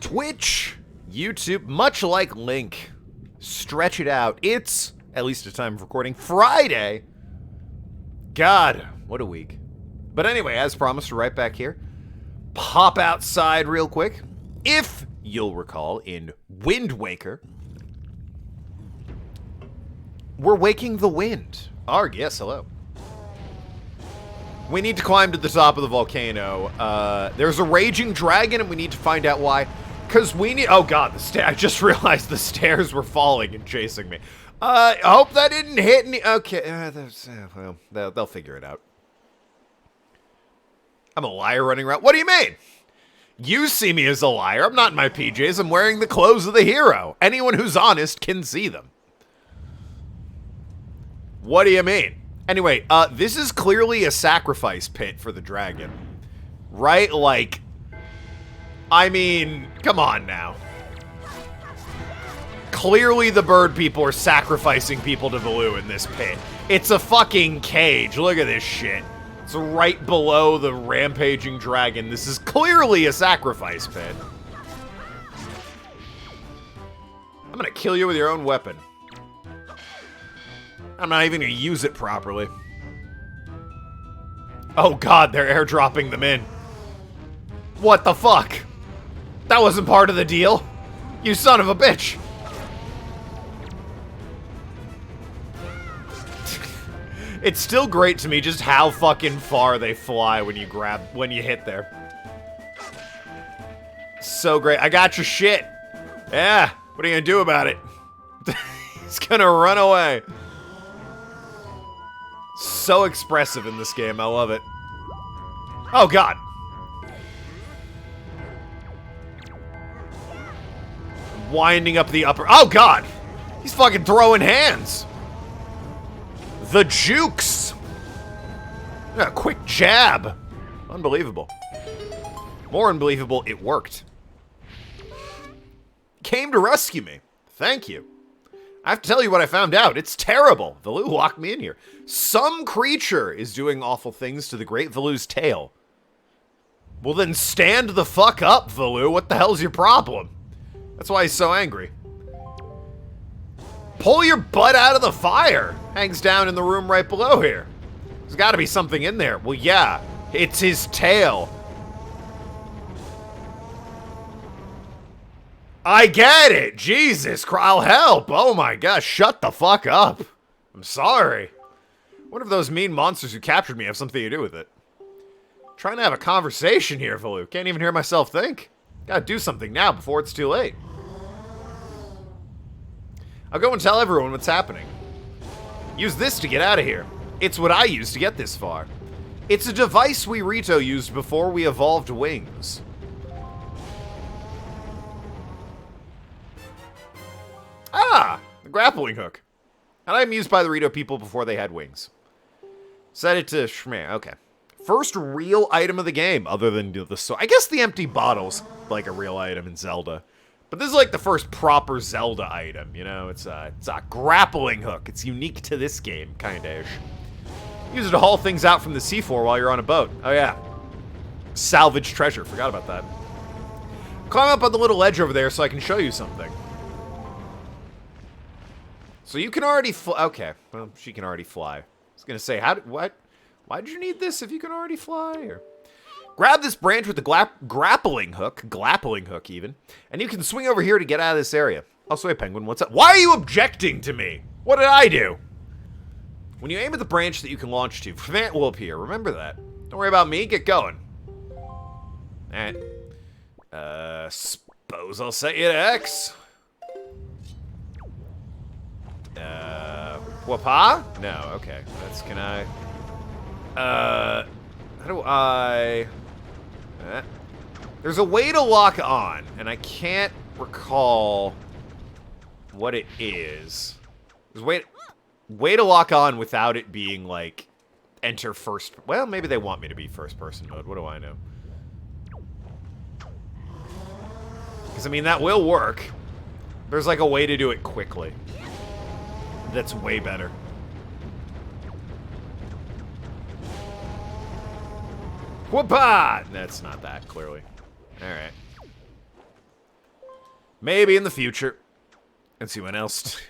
Twitch, YouTube, much like Link, stretch it out. It's, at least at the time of recording, Friday. God, what a week. But anyway, as promised, we're right back here. Pop outside real quick. If you'll recall, in Wind Waker, we're waking the wind. Arg, yes, hello. We need to climb to the top of the volcano. There's a raging dragon, and we need to find out why. Because we need... Oh, God, I just realized the stairs were falling and chasing me. I hope that didn't hit any... Okay, well, they'll figure it out. I'm a liar running around. What do you mean? You see me as a liar. I'm not in my PJs. I'm wearing the clothes of the hero. Anyone who's honest can see them. What do you mean? Anyway, this is clearly a sacrifice pit for the dragon. Right? Like, I mean, come on now. Clearly the bird people are sacrificing people to Valoo in this pit. It's a fucking cage. Look at this shit. It's right below the rampaging dragon. This is clearly a sacrifice pit. I'm gonna kill you with your own weapon. I'm not even gonna use it properly. Oh God, they're airdropping them in. What the fuck? That wasn't part of the deal. You son of a bitch. It's still great to me just how fucking far they fly when you hit there. So great. I got your shit. Yeah, what are you gonna do about it? He's gonna run away. So expressive in this game, I love it. Oh God. Winding up the upper... Oh God! He's fucking throwing hands! The jukes! A quick jab! Unbelievable. More unbelievable, it worked. Came to rescue me. Thank you. I have to tell you what I found out. It's terrible. Valoo locked me in here. Some creature is doing awful things to the great Valoo's tail. Well then stand the fuck up, Valoo. What the hell's your problem? That's why he's so angry. Pull your butt out of the fire. Hangs down in the room right below here. There's got to be something in there. Well, yeah. It's his tail. I get it. Jesus Christ. I'll help. Oh my gosh. Shut the fuck up. I'm sorry. What if those mean monsters who captured me have something to do with it? I'm trying to have a conversation here, Valoo. Can't even hear myself think. Gotta do something now before it's too late. I'll go and tell everyone what's happening. Use this to get out of here. It's what I used to get this far. It's a device we Rito used before we evolved wings. Ah! The grappling hook. An item used by the Rito people before they had wings. Set it to Shmeh. Okay. First real item of the game, other than the sword. I guess the empty bottle's like a real item in Zelda. But this is like the first proper Zelda item, you know? It's a grappling hook. It's unique to this game, kinda-ish. Use it to haul things out from the seafloor while you're on a boat. Oh yeah. Salvage treasure. Forgot about that. Climb up on the little ledge over there so I can show you something. So you can already fly. Okay. Well, she can already fly. I was gonna say, what? Why did you need this if you can already fly? Or... Grab this branch with the grappling hook even, and you can swing over here to get out of this area. Also, hey Penguin, what's up? Why are you objecting to me? What did I do? When you aim at the branch that you can launch to, Fant will appear. Remember that. Don't worry about me, get going. Alright. Suppose I'll set you to X. Wapa? No, okay. Can I... how do I... There's a way to lock on, and I can't recall what it is. There's a way to lock on without it being, like, enter first... Well, maybe they want me to be first-person mode. What do I know? Because, I mean, that will work. There's, like, a way to do it quickly. That's way better. Whoopah! That's not that, clearly. Alright. Maybe in the future. Don't see anyone else.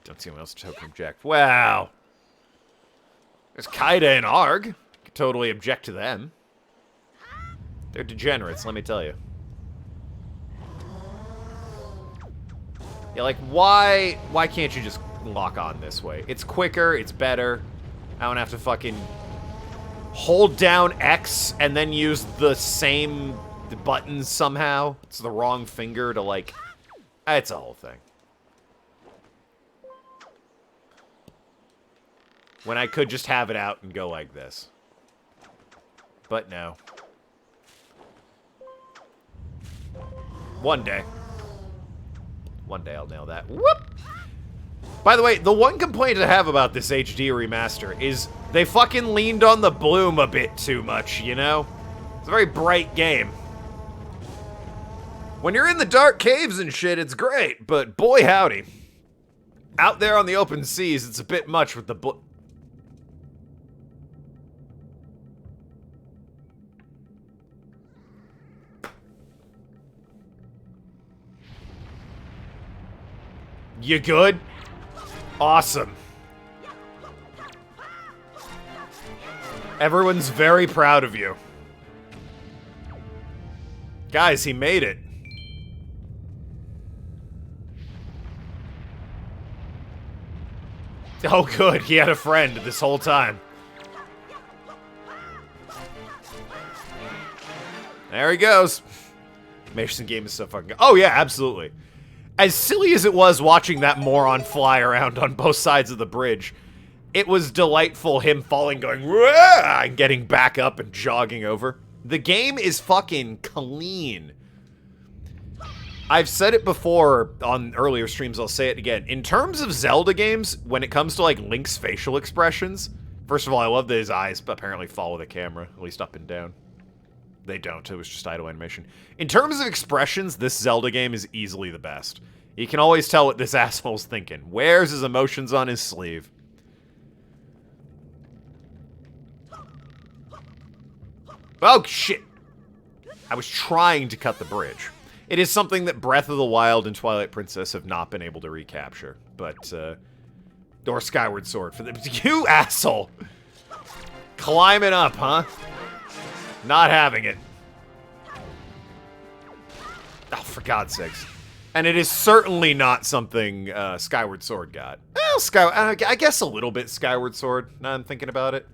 Don't see anyone else token object. Wow. There's Kaida and Arg. Could totally object to them. They're degenerates, let me tell you. Yeah, like, why can't you just lock on this way? It's quicker, it's better. I don't have to fucking hold down X and then use the same buttons somehow. It's the wrong finger to, like... It's a whole thing. When I could just have it out and go like this. But no. One day. One day I'll nail that. Whoop! By the way, the one complaint I have about this HD remaster is they fucking leaned on the bloom a bit too much, you know? It's a very bright game. When you're in the dark caves and shit, it's great, but boy howdy. Out there on the open seas, it's a bit much with the You good? Awesome. Everyone's very proud of you. Guys, he made it. Oh good, he had a friend this whole time. There he goes. Mason game is so fucking good. Oh yeah, absolutely. As silly as it was watching that moron fly around on both sides of the bridge, it was delightful him falling, going, "Wah!" and getting back up and jogging over. The game is fucking clean. I've said it before on earlier streams, I'll say it again. In terms of Zelda games, when it comes to, like, Link's facial expressions, first of all, I love that his eyes apparently follow the camera, at least up and down. They don't, it was just idle animation. In terms of expressions, this Zelda game is easily the best. You can always tell what this asshole's thinking. Wears his emotions on his sleeve. Oh, shit! I was trying to cut the bridge. It is something that Breath of the Wild and Twilight Princess have not been able to recapture. But, or Skyward Sword for them. You asshole! Climbing up, huh? Not having it. Oh, for God's sakes. And it is certainly not something Skyward Sword got. Well, I guess a little bit Skyward Sword, now I'm thinking about it.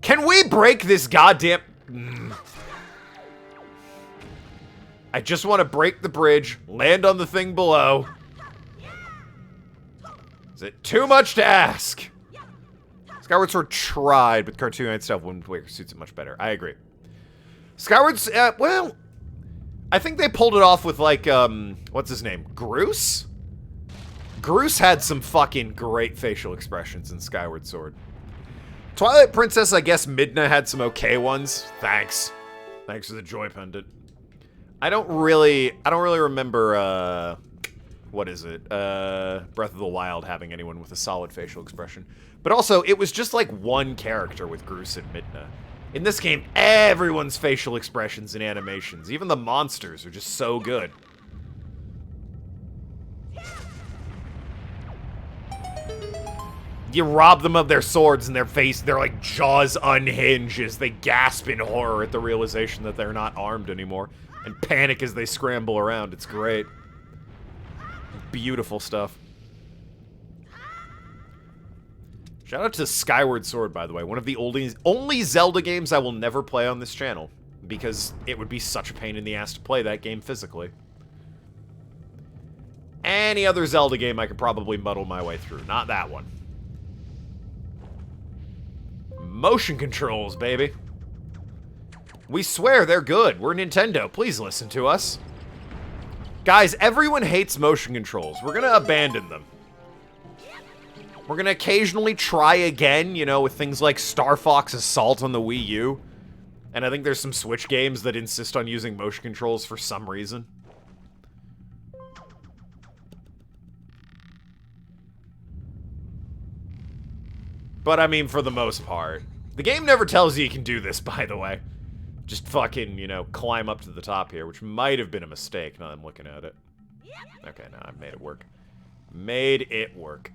Can we break this goddamn... I just want to break the bridge, land on the thing below. Is it too much to ask? Skyward Sword tried, but Cartoon Knight stuff Wind Waker suits it much better. I agree. Skyward's, well, I think they pulled it off with, like, what's his name? Groose? Groose had some fucking great facial expressions in Skyward Sword. Twilight Princess, I guess Midna had some okay ones. Thanks. Thanks for the joy pendant. I don't really remember, what is it? Breath of the Wild having anyone with a solid facial expression. But also, it was just like one character with Groose and Midna. In this game, everyone's facial expressions and animations, even the monsters, are just so good. You rob them of their swords and their face, their like jaws unhinge as they gasp in horror at the realization that they're not armed anymore, and panic as they scramble around. It's great. Beautiful stuff. Shout out to Skyward Sword, by the way. One of the only Zelda games I will never play on this channel, because it would be such a pain in the ass to play that game physically. Any other Zelda game I could probably muddle my way through. Not that one. Motion controls, baby. We swear they're good. We're Nintendo. Please listen to us. Guys, everyone hates motion controls. We're gonna abandon them. We're gonna occasionally try again, you know, with things like Star Fox Assault on the Wii U. And I think there's some Switch games that insist on using motion controls for some reason. But I mean, for the most part. The game never tells you can do this, by the way. Just fucking, you know, climb up to the top here, which might have been a mistake now that I'm looking at it. Okay, no, I made it work. Made it work.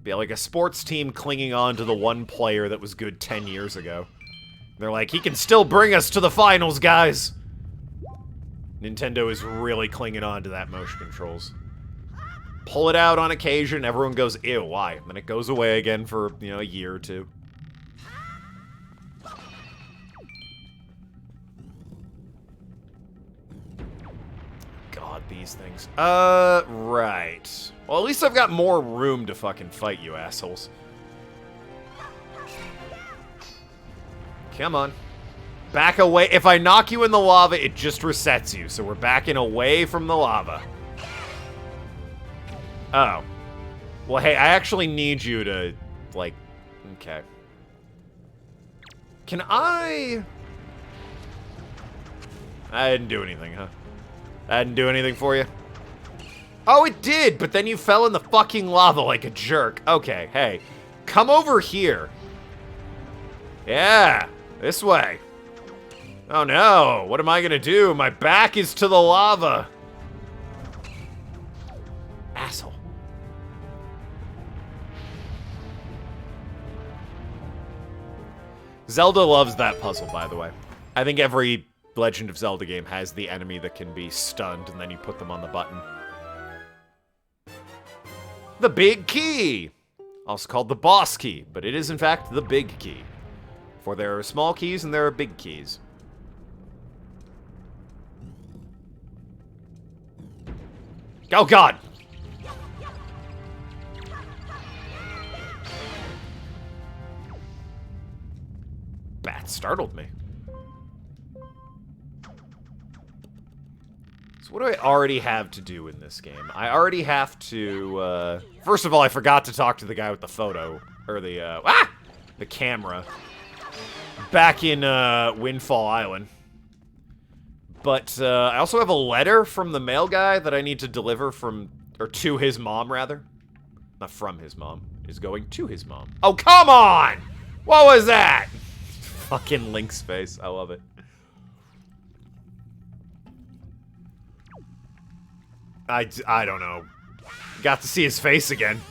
Be like a sports team clinging on to the one player that was good 10 years ago. They're like, he can still bring us to the finals, guys! Nintendo is really clinging on to that motion controls. Pull it out on occasion, everyone goes, ew, why? Then it goes away again for, you know, a year or two. God, these things. Right. Well, at least I've got more room to fucking fight you assholes. Come on. Back away. If I knock you in the lava, it just resets you. So we're backing away from the lava. Oh. Well, hey, I actually need you to, like... Okay. Can I... I didn't do anything, huh? I didn't do anything for you? Oh, it did, but then you fell in the fucking lava like a jerk. Okay, hey. Come over here. Yeah, this way. Oh no, what am I gonna do? My back is to the lava. Asshole. Zelda loves that puzzle, by the way. I think every Legend of Zelda game has the enemy that can be stunned, and then you put them on the button. The big key! Also called the boss key, but it is in fact the big key. For there are small keys and there are big keys. Oh god! Bat startled me. So what do I already have to do in this game? I already have to, first of all, I forgot to talk to the guy with the photo, or the, the camera, back in, Windfall Island. But, I also have a letter from the mail guy that I need to deliver from, or to his mom, rather. Not from his mom. Is going to his mom. Oh, come on! What was that? Fucking Link's face. I love it. I don't know. Got to see his face again.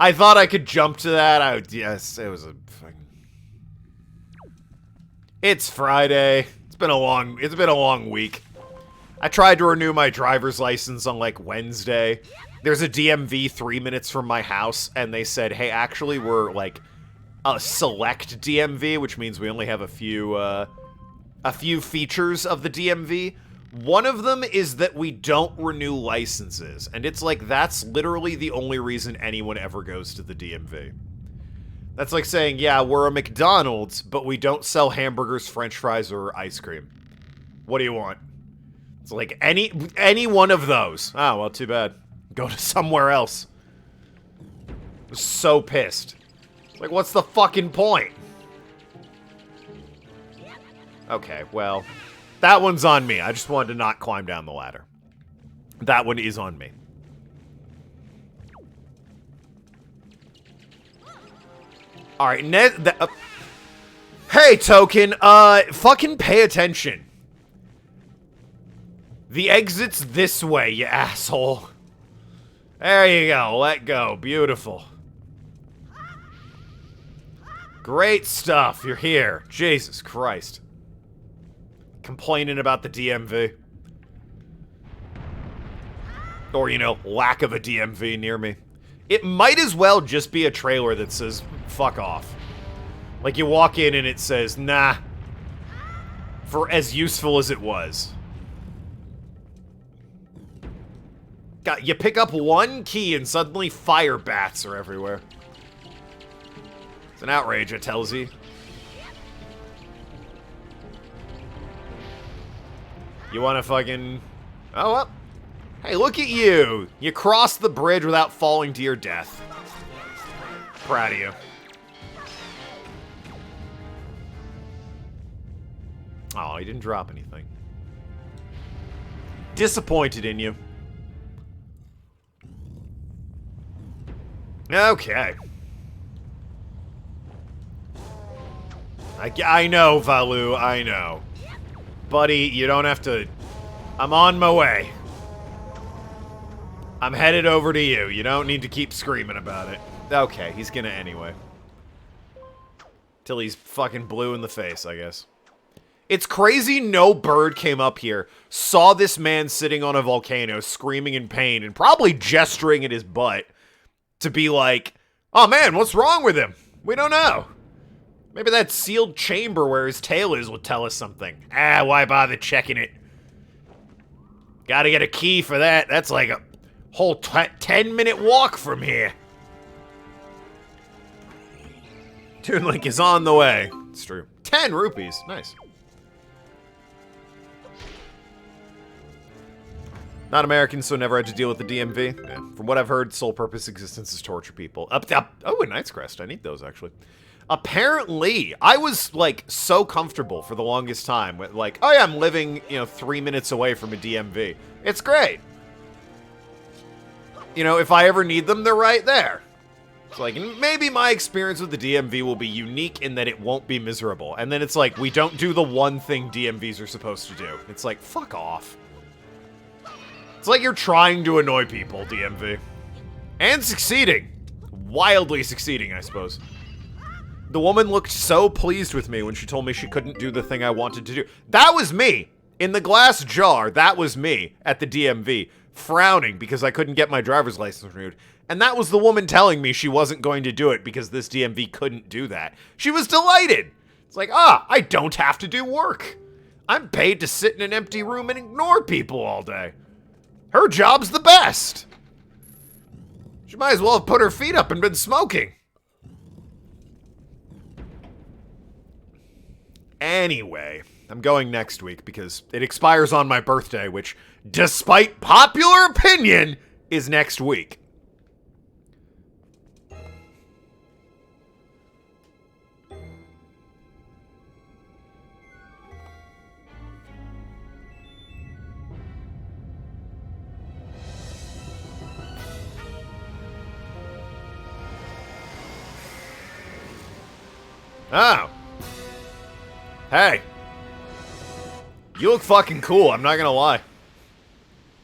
I thought I could jump to that. Yes, it was a fucking... It's Friday. It's been a long week. I tried to renew my driver's license on, like, Wednesday. There's a DMV 3 minutes from my house, and they said, hey, actually, we're, like, a select DMV, which means we only have a few features of the DMV. One of them is that we don't renew licenses, and it's like, that's literally the only reason anyone ever goes to the DMV. That's like saying, yeah, we're a McDonald's, but we don't sell hamburgers, french fries, or ice cream. What do you want? It's like, any one of those. Oh, well, too bad. Go to somewhere else. I was so pissed. Like, what's the fucking point? Okay, well... That one's on me. I just wanted to not climb down the ladder. That one is on me. Alright, hey, Token, fucking pay attention. The exit's this way, you asshole. There you go, let go. Beautiful. Great stuff, you're here. Jesus Christ. Complaining about the DMV. Or, you know, lack of a DMV near me. It might as well just be a trailer that says, fuck off. Like, you walk in and it says, nah. For as useful as it was. You pick up one key and suddenly fire bats are everywhere. It's an outrage, it tells you. You wanna fucking... Oh, well. Hey, look at you! You crossed the bridge without falling to your death. Proud of you. Oh, he didn't drop anything. Disappointed in you. Okay. I know, Valu, I know. Buddy, you don't have to... I'm on my way. I'm headed over to you. You don't need to keep screaming about it. Okay, he's gonna anyway. Till he's fucking blue in the face, I guess. It's crazy no bird came up here, saw this man sitting on a volcano, screaming in pain, and probably gesturing at his butt to be like, oh man, what's wrong with him? We don't know. Maybe that sealed chamber where his tail is will tell us something. Ah, why bother checking it? Gotta get a key for that. That's like a whole 10-minute walk from here. Toon Link is on the way. It's true. 10 rupees. Nice. Not American, so never had to deal with the DMV. Yeah. From what I've heard, sole purpose existence is torture people. Up. Oh, a Knight's Crest. I need those, actually. Apparently, I was, like, so comfortable for the longest time. With, like, oh yeah, I'm living, 3 minutes away from a DMV. It's great. If I ever need them, they're right there. It's like, maybe my experience with the DMV will be unique in that it won't be miserable. And then it's like, we don't do the one thing DMVs are supposed to do. It's like, fuck off. It's like you're trying to annoy people, DMV. And succeeding. Wildly succeeding, I suppose. The woman looked so pleased with me when she told me she couldn't do the thing I wanted to do. That was me! In the glass jar, that was me at the DMV, frowning because I couldn't get my driver's license renewed. And that was the woman telling me she wasn't going to do it because this DMV couldn't do that. She was delighted! It's like, I don't have to do work. I'm paid to sit in an empty room and ignore people all day. Her job's the best! She might as well have put her feet up and been smoking. Anyway, I'm going next week because it expires on my birthday, which, despite popular opinion, is next week. Oh. Hey. You look fucking cool, I'm not gonna lie.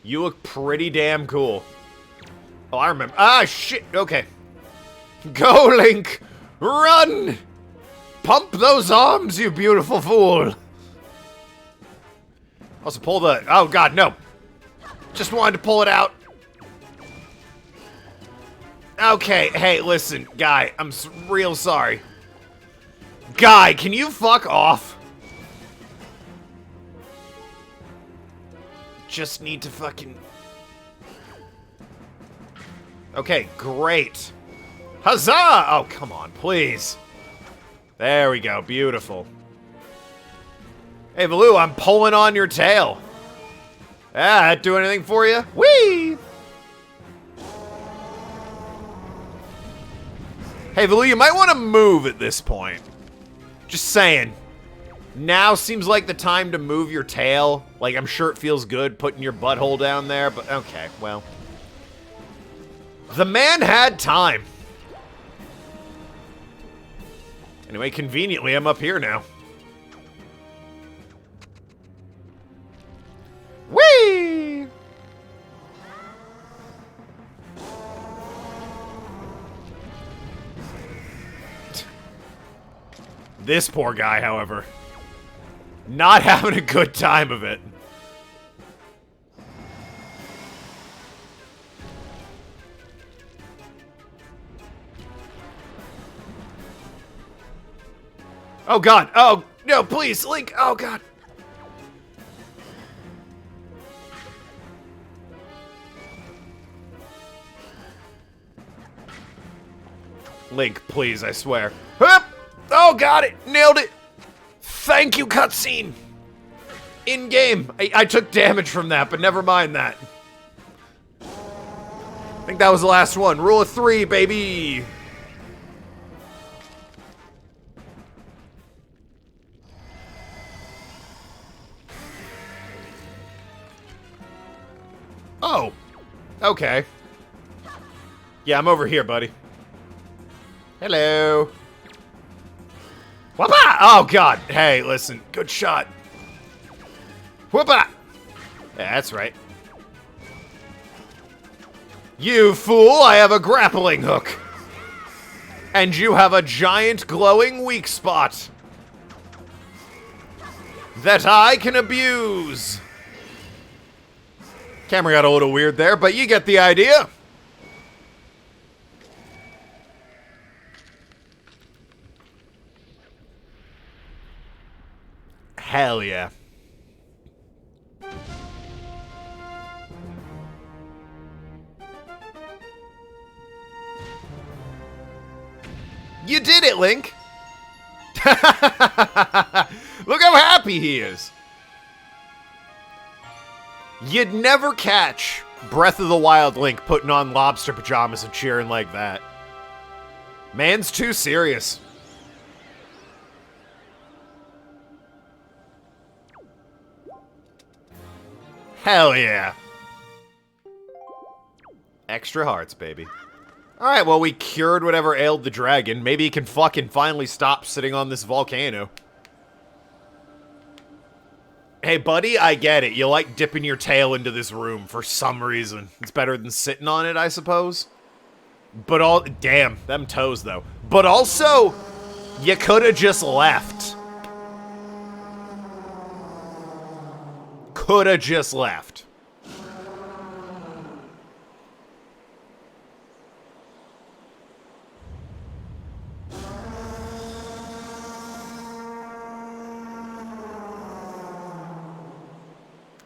You look pretty damn cool. Oh, I remember. Ah, shit. Okay. Go, Link. Run. Pump those arms, you beautiful fool. Also, pull the... Oh, God, no. Just wanted to pull it out. Okay, hey, listen, guy. I'm real sorry. Guy, can you fuck off? Just need to fucking... Okay, great. Huzzah! Oh, come on, please. There we go, beautiful. Hey, Baloo, I'm pulling on your tail. Ah, that do anything for you? Whee! Hey, Baloo, you might want to move at this point. Just saying. Now seems like the time to move your tail. Like, I'm sure it feels good putting your butthole down there, but okay, well. The man had time. Anyway, conveniently, I'm up here now. Whee! This poor guy, however, not having a good time of it. Oh, God. Oh, no, please, Link. Oh, God. Link, please, I swear. Hup! Oh, got it. Nailed it. Thank you, cutscene. In-game. I took damage from that, but never mind that. I think that was the last one. Rule of 3, baby. Oh. Okay. Yeah, I'm over here, buddy. Hello. Whoop-ah! Oh, God. Hey, listen. Good shot. Whoop-ah! Yeah, that's right. You fool, I have a grappling hook. And you have a giant glowing weak spot that I can abuse. Camera got a little weird there, but you get the idea. Hell yeah. You did it, Link! Look how happy he is! You'd never catch Breath of the Wild Link putting on lobster pajamas and cheering like that. Man's too serious. Hell yeah. Extra hearts, baby. Alright, well, we cured whatever ailed the dragon. Maybe he can fucking finally stop sitting on this volcano. Hey, buddy, I get it. You like dipping your tail into this room for some reason. It's better than sitting on it, I suppose. But damn, them toes, though. But also, you coulda just left. Coulda just left.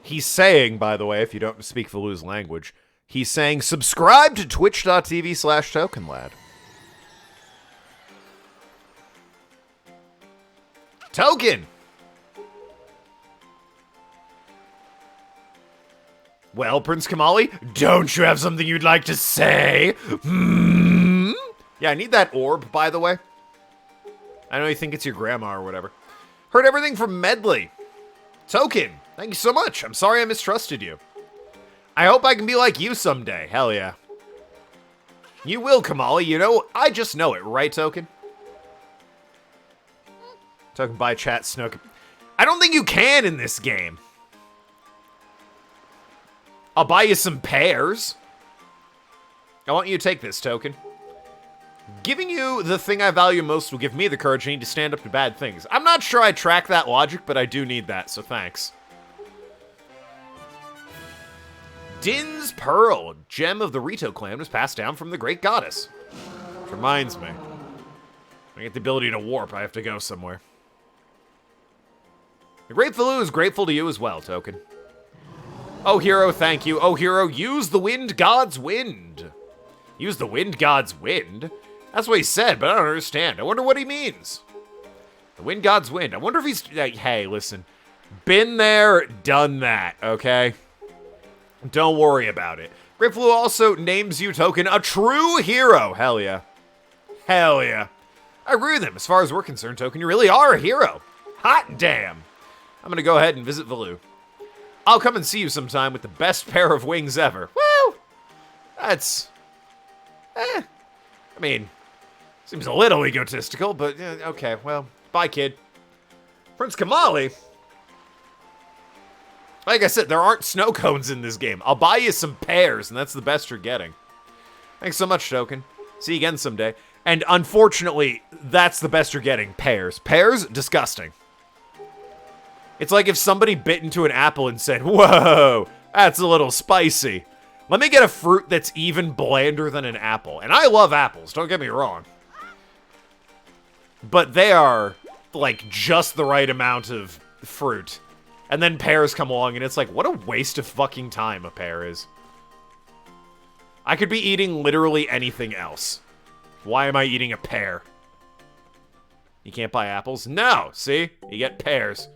He's saying, by the way, if you don't speak Valu's language, he's saying, subscribe to twitch.tv/Tokenlad. Token! Well, Prince Kamali, don't you have something you'd like to say? Hmm? Yeah, I need that orb, by the way. I know you think it's your grandma or whatever. Heard everything from Medley. Token, thank you so much. I'm sorry I mistrusted you. I hope I can be like you someday. Hell yeah. You will, Kamali. You know, I just know it, right, Token? Token by chat Snook. I don't think you can in this game. I'll buy you some pears. I want you to take this, Token. Giving you the thing I value most will give me the courage I need to stand up to bad things. I'm not sure I track that logic, but I do need that, so thanks. Din's Pearl, gem of the Rito clan, was passed down from the Great Goddess. Which reminds me. When I get the ability to warp, I have to go somewhere. The Great Valu is grateful to you as well, Token. Oh, hero, thank you. Oh, hero, use the wind god's wind. Use the wind god's wind? That's what he said, but I don't understand. I wonder what he means. The wind god's wind. I wonder if he's... hey, listen. Been there, done that, okay? Don't worry about it. Great Valu also names you, Token, a true hero. Hell yeah. Hell yeah. I agree with him. As far as we're concerned, Token, you really are a hero. Hot damn. I'm gonna go ahead and visit Valu. I'll come and see you sometime with the best pair of wings ever. Woo! That's... I mean, seems a little egotistical, but okay, well, bye, kid. Prince Kamali? Like I said, there aren't snow cones in this game. I'll buy you some pears, and that's the best you're getting. Thanks so much, Token. See you again someday. And unfortunately, that's the best you're getting, pears. Pears? Disgusting. It's like if somebody bit into an apple and said, whoa, that's a little spicy. Let me get a fruit that's even blander than an apple. And I love apples, don't get me wrong. But they are, like, just the right amount of fruit. And then pears come along, and it's like, what a waste of fucking time a pear is. I could be eating literally anything else. Why am I eating a pear? You can't buy apples? No, see? You get pears.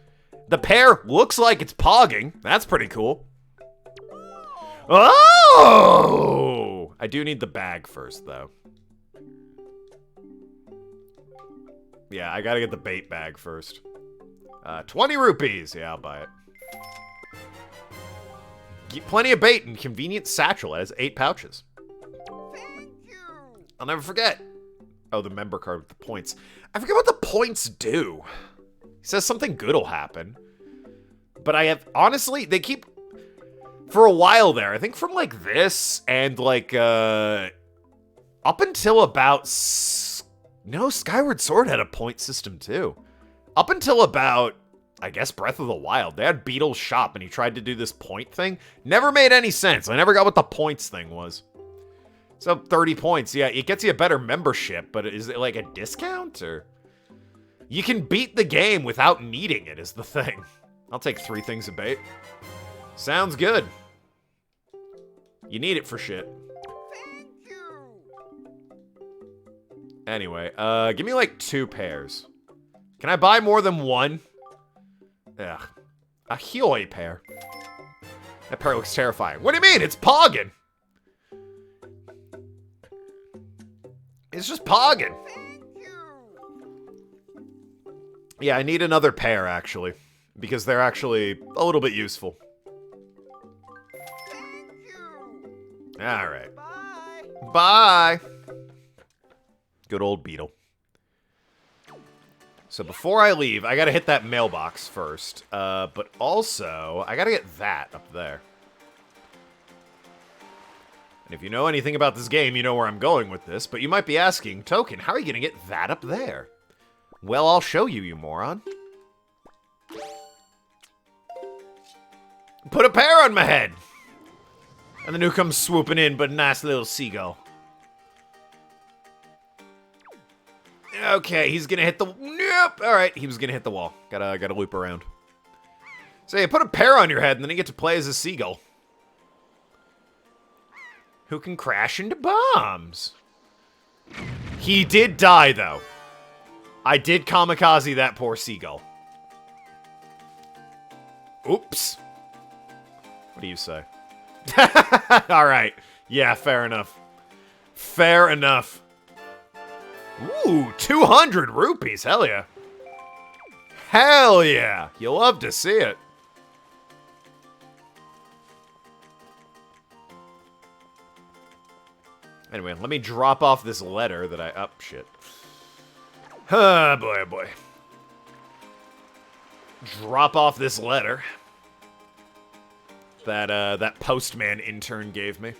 The pear looks like it's pogging. That's pretty cool. Oh! I do need the bag first, though. Yeah, I gotta get the bait bag first. 20 rupees. Yeah, I'll buy it. Get plenty of bait and convenient satchel. It has 8 pouches. Thank you. I'll never forget. Oh, the member card with the points. I forget what the points do. He says something good will happen. But I have... Honestly, they keep... For a while there, I think from, like, this and, like, up until about... No, Skyward Sword had a point system, too. Up until about... I guess Breath of the Wild. They had Beetle's shop, and he tried to do this point thing. Never made any sense. I never got what the points thing was. So, 30 points. Yeah, it gets you a better membership, but is it like a discount, or... You can beat the game without needing it, is the thing. I'll take 3 things of bait. Sounds good. You need it for shit. Thank you. Anyway, give me like 2 pairs. Can I buy more than 1? Ugh. A Hyoi pair. That pair looks terrifying. What do you mean? It's Poggin! It's just Poggin. Thank you. Yeah, I need another pair, actually. Because they're actually a little bit useful. Thank you. Alright. Bye. Bye! Good old Beetle. So before I leave, I gotta hit that mailbox first. But also, I gotta get that up there. And if you know anything about this game, you know where I'm going with this. But you might be asking, Token, how are you gonna get that up there? Well, I'll show you, you moron. Put a pear on my head! And then who comes swooping in but a nice little seagull? Okay, he's gonna hit the... Nope! Alright, he was gonna hit the wall. Gotta loop around. So yeah, put a pear on your head and then you get to play as a seagull. Who can crash into bombs. He did die, though. I did kamikaze that poor seagull. Oops. What do you say? Alright. Yeah, fair enough. Fair enough. Ooh, 200 rupees. Hell yeah. Hell yeah. You'll love to see it. Anyway, let me drop off this letter that I... Oh, shit. Oh, boy, oh, boy. Drop off this letter that, that postman intern gave me.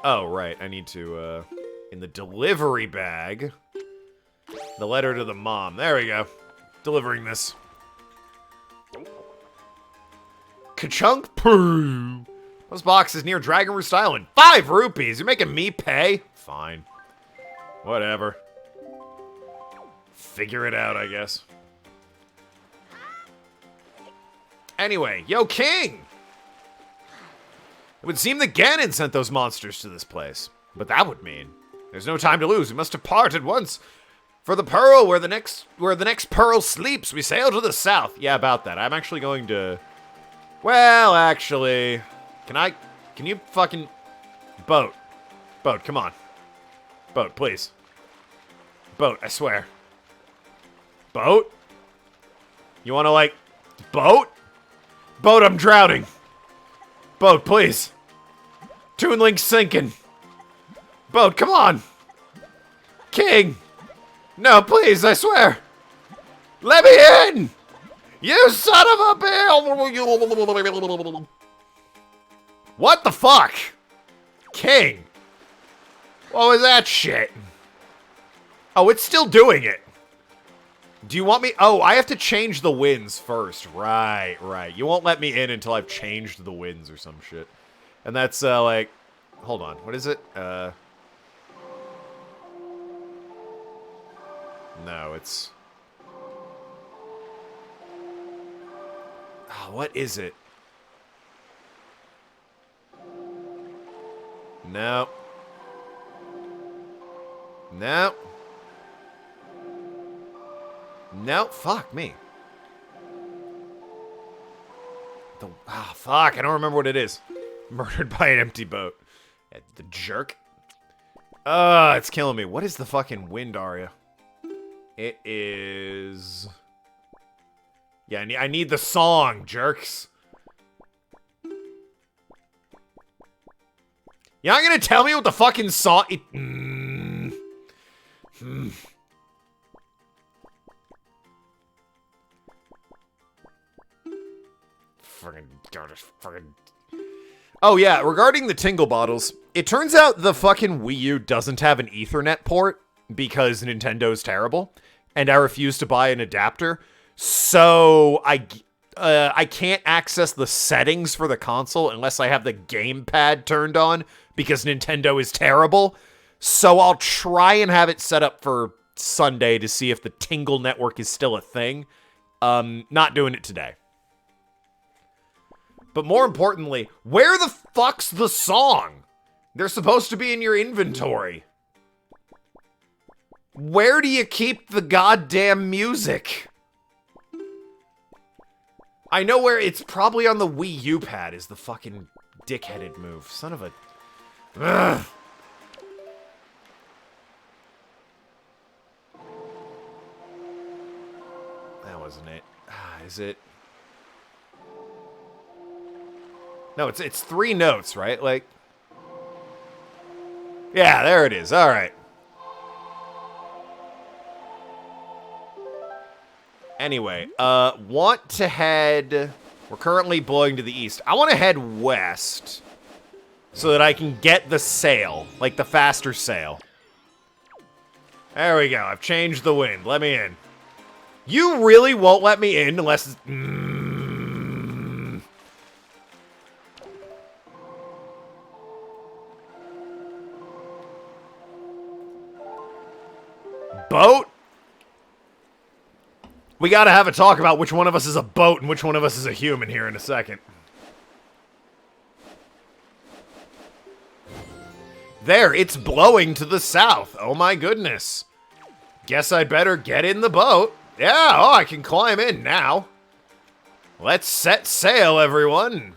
Oh, right. I need to, in the delivery bag, the letter to the mom. There we go. Delivering this. Ka-chunk poo. Those boxes near Dragon Roost Island. 5 rupees. You're making me pay? Fine. Whatever. Figure it out, I guess. Anyway, yo, King! It would seem that Ganon sent those monsters to this place. But that would mean there's no time to lose. We must depart at once. For the Pearl, where the next Pearl sleeps, we sail to the south. Yeah, about that. I'm actually going to... Well, actually... Can you fucking... Boat. Boat, come on. Boat, please. Boat, I swear. Boat? You wanna, like... Boat? Boat, I'm drowning. Boat, please. Toon Link's sinking. Boat, come on. King. No, please, I swear. Let me in! You son of a bitch! What the fuck? King. What was that shit? Oh, it's still doing it. Do you want me... Oh, I have to change the winds first. Right, right. You won't let me in until I've changed the winds or some shit. And that's, like... Hold on. What is it? No, it's... Oh, what is it? No. No. No, fuck me. Fuck, I don't remember what it is. Murdered by an empty boat. The jerk. It's killing me. What is the fucking wind aria? It is... Yeah, I need the song, jerks. You're not gonna tell me what the fucking song... Oh yeah, regarding the Tingle bottles, it turns out the fucking Wii U doesn't have an Ethernet port because Nintendo's terrible, and I refuse to buy an adapter, so I can't access the settings for the console unless I have the gamepad turned on because Nintendo is terrible. So I'll try and have it set up for Sunday to see if the Tingle network is still a thing. Not doing it today. But more importantly, where the fuck's the song? They're supposed to be in your inventory. Where do you keep the goddamn music? I know where it's probably on the Wii U pad is the fucking dickheaded move. Son of a... Ugh. That wasn't it. Is it? No, it's 3 notes, right? Like... Yeah, there it is. All right. Anyway, want to head... We're currently blowing to the east. I want to head west so that I can get the sail, like the faster sail. There we go. I've changed the wind. Let me in. You really won't let me in unless... Boat? We gotta have a talk about which one of us is a boat and which one of us is a human here in a second. There, it's blowing to the south. Oh my goodness. Guess I'd better get in the boat. Yeah, oh, I can climb in now. Let's set sail, everyone.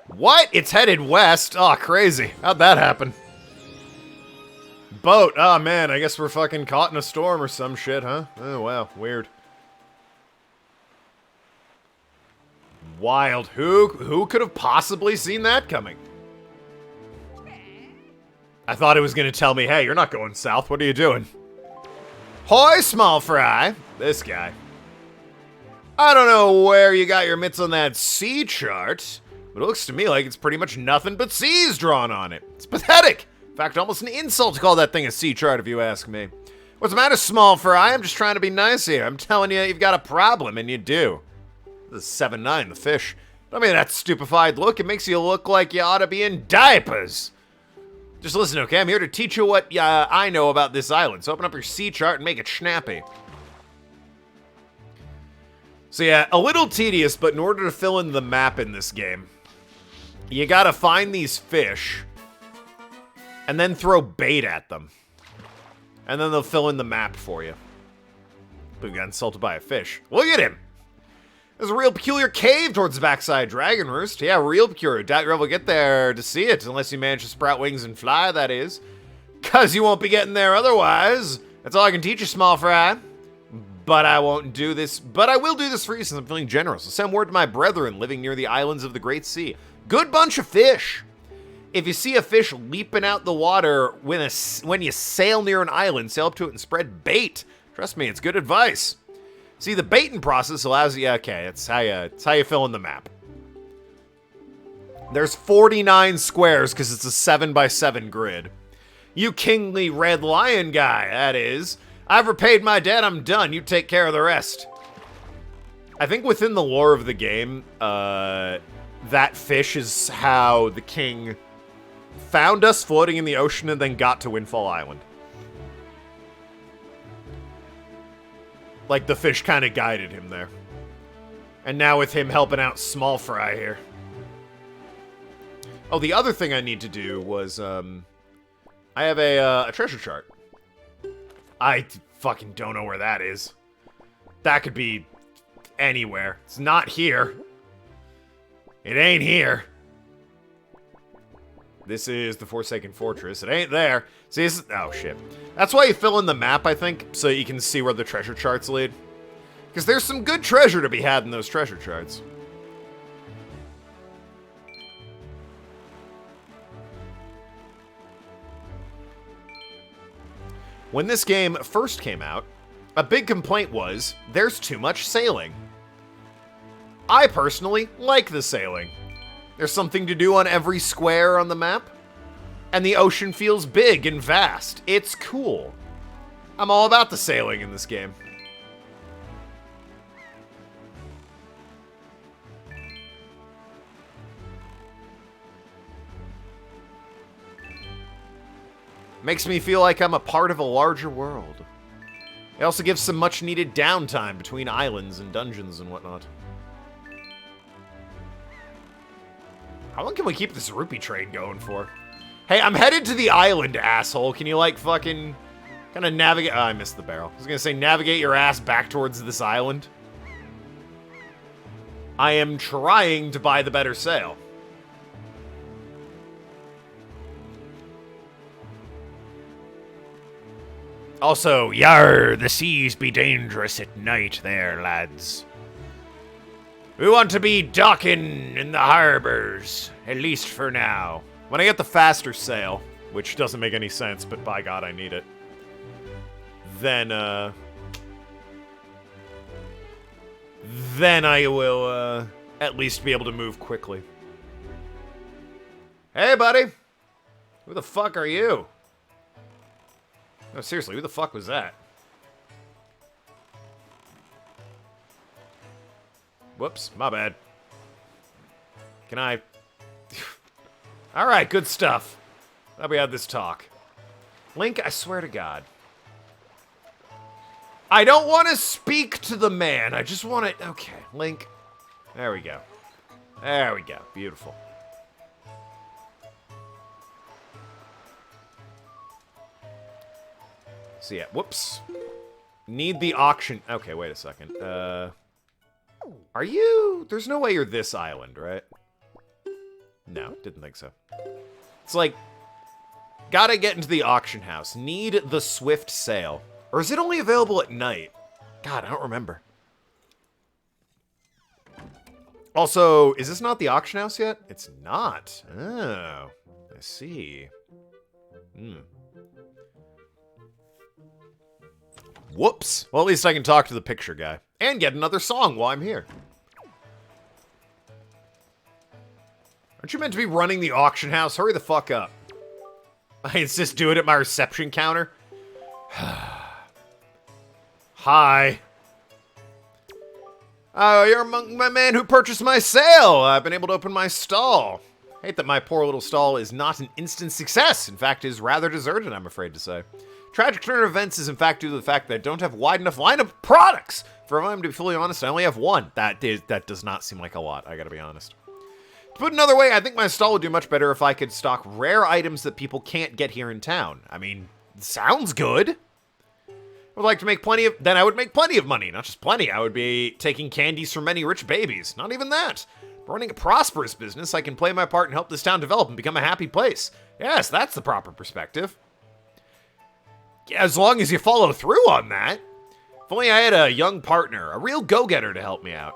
What? It's headed west? Oh, crazy. How'd that happen? Boat. Oh, man. I guess we're fucking caught in a storm or some shit, huh? Oh, wow. Weird. Wild. Who could have possibly seen that coming? I thought it was going to tell me, hey, you're not going south. What are you doing? Hoy, small fry. This guy. I don't know where you got your mitts on that sea chart, but it looks to me like it's pretty much nothing but seas drawn on it. It's pathetic. In fact, almost an insult to call that thing a sea chart, if you ask me. What's the matter, small fry? I'm just trying to be nice here. I'm telling you, you've got a problem, and you do. This is 7-9, the fish. Don't mean that stupefied look. It makes you look like you ought to be in diapers. Just listen, okay? I'm here to teach you what I know about this island. So open up your sea chart and make it snappy. So yeah, a little tedious, but in order to fill in the map in this game, you gotta find these fish, and then throw bait at them. And then they'll fill in the map for you. But we got insulted by a fish. Look at him! There's a real peculiar cave towards the backside Dragon Roost. Yeah, real peculiar. Doubt you'll ever get there to see it, unless you manage to sprout wings and fly, that is. 'Cause you won't be getting there otherwise. That's all I can teach you, small fry. But I won't do this. But I will do this for you since I'm feeling generous. So send word to my brethren living near the islands of the Great Sea. Good bunch of fish. If you see a fish leaping out the water when you sail near an island, sail up to it and spread bait. Trust me, it's good advice. See, the baiting process allows you... Okay, it's how you fill in the map. There's 49 squares because it's a 7x7 grid. You kingly red lion guy, that is. I've repaid my debt, I'm done. You take care of the rest. I think within the lore of the game, that fish is how the king found us floating in the ocean and then got to Windfall Island. Like, the fish kind of guided him there. And now with him helping out Small Fry here. Oh, the other thing I need to do was, I have a treasure chart. I fucking don't know where that is. That could be anywhere. It's not here. It ain't here. This is the Forsaken Fortress. It ain't there. See, oh shit. That's why you fill in the map, I think, so you can see where the treasure charts lead. Because there's some good treasure to be had in those treasure charts. When this game first came out, a big complaint was, there's too much sailing. I personally like the sailing. There's something to do on every square on the map, and the ocean feels big and vast. It's cool. I'm all about the sailing in this game. Makes me feel like I'm a part of a larger world. It also gives some much needed downtime between islands and dungeons and whatnot. How long can we keep this rupee train going for? Hey, I'm headed to the island, asshole. Can you, like, fucking kind of navigate? Oh, I missed the barrel. I was gonna say, navigate your ass back towards this island. I am trying to buy the better sail. Also, yar, the seas be dangerous at night there, lads. We want to be docking in the harbors, at least for now. When I get the faster sail, which doesn't make any sense, but by God, I need it, then I will, at least be able to move quickly. Hey, buddy! Who the fuck are you? No, seriously, who the fuck was that? Whoops, my bad. Can I... Alright, good stuff. Glad we had this talk. Link, I swear to God. I don't want to speak to the man. I just want to... Okay, Link. There we go. There we go. Beautiful. So yeah, whoops. Need the auction. Okay, wait a second. Are you... There's no way you're this island, right? No, didn't think so. It's like, gotta get into the auction house. Need the swift sail. Or is it only available at night? God, I don't remember. Also, is this not the auction house yet? It's not. Oh, I see. Whoops. Well, at least I can talk to the picture guy. And get another song while I'm here. Aren't you meant to be running the auction house? Hurry the fuck up. I insist do it at my reception counter. Hi. Oh, you're my man who purchased my sale. I've been able to open my stall. Hate that my poor little stall is not an instant success. In fact, is rather deserted, I'm afraid to say. Tragic turn of events is in fact due to the fact that I don't have wide enough line of products. For if I'm to be fully honest, I only have one. That does not seem like a lot, I gotta be honest. To put it another way, I think my stall would do much better if I could stock rare items that people can't get here in town. I mean, sounds good. I would like to make plenty of... Then I would make plenty of money. Not just plenty. I would be taking candies from many rich babies. Not even that. Running a prosperous business, I can play my part and help this town develop and become a happy place. Yes, that's the proper perspective. As long as you follow through on that. If only I had a young partner, a real go-getter to help me out.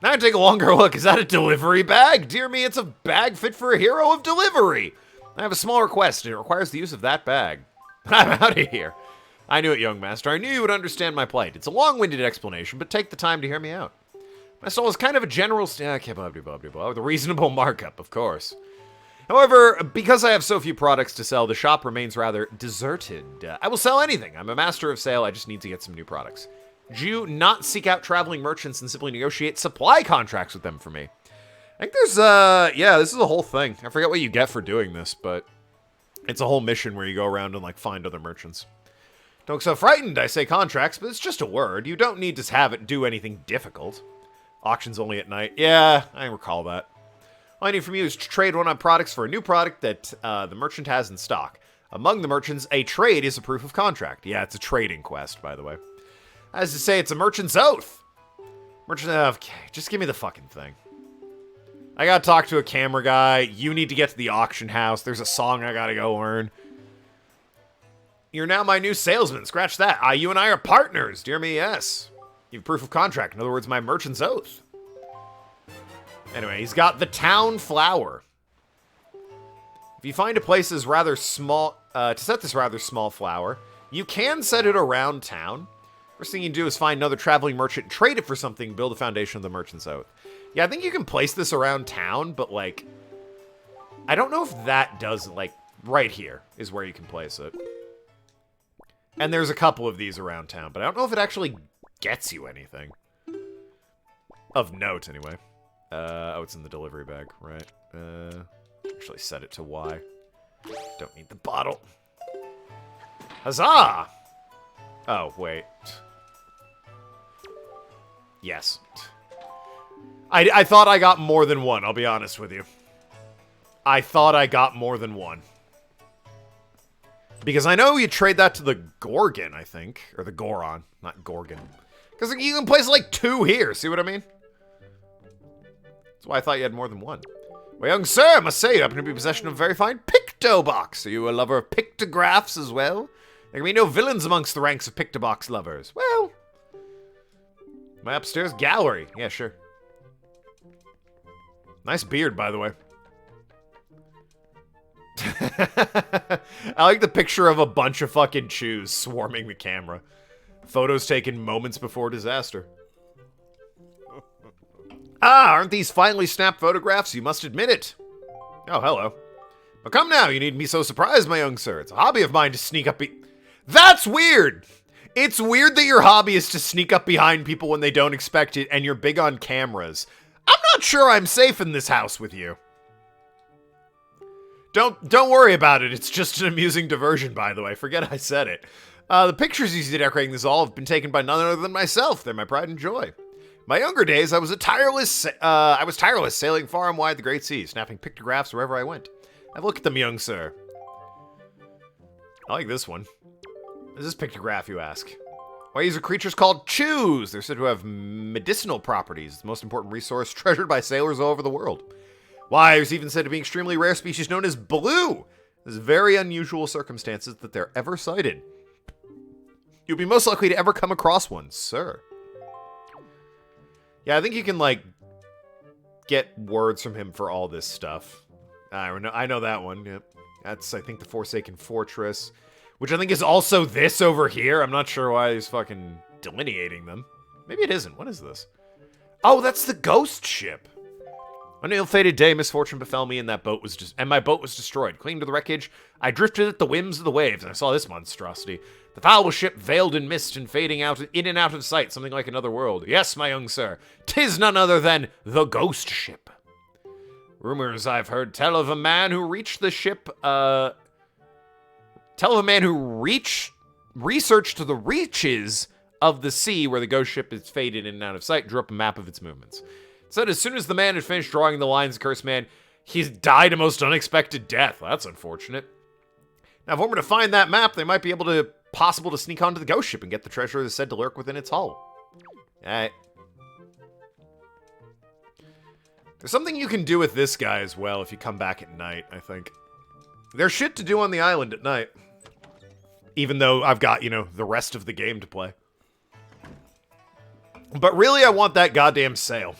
Now I take a longer look. Is that a delivery bag? Dear me, it's a bag fit for a hero of delivery. I have a small request. It requires the use of that bag. I'm out of here. I knew it, young master. I knew you would understand my plight. It's a long-winded explanation, but take the time to hear me out. My stall is kind of a general... Okay, with a reasonable markup, of course. However, because I have so few products to sell, the shop remains rather deserted. I will sell anything. I'm a master of sale. I just need to get some new products. Do you not seek out traveling merchants and simply negotiate supply contracts with them for me? I think there's, yeah, this is a whole thing. I forget what you get for doing this, but it's a whole mission where you go around and, like, find other merchants. Don't look so frightened, I say contracts, but it's just a word. You don't need to have it do anything difficult. Auctions only at night. Yeah, I recall that. All I need from you is to trade one of my products for a new product that the merchant has in stock. Among the merchants, a trade is a proof of contract. Yeah, it's a trading quest, by the way. As to say, it's a merchant's oath. Merchant, okay, just give me the fucking thing. I gotta talk to a camera guy. You need to get to the auction house. There's a song I gotta go learn. You're now my new salesman. Scratch that. You and I are partners. Dear me, yes. You have proof of contract. In other words, my merchant's oath. Anyway, he's got the town flower. If you find a place is rather small, to set this rather small flower, you can set it around town. First thing you do is find another traveling merchant, trade it for something, build a foundation of the merchant's oath. Yeah, I think you can place this around town, but, like, I don't know if that does, like, right here is where you can place it. And there's a couple of these around town, but I don't know if it actually gets you anything. Of note, anyway. Oh, it's in the delivery bag, right. Actually set it to Y. Don't need the bottle. Huzzah! Oh, wait. Yes. I thought I got more than one, I'll be honest with you. I thought I got more than one. Because I know you trade that to the Gorgon, I think. Or the Goron, not Gorgon. Because you can place like 2 here, see what I mean? That's why I thought you had more than one. Well, young sir, I must say you happen to be in possession of a very fine pictobox. Are you a lover of pictographs as well? There can be no villains amongst the ranks of pictobox lovers. Well, my upstairs gallery. Yeah, sure. Nice beard, by the way. I like the picture of a bunch of fucking chews swarming the camera. Photos taken moments before disaster. Ah, aren't these finely snapped photographs? You must admit it. Oh, hello. But come now, you needn't be so surprised, my young sir. It's a hobby of mine to sneak up That's weird! It's weird that your hobby is to sneak up behind people when they don't expect it, and you're big on cameras. I'm not sure I'm safe in this house with you. Don't worry about it. It's just an amusing diversion, by the way. Forget I said it. The pictures you see decorating this all have been taken by none other than myself. They're my pride and joy. My younger days, I was tireless sailing far and wide the great sea, snapping pictographs wherever I went. Have a look at them, young sir. I like this one. What is this pictograph, you ask? Why, these are creatures called chews. They're said to have medicinal properties, the most important resource treasured by sailors all over the world. Why, there's even said to be an extremely rare species known as blue. There's very unusual circumstances that they're ever sighted. You'll be most likely to ever come across one, sir. Yeah, I think you can, like, get words from him for all this stuff. I know that one, yep. That's, I think, the Forsaken Fortress, which I think is also this over here. I'm not sure why he's fucking delineating them. Maybe it isn't. What is this? Oh, that's the ghost ship. On an ill-fated day, misfortune befell me, and my boat was destroyed. Clinging to the wreckage, I drifted at the whims of the waves, and I saw this monstrosity. The foul ship veiled in mist and fading out in and out of sight, something like another world. Yes, my young sir, 'tis none other than the ghost ship. Rumors I've heard tell of a man who reached the ship, researched the reaches of the sea where the ghost ship is faded in and out of sight, drew up a map of its movements. Said as soon as the man had finished drawing the lines, the cursed man, he's died a most unexpected death. Well, that's unfortunate. Now, if I were to find that map, they might be possible to sneak onto the ghost ship and get the treasure that's said to lurk within its hull. Alright. There's something you can do with this guy as well if you come back at night, I think. There's shit to do on the island at night. Even though I've got, the rest of the game to play. But really, I want that goddamn sail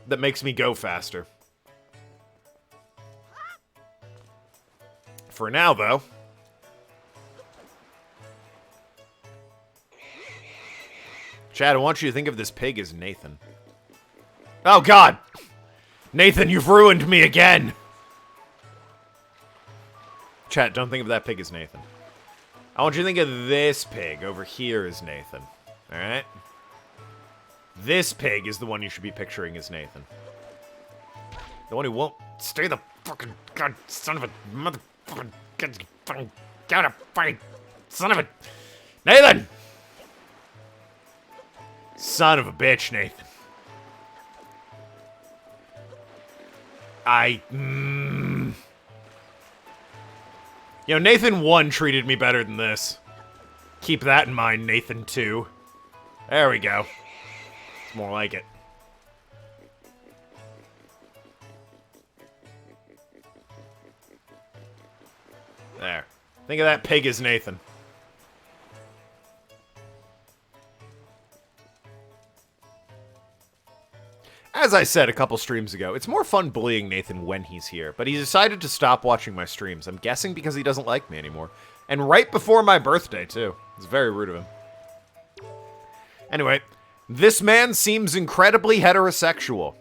that makes me go faster. For now, though. Chad, I want you to think of this pig as Nathan. Oh, God! Nathan, you've ruined me again! Chat, don't think of that pig as Nathan. I want you to think of this pig over here as Nathan. Alright? This pig is the one you should be picturing as Nathan. The one who won't stay the fucking god son of a motherfucking fucking gotta fight son of a Nathan! Son of a bitch, Nathan. Nathan 1 treated me better than this. Keep that in mind, Nathan 2. There we go. It's more like it. There. Think of that pig as Nathan. As I said a couple streams ago, it's more fun bullying Nathan when he's here, but he decided to stop watching my streams. I'm guessing because he doesn't like me anymore. And right before my birthday, too. It's very rude of him. Anyway, this man seems incredibly heterosexual.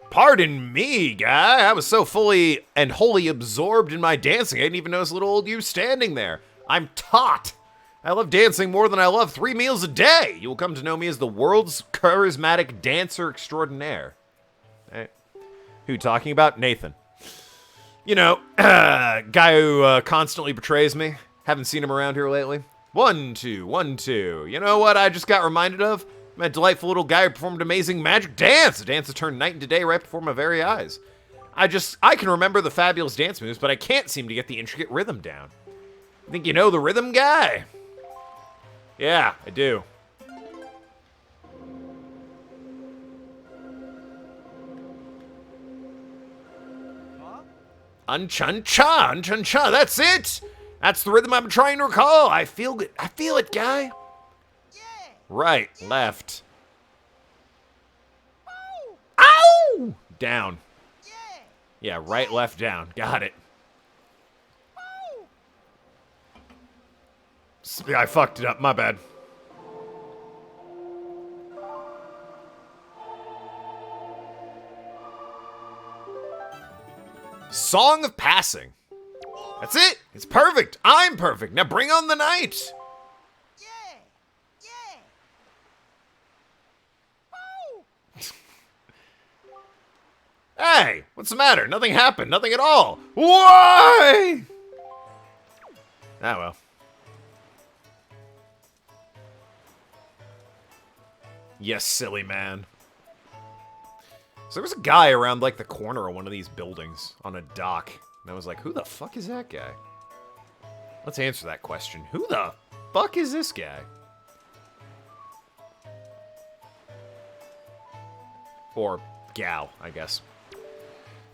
Pardon me, guy. I was so fully and wholly absorbed in my dancing, I didn't even notice little old you standing there. I'm taut. I love dancing more than I love 3 meals a day. You will come to know me as the world's charismatic dancer extraordinaire. Hey. Who talking about? Nathan. You know, guy who constantly betrays me. Haven't seen him around here lately. 1, 2, 1, 2. You know what I just got reminded of? My delightful little guy who performed amazing magic dance. A dance that turned night into day right before my very eyes. I can remember the fabulous dance moves, but I can't seem to get the intricate rhythm down. Think you know the rhythm guy? Yeah, I do. Unchun-cha, unchun-cha, that's it! That's the rhythm I'm trying to recall. I feel it, guy. Yeah. Right, left. Oh. Ow! Down. Yeah. Yeah, right, left, down. Got it. Oh. I fucked it up, my bad. Song of Passing. That's it. It's perfect. I'm perfect. Now bring on the night. Yeah. Yeah. Oh. Hey, what's the matter? Nothing happened. Nothing at all. Why? Ah, well. Yes, silly man. So there was a guy around, like, the corner of one of these buildings on a dock. And I was like, who the fuck is that guy? Let's answer that question. Who the fuck is this guy? Or gal, I guess.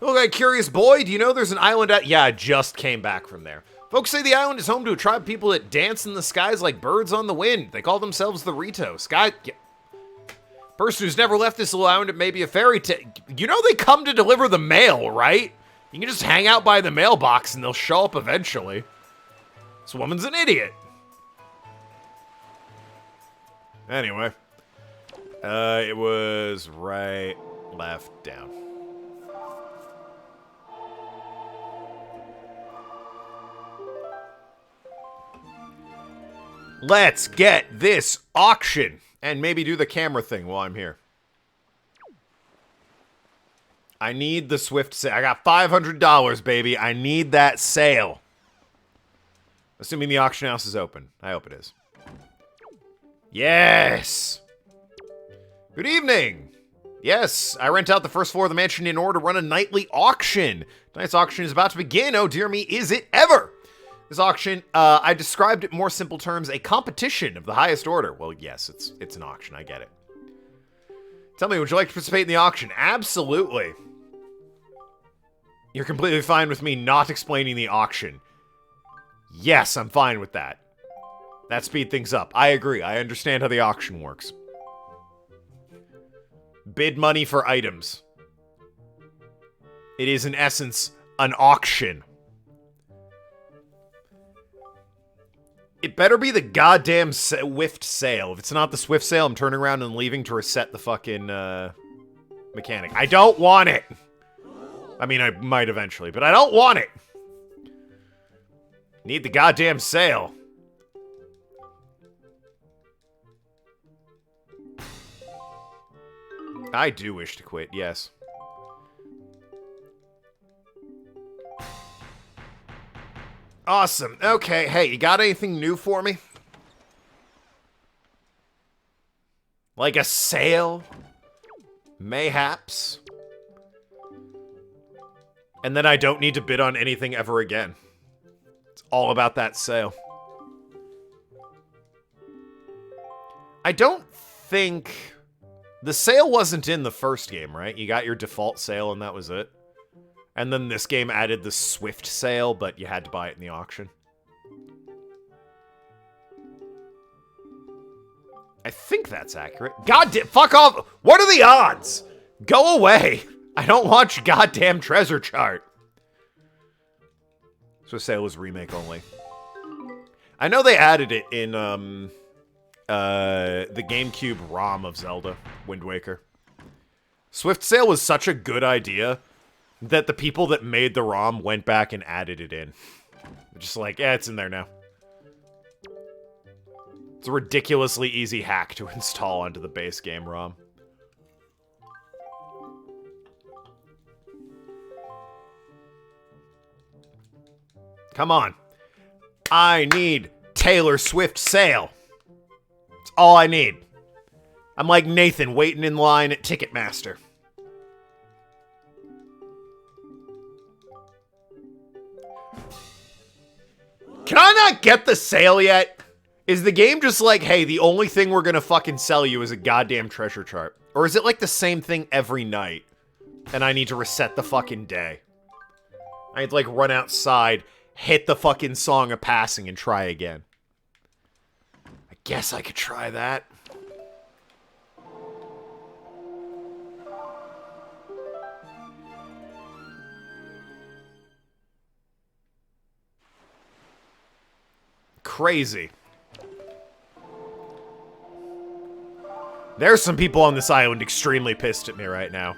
Okay, curious boy, do you know there's an island out? Yeah, I just came back from there. Folks say the island is home to a tribe of people that dance in the skies like birds on the wind. They call themselves the Rito. Person who's never left this little island, it may be a fairy tale. You know they come to deliver the mail, right? You can just hang out by the mailbox and they'll show up eventually. This woman's an idiot. Anyway. It was right, left, down. Let's get this auction. And maybe do the camera thing while I'm here. I need the Swift sale. I got $500, baby. I need that sale. Assuming the auction house is open. I hope it is. Yes! Good evening! Yes, I rent out the first floor of the mansion in order to run a nightly auction. Tonight's auction is about to begin. Oh, dear me, is it ever? This auction, I described it in more simple terms, a competition of the highest order. Well, yes, it's an auction. I get it. Tell me, would you like to participate in the auction? Absolutely. You're completely fine with me not explaining the auction. Yes, I'm fine with that. That speed things up. I agree. I understand how the auction works. Bid money for items. It is, in essence, an auction. It better be the goddamn Swift sale. If it's not the Swift sale, I'm turning around and leaving to reset the fucking mechanic. I don't want it. I mean, I might eventually, but I don't want it. Need the goddamn sale. I do wish to quit, yes. Awesome. Okay, hey, you got anything new for me? Like a sale? Mayhaps? And then I don't need to bid on anything ever again. It's all about that sale. I don't think... The sale wasn't in the first game, right? You got your default sale and that was it? And then this game added the Swift sale, but you had to buy it in the auction. I think that's accurate. Fuck off! What are the odds? Go away! I don't watch goddamn Treasure Chart. So sale was remake only. I know they added it in the GameCube ROM of Zelda, Wind Waker. Swift sale was such a good idea that the people that made the ROM went back and added it in. Just like, yeah, it's in there now. It's a ridiculously easy hack to install onto the base game ROM. Come on. I need Taylor Swift sale. That's all I need. I'm like Nathan waiting in line at Ticketmaster. Can I not get the sale yet? Is the game just like, hey, the only thing we're gonna fucking sell you is a goddamn treasure chart? Or is it like the same thing every night? And I need to reset the fucking day? I need to like run outside, hit the fucking Song of Passing, and try again. I guess I could try that. Crazy. There's some people on this island extremely pissed at me right now.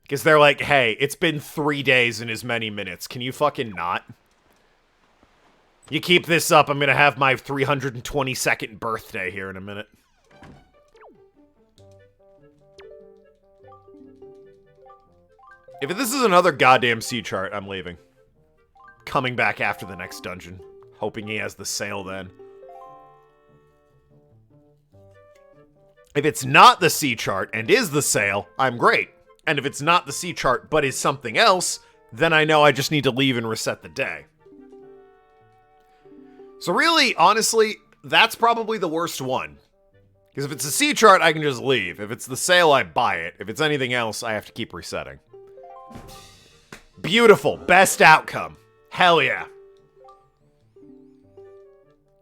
Because they're like, hey, it's been 3 days and as many minutes. Can you fucking not? You keep this up, I'm gonna have my 322nd birthday here in a minute. If this is another goddamn sea chart, I'm leaving. Coming back after the next dungeon. Hoping he has the sale then. If it's not the sea chart and is the sale, I'm great. And if it's not the sea chart but is something else, then I know I just need to leave and reset the day. So really, honestly, that's probably the worst one. Because if it's a sea chart, I can just leave. If it's the sale, I buy it. If it's anything else, I have to keep resetting. Beautiful. Best outcome. Hell yeah.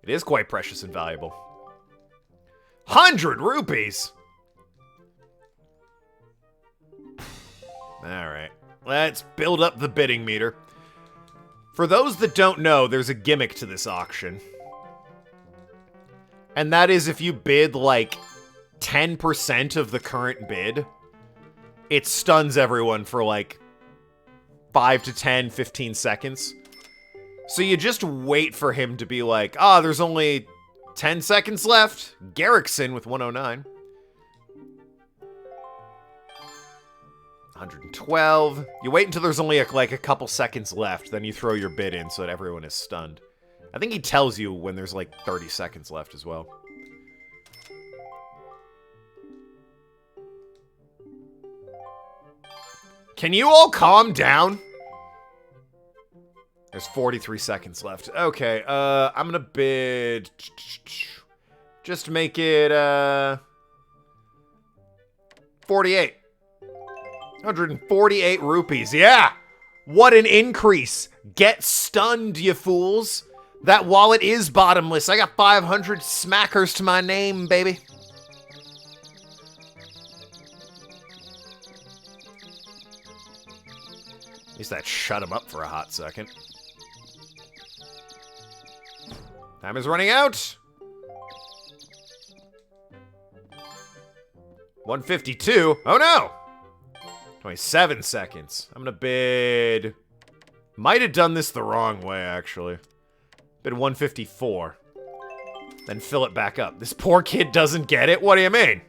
It is quite precious and valuable. 100 rupees! Alright. Let's build up the bidding meter. For those that don't know, there's a gimmick to this auction. And that is if you bid, like, 10% of the current bid, it stuns everyone for, like, 5 to 10, 15 seconds. So you just wait for him to be like, ah, there's only 10 seconds left. Garrickson with 109. 112. You wait until there's only like a couple seconds left, then you throw your bid in so that everyone is stunned. I think he tells you when there's like 30 seconds left as well. Can you all calm down? There's 43 seconds left. Okay, I'm gonna bid... Just make it, 48. 148 rupees, yeah! What an increase! Get stunned, you fools! That wallet is bottomless. I got 500 smackers to my name, baby. At least that shut him up for a hot second. Time is running out. 152. Oh no! 27 seconds. I'm gonna bid... Might have done this the wrong way, actually. Bid 154. Then fill it back up. This poor kid doesn't get it? What do you mean?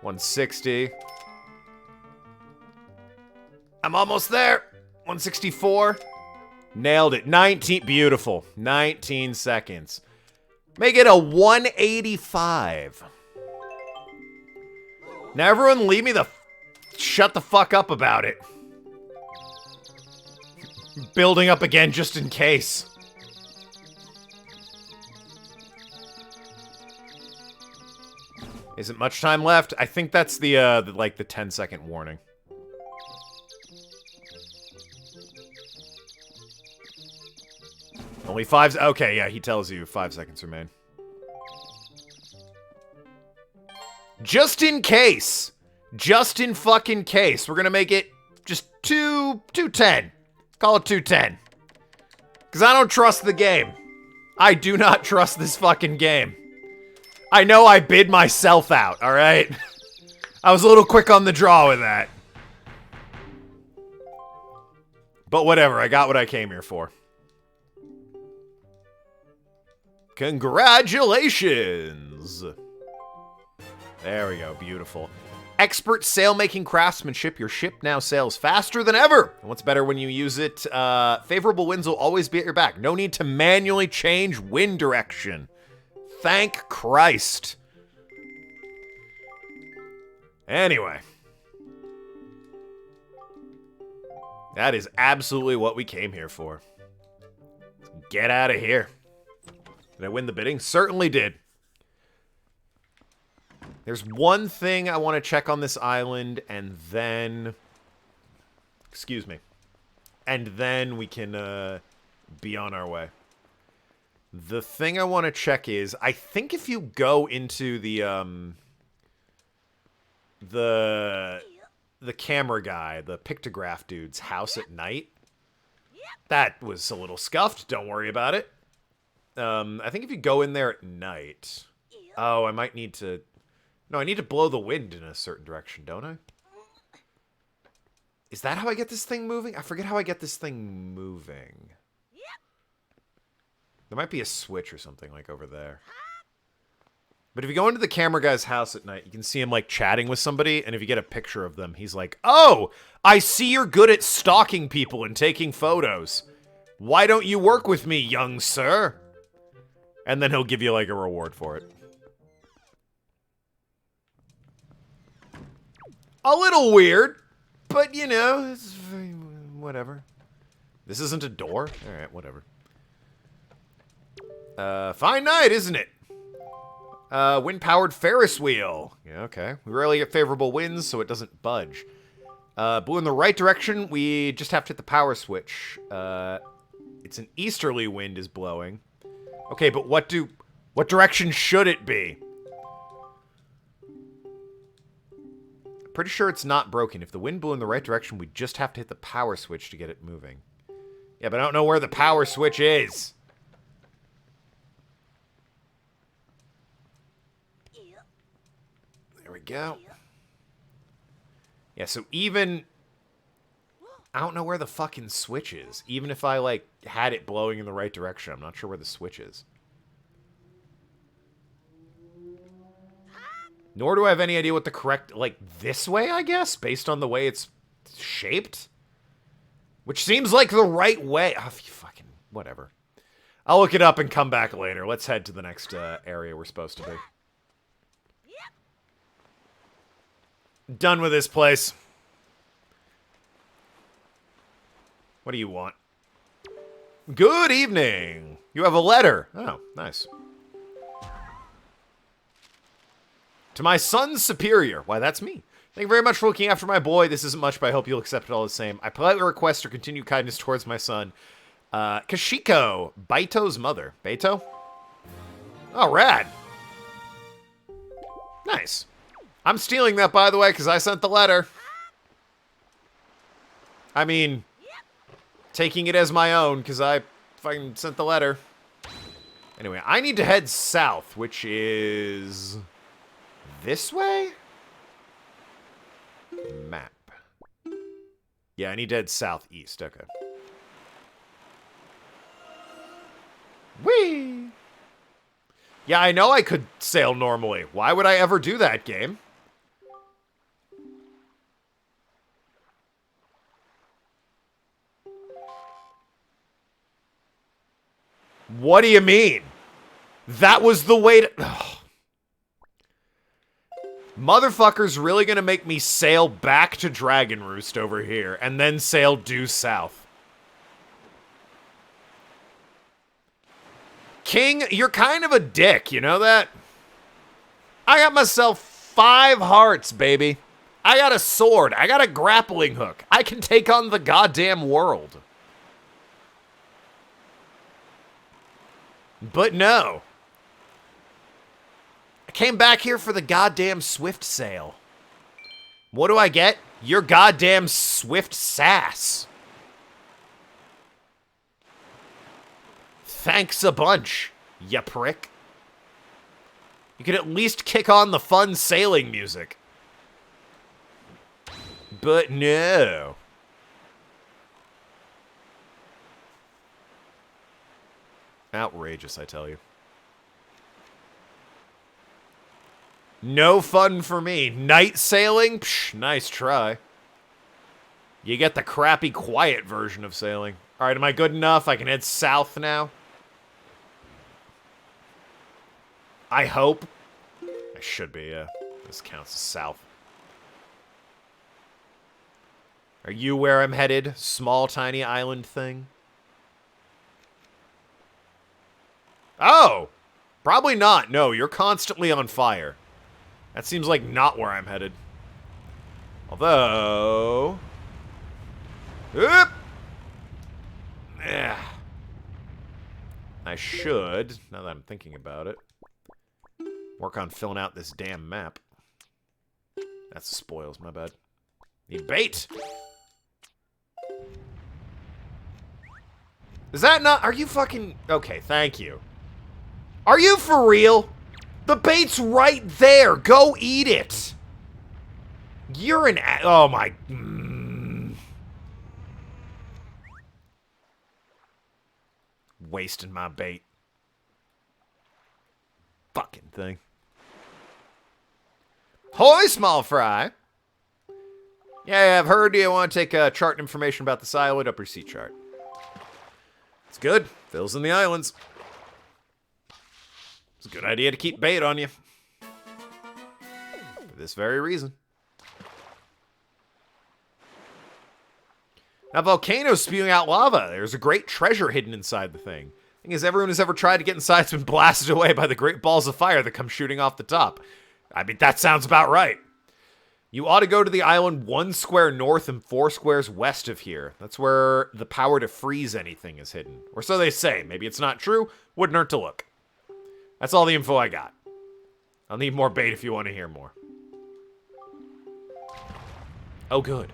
$160. I'm almost there. 164. Nailed it. 19. Beautiful. 19 seconds. Make it a 185. Now everyone leave me the... Shut the fuck up about it. Building up again just in case. Isn't much time left. I think that's the 10-second warning. Only 5... Okay, yeah, he tells you 5 seconds remain. Just in case. Just in fucking case. We're gonna make it just 210. Call it 210. Because I don't trust the game. I do not trust this fucking game. I know I bid myself out, alright? I was a little quick on the draw with that. But whatever, I got what I came here for. Congratulations! There we go, beautiful. Expert sail-making craftsmanship. Your ship now sails faster than ever. And what's better when you use it? Favorable winds will always be at your back. No need to manually change wind direction. Thank Christ. Anyway. That is absolutely what we came here for. Get out of here. Did I win the bidding? Certainly did. There's one thing I want to check on this island, and then... Excuse me. And then we can be on our way. The thing I want to check is, I think if you go into the camera guy, the pictograph dude's house at night, that was a little scuffed. Don't worry about it. I think if you go in there at night... Oh, I might need to... No, I need to blow the wind in a certain direction, don't I? Is that how I get this thing moving? I forget how I get this thing moving. There might be a switch or something, like, over there. But if you go into the camera guy's house at night, you can see him, like, chatting with somebody, and if you get a picture of them, he's like, "Oh, I see you're good at stalking people and taking photos. Why don't you work with me, young sir?" And then he'll give you, like, a reward for it. A little weird, but, you know, it's whatever. This isn't a door? Alright, whatever. Fine night, isn't it? Wind-powered Ferris wheel. Yeah, okay. We rarely get favorable winds, so it doesn't budge. Blew in the right direction, we just have to hit the power switch. It's an easterly wind is blowing. Okay, but what direction should it be? Pretty sure it's not broken. If the wind blew in the right direction, we just have to hit the power switch to get it moving. Yeah, but I don't know where the power switch is. There we go. Yeah, so even... I don't know where the fucking switch is. Even if I, like, had it blowing in the right direction, I'm not sure where the switch is. Nor do I have any idea what the correct... Like, this way, I guess? Based on the way it's shaped? Which seems like the right way. Oh, fucking... Whatever. I'll look it up and come back later. Let's head to the next area we're supposed to be. Done with this place. What do you want? Good evening. You have a letter. Oh, nice. To my son's superior. Why, that's me. Thank you very much for looking after my boy. This isn't much, but I hope you'll accept it all the same. I politely request your continued kindness towards my son. Kashiko, Baito's mother. Baito? Oh, rad. Nice. I'm stealing that, by the way, because I sent the letter. I mean, taking it as my own, because I fucking sent the letter. Anyway, I need to head south, which is... this way? Map. Yeah, I need to head southeast. Okay. Whee! Yeah, I know I could sail normally. Why would I ever do that, game? What do you mean? That was the way to... Ugh. Motherfucker's really gonna make me sail back to Dragon Roost over here, and then sail due south. King, you're kind of a dick, you know that? I got myself 5 hearts, baby. I got a sword. I got a grappling hook. I can take on the goddamn world. But no. I came back here for the goddamn Swift sale. What do I get? Your goddamn Swift sass. Thanks a bunch, ya prick. You could at least kick on the fun sailing music. But no. Outrageous, I tell you. No fun for me. Night sailing? Psh, nice try. You get the crappy, quiet version of sailing. Alright, am I good enough? I can head south now? I hope. I should be, yeah. This counts as south. Are you where I'm headed? Small, tiny island thing? Oh! Probably not. No, you're constantly on fire. That seems like not where I'm headed. Although... Oop! Yeah. I should, now that I'm thinking about it, work on filling out this damn map. That's the spoils, my bad. Need bait! Is that not... Are you fucking... Okay, thank you. Are you for real? The bait's right there. Go eat it. You're an... Oh, my... Wasting my bait. Fucking thing. Hoy, small fry. Yeah, I've heard you want to take chart information about this island up your sea chart. It's good. Fills in the islands. It's a good idea to keep bait on you. For this very reason. Now, volcano's spewing out lava. There's a great treasure hidden inside the thing. Thing is, everyone who's ever tried to get inside has been blasted away by the great balls of fire that come shooting off the top. I mean, that sounds about right. You ought to go to the island 1 square north and 4 squares west of here. That's where the power to freeze anything is hidden. Or so they say. Maybe it's not true. Wouldn't hurt to look. That's all the info I got. I'll need more bait if you want to hear more. Oh, good.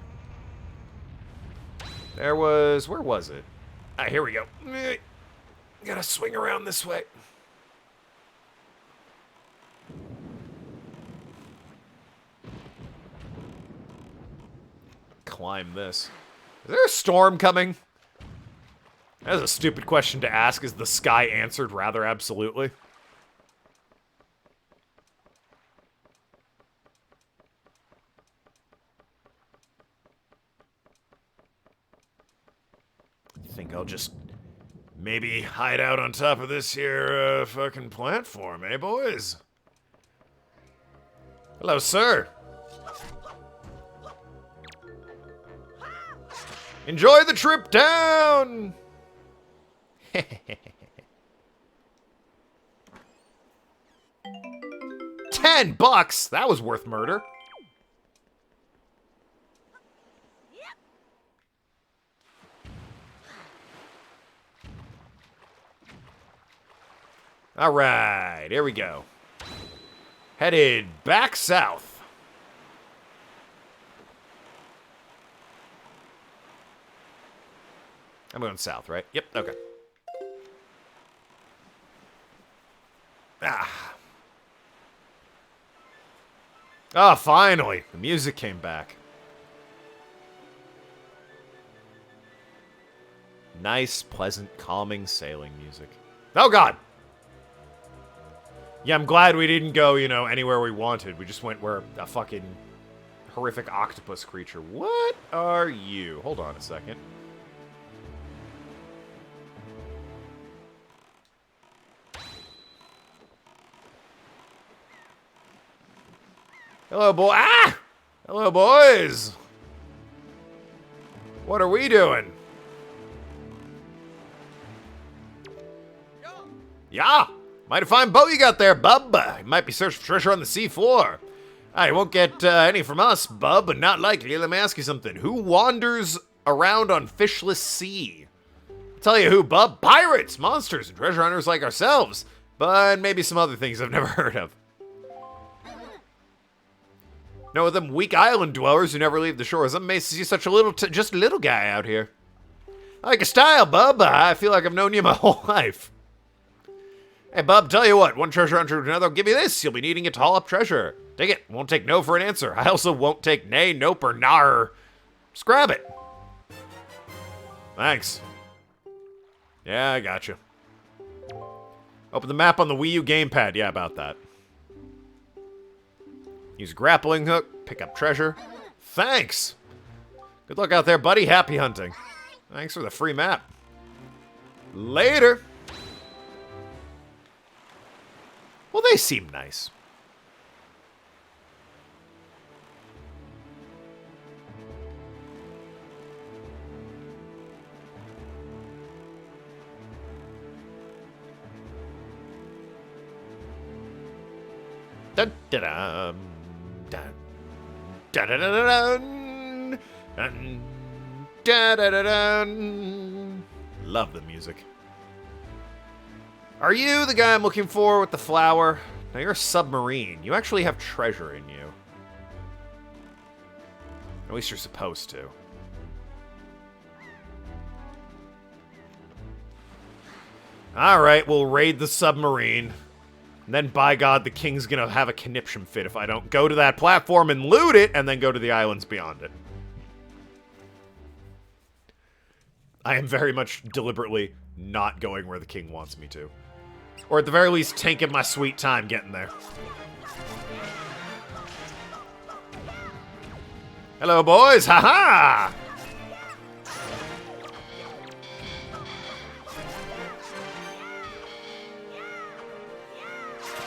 There was... Where was it? Ah, here we go. Gotta swing around this way. Climb this. Is there a storm coming? That's a stupid question to ask, as the sky answered rather absolutely. I think I'll just maybe hide out on top of this here fucking platform, eh, boys? Hello, sir. Enjoy the trip down! $10? That was worth murder. All right, here we go. Headed back south. I'm going south, right? Yep, okay. Ah. Ah, finally. The music came back. Nice, pleasant, calming sailing music. Oh, God! Yeah, I'm glad we didn't go, you know, anywhere we wanted. We just went where a fucking horrific octopus creature. What are you? Hold on a second. Hello, boy. Ah! Hello, boys. What are we doing? Yeah. Mighty fine boat you got there, bub. You might be searching for treasure on the sea floor. You won't get any from us, bub, but not likely. Let me ask you something. Who wanders around on fishless sea? I'll tell you who, bub. Pirates, monsters, and treasure hunters like ourselves. But maybe some other things I've never heard of. No, with them weak island dwellers who never leave the shores. That makes you such a little, just a little guy out here. I like your style, bub. I feel like I've known you my whole life. Hey, bub, tell you what. One treasure hunter to another. I'll give you this. You'll be needing it to haul up treasure. Take it. Won't take no for an answer. I also won't take nay, nope, or nar. Just grab it. Thanks. Yeah, I got you. Open the map on the Wii U gamepad. Yeah, about that. Use a grappling hook. Pick up treasure. Thanks. Good luck out there, buddy. Happy hunting. Thanks for the free map. Later. Well, they seem nice. Dun dun dun dun dun dun dun dun dun dun dun. Love the music. Are you the guy I'm looking for with the flower? Now you're a submarine. You actually have treasure in you. At least you're supposed to. Alright, we'll raid the submarine. And then, by God, the king's gonna have a conniption fit if I don't go to that platform and loot it, and then go to the islands beyond it. I am very much deliberately not going where the king wants me to. Or at the very least, taking my sweet time getting there. Hello, boys! Ha-ha!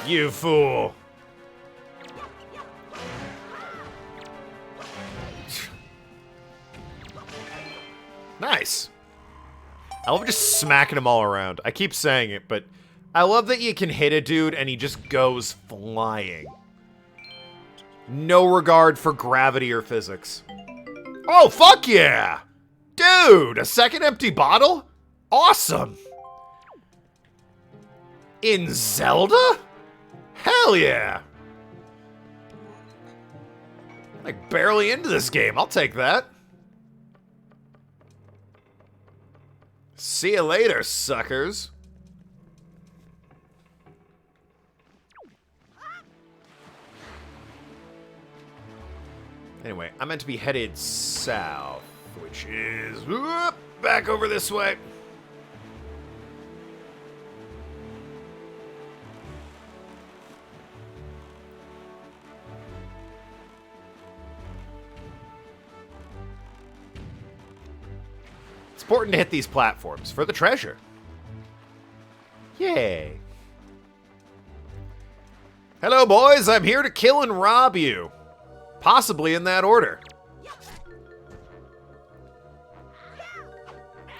You fool! Nice! I love just smacking them all around. I keep saying it, but I love that you can hit a dude and he just goes flying. No regard for gravity or physics. Oh, fuck yeah! Dude, a second empty bottle? Awesome! In Zelda? Hell yeah! Like, barely into this game. I'll take that. See you later, suckers. Anyway, I'm meant to be headed south, which is whoop, back over this way. It's important to hit these platforms for the treasure. Yay. Hello, boys. I'm here to kill and rob you. Possibly in that order.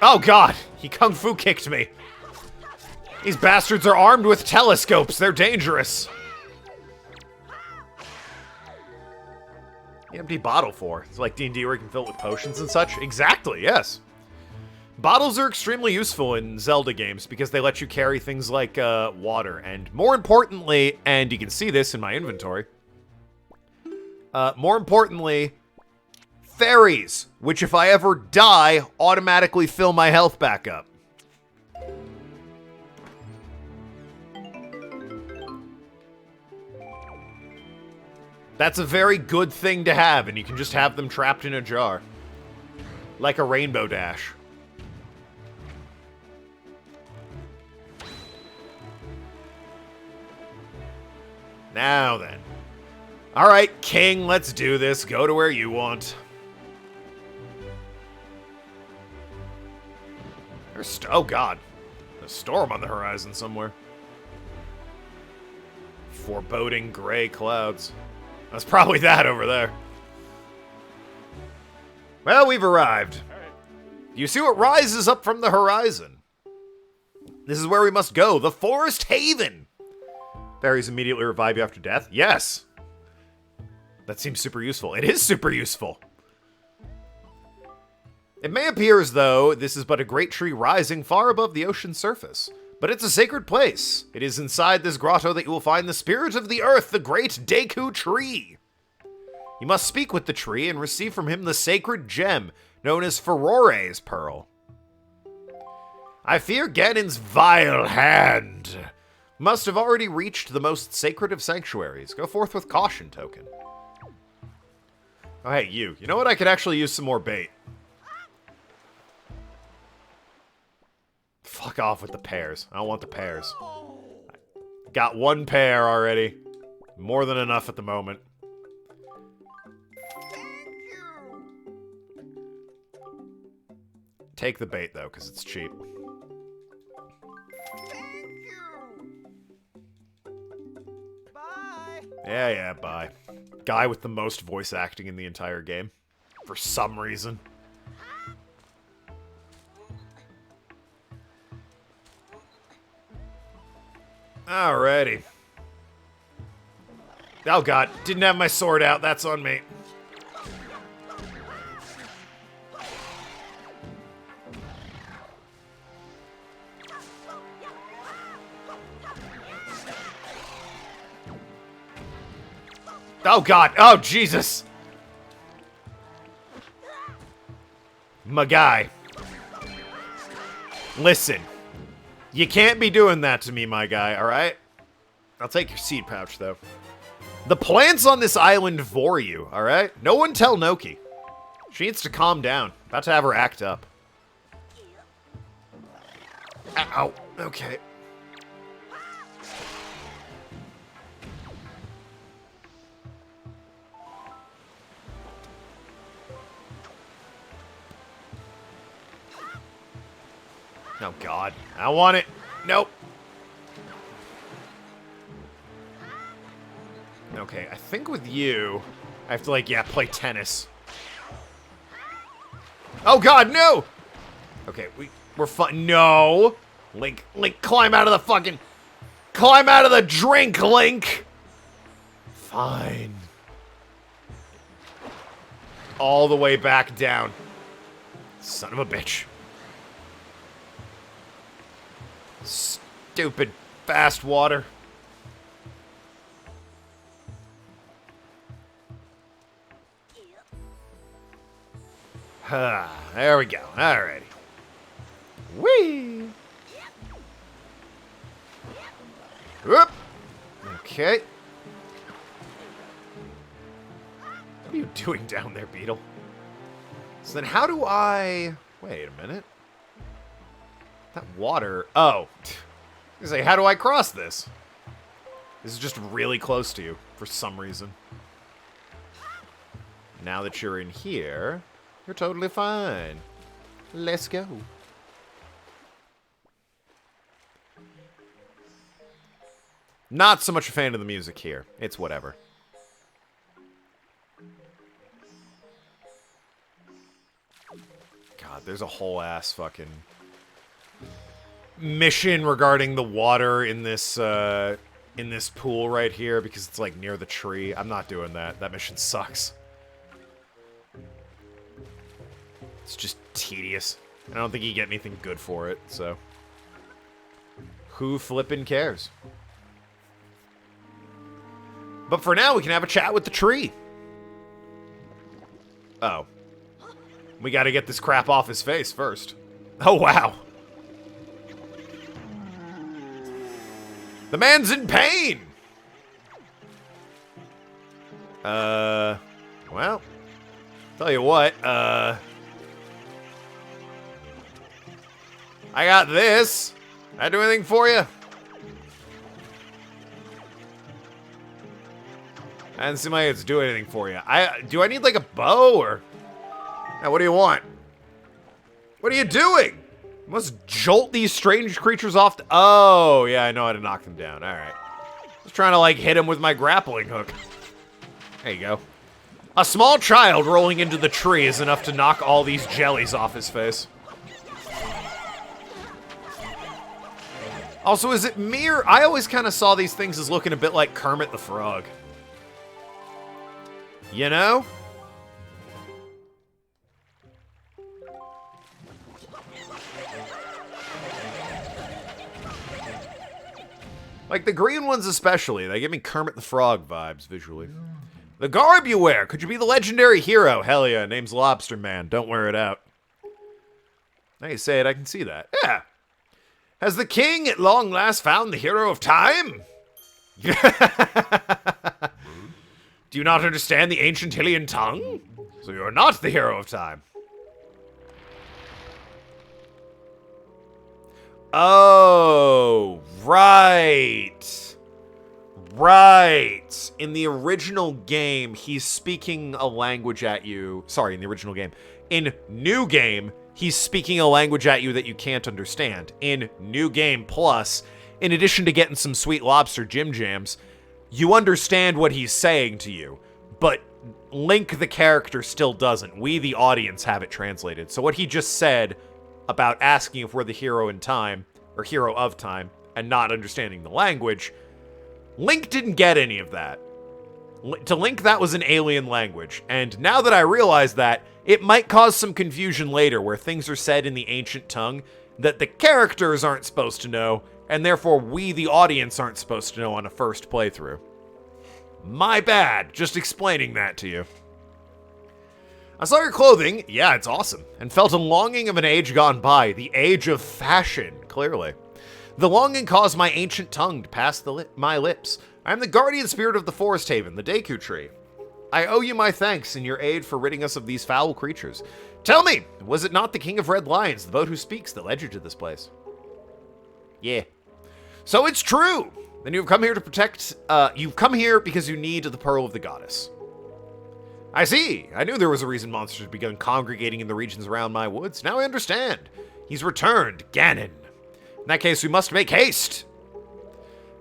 Oh, God. He kung fu kicked me. These bastards are armed with telescopes. They're dangerous. The empty bottle for. It's like D&D where you can fill it with potions and such. Exactly, yes. Bottles are extremely useful in Zelda games because they let you carry things like water. And more importantly, and you can see this in my inventory, more importantly, fairies, which if I ever die, automatically fill my health back up. That's a very good thing to have, and you can just have them trapped in a jar. Like a rainbow dash. Now then. Alright, King, let's do this. Go to where you want. There's oh god. A storm on the horizon somewhere. Foreboding gray clouds. That's probably that over there. Well, we've arrived. You see what rises up from the horizon? This is where we must go. The Forest Haven. Berries immediately revive you after death? Yes! That seems super useful. It is super useful! It may appear as though this is but a great tree rising far above the ocean's surface, but it's a sacred place. It is inside this grotto that you will find the spirit of the earth, the great Deku tree. You must speak with the tree and receive from him the sacred gem, known as Furore's Pearl. I fear Ganon's vile hand must have already reached the most sacred of sanctuaries. Go forth with caution, Token. Oh, hey, you. You know what? I could actually use some more bait. Fuck off with the pears. I don't want the pears. Got one pear already. More than enough at the moment. Take the bait, though, because it's cheap. Bye. Yeah, bye. Guy with the most voice acting in the entire game. For some reason. Alrighty. Oh god, didn't have my sword out, that's on me. Oh god, oh Jesus! My guy. Listen. You can't be doing that to me, my guy, alright? I'll take your seed pouch, though. The plants on this island vor you, alright? No one tell Noki. She needs to calm down. About to have her act up. Ow. Okay. Oh, God. I want it. Nope. Okay, I think with you, I have to, like, yeah, play tennis. Oh, God, no! Okay, we're fine. No! Link, climb out of the fucking... Climb out of the drink, Link! Fine. All the way back down. Son of a bitch. Stupid fast water. There we go. Alrighty. Whee! Whoop! Okay. What are you doing down there, Beetle? So then how do I... Wait a minute. That water... Oh. I was gonna say, how do I cross this? This is just really close to you, for some reason. Now that you're in here, you're totally fine. Let's go. Not so much a fan of the music here. It's whatever. God, there's a whole ass fucking... mission regarding the water in this pool right here because it's like near the tree. I'm not doing that. That mission sucks. It's just tedious. I don't think you get anything good for it, so. Who flippin' cares? But for now, we can have a chat with the tree. Oh. We gotta get this crap off his face first. Oh, wow. The man's in pain! Well, tell you what, I got this. I do anything for you? I didn't seem like it's doing anything for you. Do I need like a bow or? Now, what do you want? What are you doing? You must jolt these strange creatures off. Oh, yeah, I know how to knock them down. All right. Just trying to like hit him with my grappling hook. There you go. A small child rolling into the tree is enough to knock all these jellies off his face. Also, is it me or I always kind of saw these things as looking a bit like Kermit the Frog? You know? Like the green ones especially. They give me Kermit the Frog vibes visually. The garb you wear. Could you be the legendary hero? Hell yeah. Name's Lobster Man. Don't wear it out. Now you say it, I can see that. Yeah. Has the king at long last found the hero of time? Do you not understand the ancient Hylian tongue? So you are not the hero of time. Oh, right. Right. In the original game, he's speaking a language at you. Sorry, in the original game. In New Game, he's speaking a language at you that you can't understand. In New Game Plus, in addition to getting some sweet lobster Jimjams, you understand what he's saying to you. But Link, the character, still doesn't. We, the audience, have it translated. So what he just said about asking if we're the hero in time, or hero of time, and not understanding the language, Link didn't get any of that. To Link, that was an alien language. And now that I realize that, it might cause some confusion later where things are said in the ancient tongue that the characters aren't supposed to know, and therefore we, the audience, aren't supposed to know on a first playthrough. My bad, just explaining that to you. I saw your clothing, yeah, it's awesome, and felt a longing of an age gone by, the age of fashion, clearly. The longing caused my ancient tongue to pass my lips. I am the guardian spirit of the forest haven, the Deku tree. I owe you my thanks in your aid for ridding us of these foul creatures. Tell me, was it not the King of Red Lions, the boat who speaks, that led you to this place? Yeah. So it's true! Then you've come here to protect, you've come here because you need the Pearl of the Goddess. I see. I knew there was a reason monsters had begun congregating in the regions around my woods. Now I understand. He's returned, Ganon. In that case, we must make haste.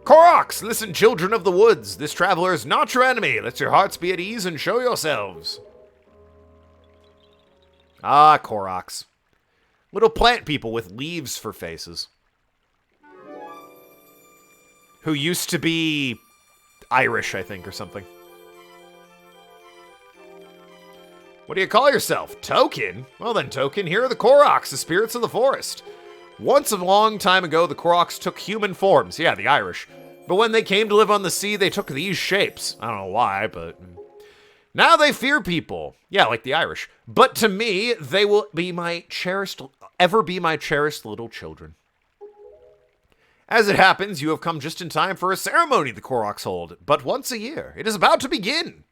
Koroks, listen, children of the woods. This traveler is not your enemy. Let your hearts be at ease and show yourselves. Ah, Koroks. Little plant people with leaves for faces. Who used to be Irish, I think, or something. What do you call yourself? Token? Well then, Token, here are the Koroks, the spirits of the forest. Once a long time ago, the Koroks took human forms. Yeah, the Irish. But when they came to live on the sea, they took these shapes. I don't know why, but... Now they fear people. Yeah, like the Irish. But to me, they will be my cherished... ever be my cherished little children. As it happens, you have come just in time for a ceremony the Koroks hold, but once a year. It is about to begin.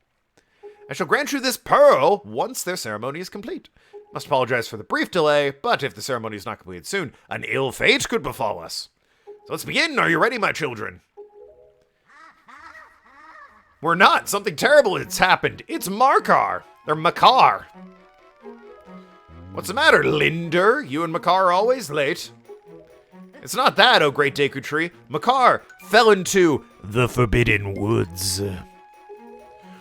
I shall grant you this pearl once their ceremony is complete. Must apologize for the brief delay, but if the ceremony is not completed soon, an ill fate could befall us. So let's begin. Are you ready, my children? We're not. Something terrible has happened. It's Makar. Or Makar. What's the matter, Linder? You and Makar are always late. It's not that, oh great Deku Tree. Makar fell into the Forbidden Woods.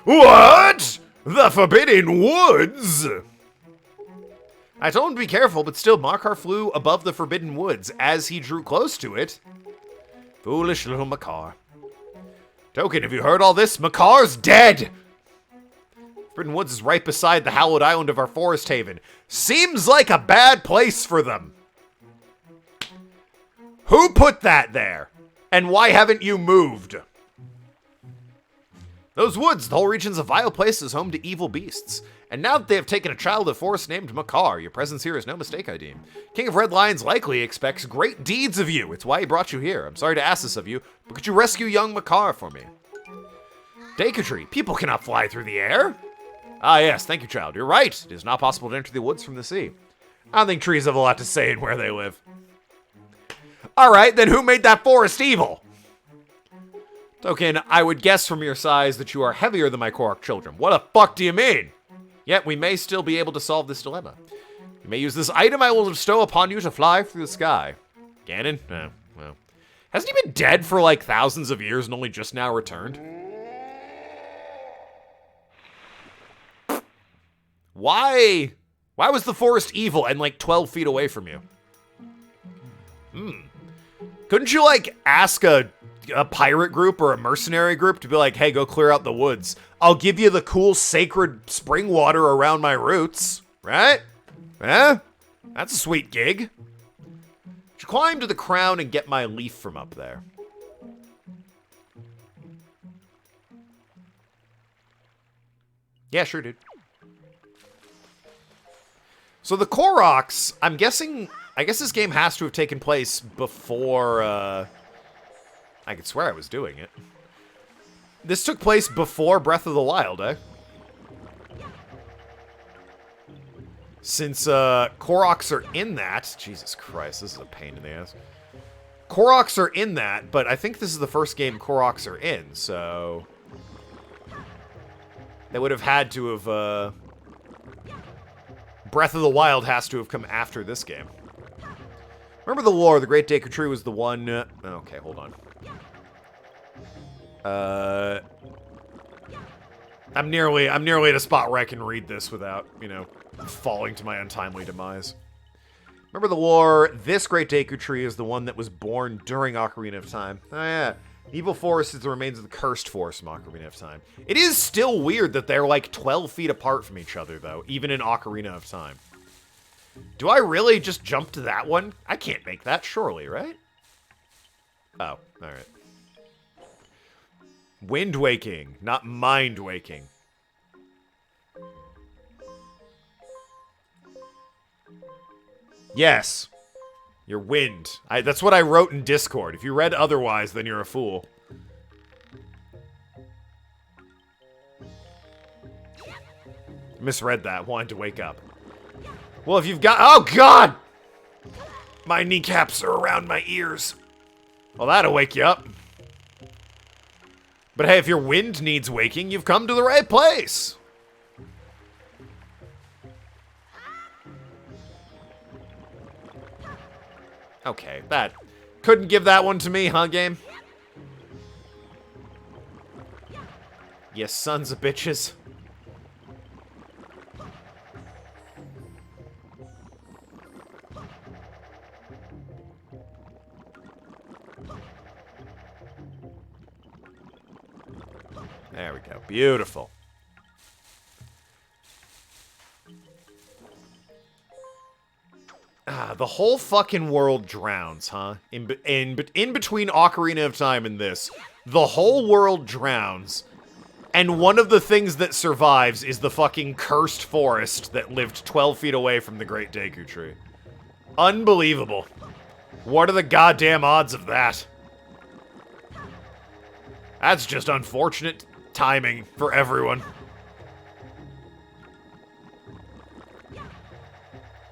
What? The Forbidden Woods? I told him to be careful, but still Makar flew above the Forbidden Woods as he drew close to it. Foolish little Makar. Token, have you heard all this? Makar's dead! Forbidden Woods is right beside the hallowed island of our forest haven. Seems like a bad place for them. Who put that there? And why haven't you moved? Those woods, the whole region's a vile place, is home to evil beasts. And now that they have taken a child of the forest named Makar, your presence here is no mistake, I deem. King of Red Lions likely expects great deeds of you. It's why he brought you here. I'm sorry to ask this of you, but could you rescue young Makar for me? Deku Tree, people cannot fly through the air. Ah yes, thank you, child. You're right. It is not possible to enter the woods from the sea. I don't think trees have a lot to say in where they live. Alright, then who made that forest evil? Token, I would guess from your size that you are heavier than my Korok children. What the fuck do you mean? Yet we may still be able to solve this dilemma. You may use this item I will bestow upon you to fly through the sky. Ganon? Oh, well. Hasn't he been dead for like thousands of years and only just now returned? Why? Why was the forest evil and like 12 feet away from you? Couldn't you, like, ask a pirate group or a mercenary group to be like, hey, go clear out the woods. I'll give you the cool sacred spring water around my roots. Right? Eh? That's a sweet gig. Should climb to the crown and get my leaf from up there. Yeah, sure, dude. So the Koroks, I'm guessing... I guess this game has to have taken place before, I could swear I was doing it. This took place before Breath of the Wild, eh? Since, Koroks are in that... Jesus Christ, this is a pain in the ass. Koroks are in that, but I think this is the first game Koroks are in, so... They would have had to have, Breath of the Wild has to have come after this game. Remember the lore, the Great Deku Tree was the one... okay, hold on. I'm nearly at a spot where I can read this without, you know, falling to my untimely demise. Remember the lore, this Great Deku Tree is the one that was born during Ocarina of Time. Oh yeah, Evil Forest is the remains of the Cursed Forest from Ocarina of Time. It is still weird that they're like 12 feet apart from each other, though, even in Ocarina of Time. Do I really just jump to that one? I can't make that, surely, right? Oh, alright. Wind waking, not mind waking. Yes. You're wind. That's what I wrote in Discord. If you read otherwise, then you're a fool. Misread that. Wanted to wake up. Well, if you've got... Oh, God! My kneecaps are around my ears. Well, that'll wake you up. But hey, if your wind needs waking, you've come to the right place. Okay, that... Couldn't give that one to me, huh, game? You sons of bitches. There we go. Beautiful. Ah, the whole fucking world drowns, huh? In between Ocarina of Time and this, the whole world drowns. And one of the things that survives is the fucking cursed forest that lived 12 feet away from the Great Deku Tree. Unbelievable. What are the goddamn odds of that? That's just unfortunate timing for everyone.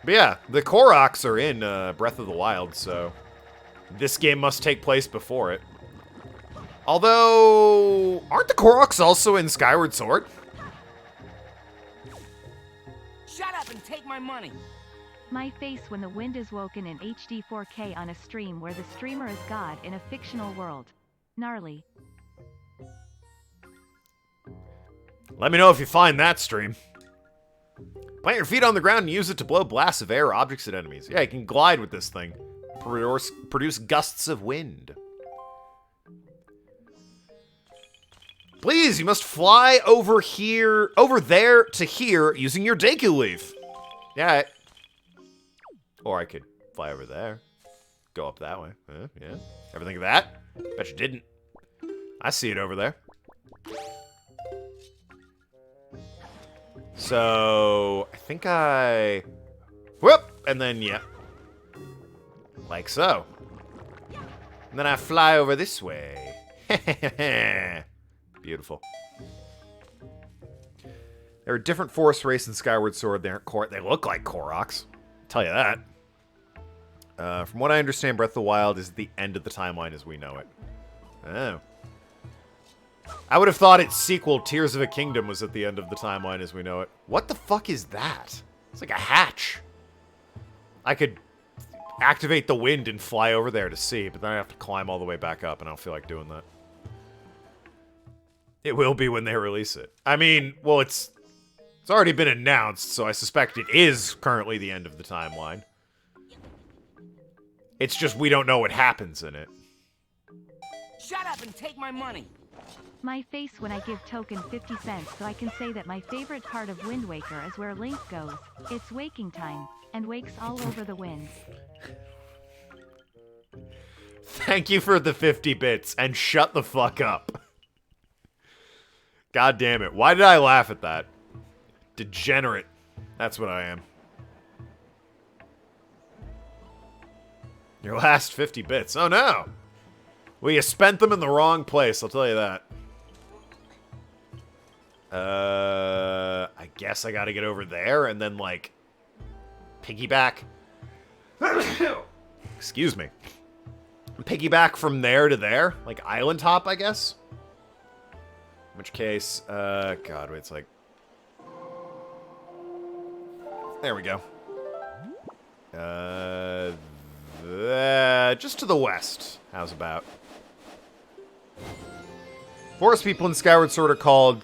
But yeah, the Koroks are in Breath of the Wild, so this game must take place before it. Although, aren't the Koroks also in Skyward Sword? Shut up and take my money. My face when the wind is woken in HD 4K on a stream where the streamer is God in a fictional world. Gnarly. Let me know if you find that stream. Plant your feet on the ground and use it to blow blasts of air or objects at enemies. Yeah, you can glide with this thing. Produce gusts of wind. Please, you must fly over there to here using your Deku Leaf. Yeah. Or I could fly over there. Go up that way. Yeah. Ever think of that? Bet you didn't. I see it over there. So, I think whoop! And then, yeah. Like so. And then I fly over this way. Beautiful. There are different forest race in Skyward Sword. They look like Koroks. I'll tell you that. From what I understand, Breath of the Wild is the end of the timeline as we know it. Oh. I would have thought its sequel, Tears of a Kingdom, was at the end of the timeline as we know it. What the fuck is that? It's like a hatch. I could activate the wind and fly over there to see, but then I have to climb all the way back up, and I don't feel like doing that. It will be when they release it. I mean, well, it's already been announced, so I suspect it is currently the end of the timeline. It's just we don't know what happens in it. Shut up and take my money. My face when I give Token 50 cents so I can say that my favorite part of Wind Waker is where Link goes. It's waking time, and wakes all over the wind. Thank you for the 50 bits, and shut the fuck up. God damn it. Why did I laugh at that? Degenerate. That's what I am. Your last 50 bits. Oh no! Well, you spent them in the wrong place, I'll tell you that. I guess I gotta get over there and then, like, piggyback. Excuse me. Piggyback from there to there? Like, island hop, I guess? In which case, God, wait, it's like... There we go. Just to the west. How's about? Forest people in Skyward Sword are called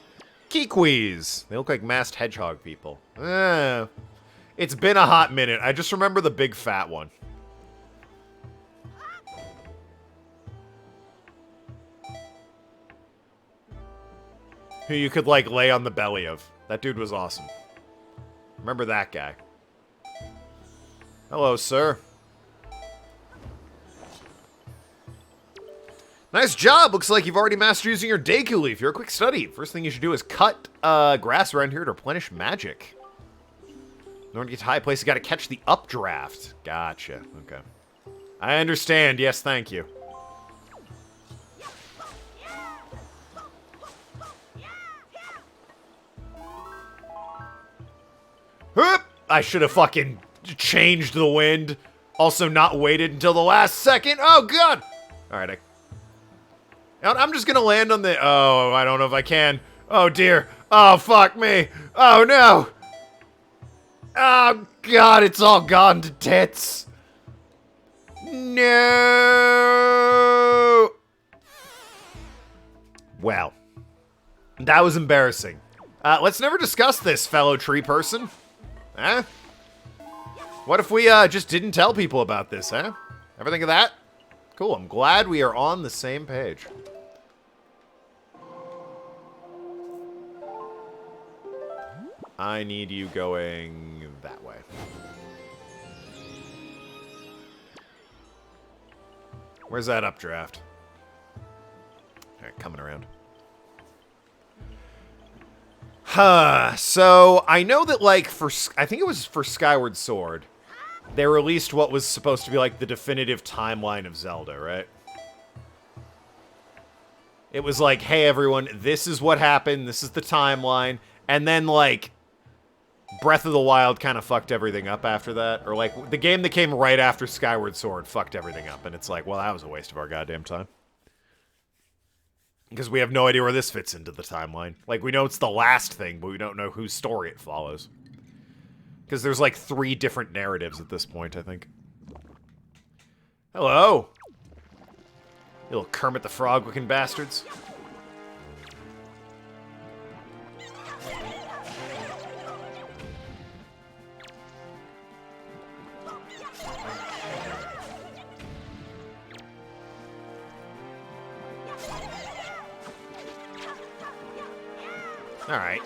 Kikwis. They look like masked hedgehog people. It's been a hot minute. I just remember the big fat one. Who you could, like, lay on the belly of. That dude was awesome. Remember that guy. Hello, sir. Nice job! Looks like you've already mastered using your Deku Leaf. You're a quick study. First thing you should do is cut grass around here to replenish magic. In order to get to high place, you gotta catch the updraft. Gotcha. Okay. I understand. Yes, thank you. Whoop! I should have fucking changed the wind. Also not waited until the last second. Oh, God! Alright, I'm just gonna land on the... Oh, I don't know if I can. Oh, dear. Oh, fuck me. Oh, no. Oh, God, it's all gone to tits. No. Well, that was embarrassing. Let's never discuss this, fellow tree person. Huh? What if we just didn't tell people about this, huh? Ever think of that? Cool, I'm glad we are on the same page. I need you going that way. Where's that updraft? Alright, coming around. So, I know that, like, I think it was for Skyward Sword, they released what was supposed to be, like, the definitive timeline of Zelda, right? It was like, hey, everyone, this is what happened, this is the timeline, and then, like, Breath of the Wild kind of fucked everything up after that, or, like, the game that came right after Skyward Sword fucked everything up, and it's like, well, that was a waste of our goddamn time. Because we have no idea where this fits into the timeline. Like, we know it's the last thing, but we don't know whose story it follows. Because there's, like, 3 different narratives at this point, I think. Hello! You little Kermit the Frog-looking bastards. Alright.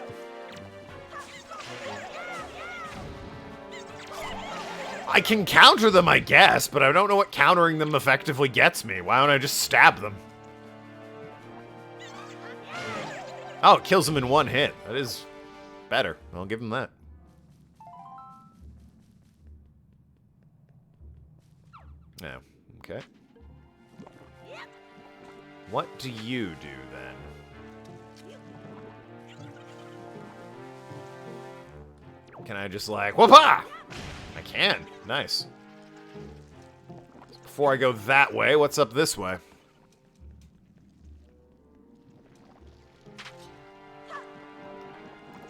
I can counter them, I guess, but I don't know what countering them effectively gets me. Why don't I just stab them? Oh, it kills them in one hit. That is better. I'll give them that. Yeah, okay. What do you do, then? Can I just, like, whoop-ah! I can. Nice. Before I go that way, what's up this way?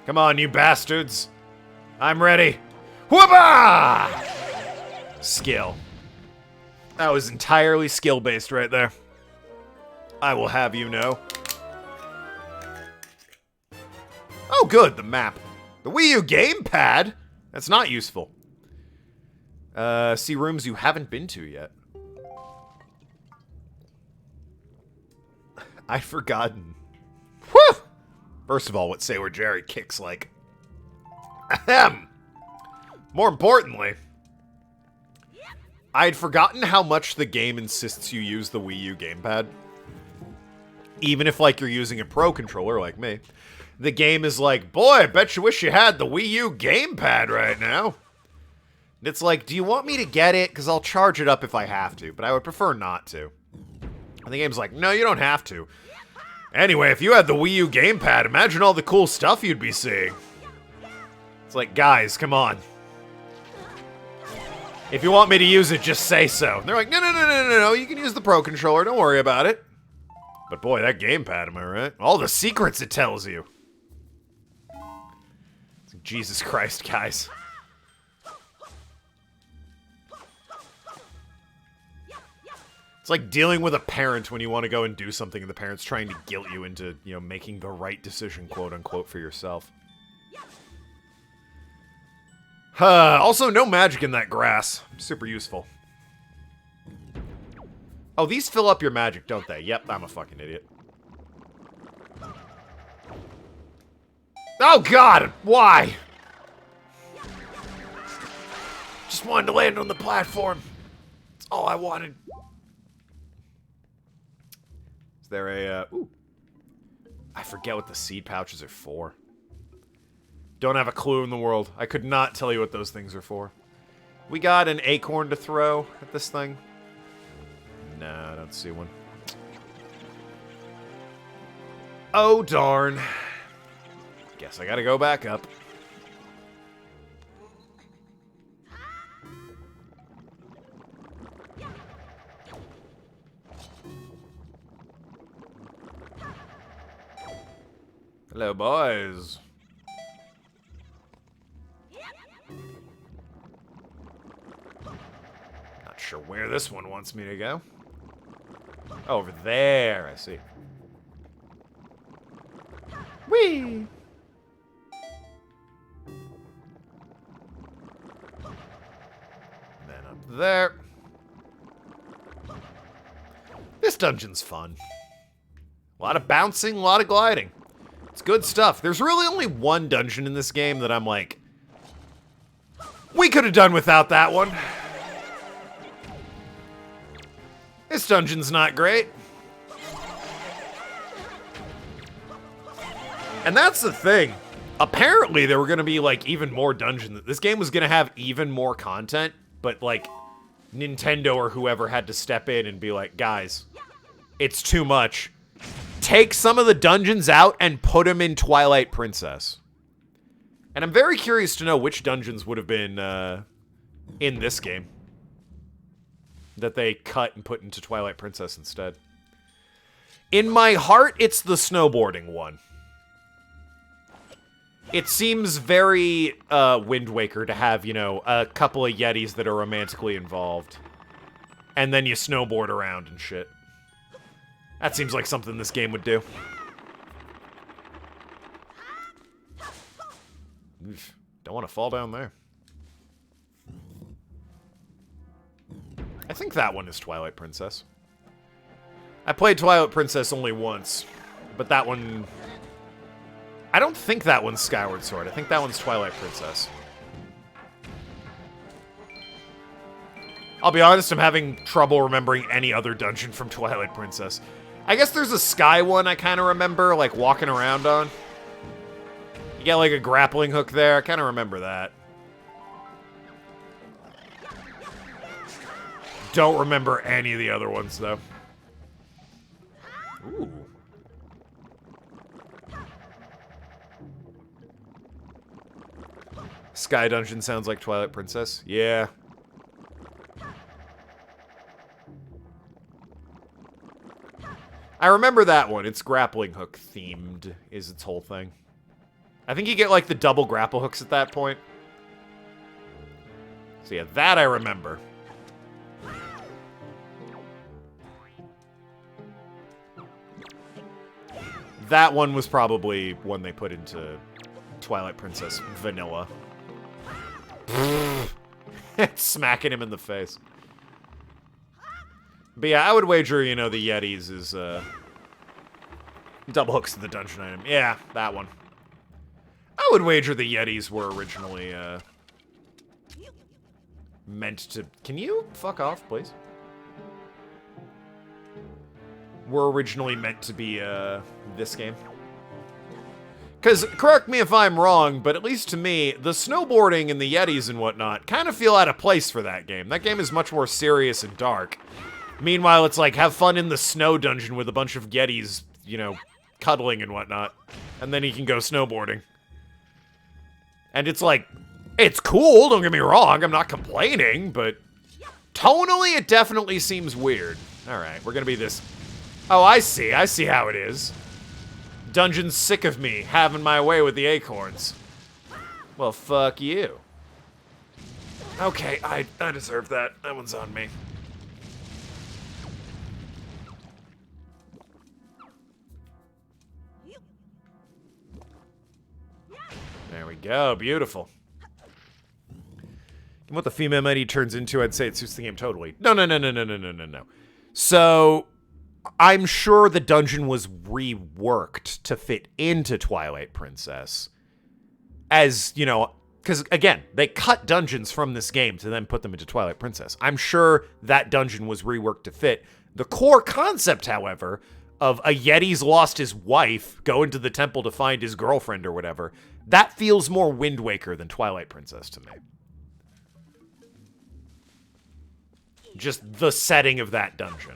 Come on, you bastards. I'm ready. Whoop-ah! Skill. That was entirely skill-based right there. I will have you know. Oh, good, the map. The Wii U gamepad? That's not useful. See rooms you haven't been to yet. I'd forgotten. Whew! First of all, what Say Where Jerry kicks like. Ahem! More importantly, I'd forgotten how much the game insists you use the Wii U gamepad. Even if, like, you're using a Pro controller like me. The game is like, boy, I bet you wish you had the Wii U gamepad right now. And it's like, do you want me to get it? Because I'll charge it up if I have to, but I would prefer not to. And the game's like, no, you don't have to. Anyway, if you had the Wii U gamepad, imagine all the cool stuff you'd be seeing. It's like, guys, come on. If you want me to use it, just say so. And they're like, no, you can use the Pro controller, don't worry about it. But boy, that gamepad, am I right? All the secrets it tells you. Jesus Christ, guys. It's like dealing with a parent when you want to go and do something and the parent's trying to guilt you into, you know, making the right decision, quote unquote, for yourself. Also, no magic in that grass. Super useful. Oh, these fill up your magic, don't they? Yep, I'm a fucking idiot. Oh, God! Why? Just wanted to land on the platform. That's all I wanted. Is there a, ooh. I forget what the seed pouches are for. Don't have a clue in the world. I could not tell you what those things are for. We got an acorn to throw at this thing. No, I don't see one. Oh, darn. Guess I gotta go back up. Hello, boys. Not sure where this one wants me to go. Oh, over there, I see. Whee! Then up there. This dungeon's fun. A lot of bouncing, a lot of gliding. It's good stuff. There's really only one dungeon in this game that I'm like, we could have done without that one. This dungeon's not great. And that's the thing. Apparently there were going to be like even more dungeons. This game was going to have even more content, but like Nintendo or whoever had to step in and be like, guys, it's too much. Take some of the dungeons out and put them in Twilight Princess. And I'm very curious to know which dungeons would have been in this game that they cut and put into Twilight Princess instead. In my heart, it's the snowboarding one. It seems very Wind Waker to have, you know, a couple of Yetis that are romantically involved. And then you snowboard around and shit. That seems like something this game would do. Oof, don't want to fall down there. I think that one is Twilight Princess. I played Twilight Princess only once, but that one... I don't think that one's Skyward Sword. I think that one's Twilight Princess. I'll be honest, I'm having trouble remembering any other dungeon from Twilight Princess. I guess there's a sky one I kind of remember, like, walking around on. You get, like, a grappling hook there. I kind of remember that. Don't remember any of the other ones, though. Ooh. Sky Dungeon sounds like Twilight Princess. Yeah. I remember that one. It's grappling hook themed, is its whole thing. I think you get, like, the double grapple hooks at that point. So yeah, that I remember. That one was probably one they put into Twilight Princess Vanilla. Smacking him in the face. But yeah, I would wager, you know, the Yetis is Double hooks to the dungeon item. Yeah, that one. I would wager the Yetis were originally, meant to... Can you fuck off, please? Were originally meant to be, this game. Because, correct me if I'm wrong, but at least to me, the snowboarding and the Yetis and whatnot kind of feel out of place for that game. That game is much more serious and dark. Meanwhile, it's like, have fun in the snow dungeon with a bunch of Yetis, you know, cuddling and whatnot. And then you can go snowboarding. And it's like, it's cool, don't get me wrong, I'm not complaining, but tonally it definitely seems weird. Alright, we're gonna be this... Oh, I see how it is. Dungeon's sick of me having my way with the acorns. Well, fuck you. Okay, I deserve that. That one's on me. There we go, beautiful. And what the female mighty turns into, I'd say it suits the game totally. No. So, I'm sure the dungeon was reworked to fit into Twilight Princess. As, you know, because, again, they cut dungeons from this game to then put them into Twilight Princess. I'm sure that dungeon was reworked to fit. The core concept, however, of a Yeti's lost his wife, going to the temple to find his girlfriend or whatever, that feels more Wind Waker than Twilight Princess to me. Just the setting of that dungeon.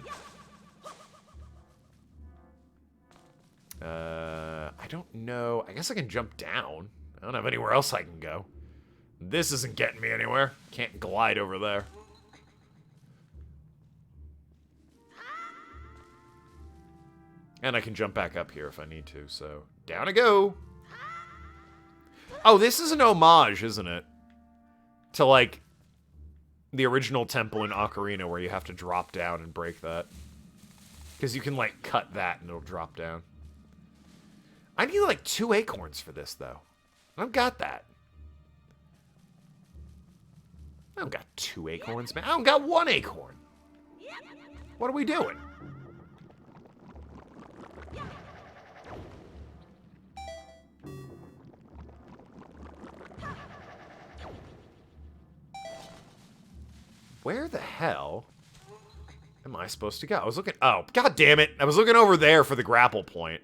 I don't know. I guess I can jump down. I don't have anywhere else I can go. This isn't getting me anywhere. Can't glide over there. And I can jump back up here if I need to, so down I go. Oh, this is an homage, isn't it? To, like, the original temple in Ocarina where you have to drop down and break that. Because you can, like, cut that and it'll drop down. I need, like, 2 acorns for this, though. I don't got that. I don't got 2 acorns, man. I don't got 1 acorn. What are we doing? Where the hell am I supposed to go? I was looking... Oh, god damn it. I was looking over there for the grapple point.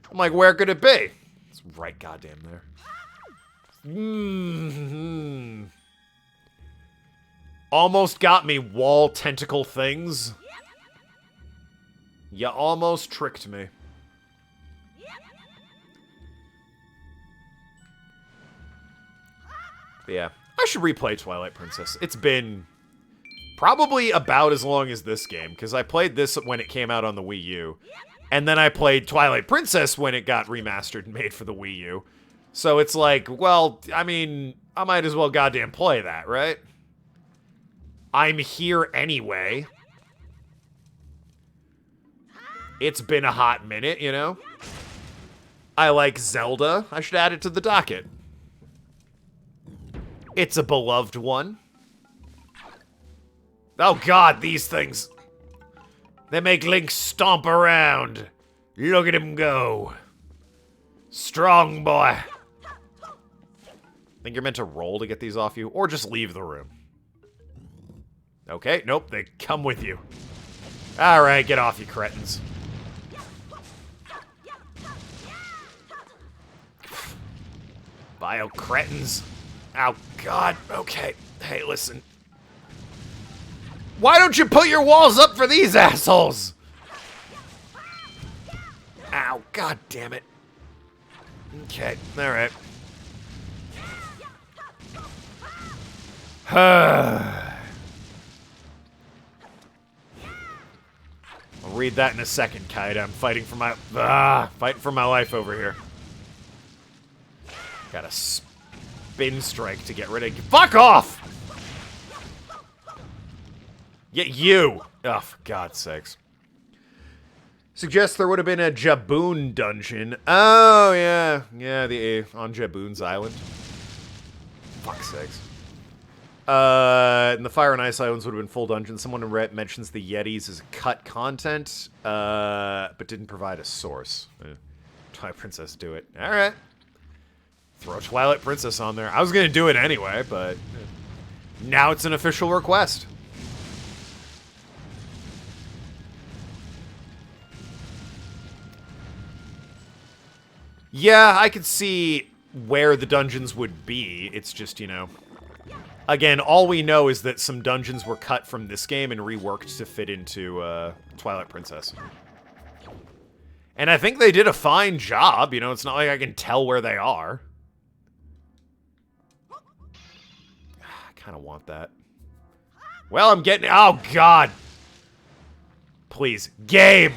I'm like, where could it be? It's right goddamn there. Almost got me, wall tentacle things. You almost tricked me. But yeah, I should replay Twilight Princess. It's been probably about as long as this game, because I played this when it came out on the Wii U. And then I played Twilight Princess when it got remastered and made for the Wii U. So it's like, well, I mean, I might as well goddamn play that, right? I'm here anyway. It's been a hot minute, you know? I like Zelda. I should add it to the docket. It's a beloved one. Oh god, these things. They make Link stomp around. Look at him go. Strong boy. Think you're meant to roll to get these off you? Or just leave the room? Okay, nope, they come with you. Alright, get off, you cretins. Bio cretins. Oh, God. Okay. Hey, listen. Why don't you put your walls up for these assholes? Ow, god damn it. Okay, alright. I'll read that in a second, Kite. I'm fighting for my life over here. Got a spin strike to get rid of. Fuck off! Get you! Oh, for God's sakes. Suggests there would have been a Jaboon dungeon. Oh, yeah. Yeah, on Jaboon's island. Fuck's sakes. And the Fire and Ice Islands would have been full dungeons. Someone mentions the Yetis as cut content, but didn't provide a source. Twilight Princess, do it. All right. Throw Twilight Princess on there. I was going to do it anyway, but now it's an official request. Yeah, I could see where the dungeons would be. It's just, you know... Again, all we know is that some dungeons were cut from this game and reworked to fit into Twilight Princess. And I think they did a fine job. You know, it's not like I can tell where they are. I kind of want that. Well, I'm getting... Oh, God. Please. Game!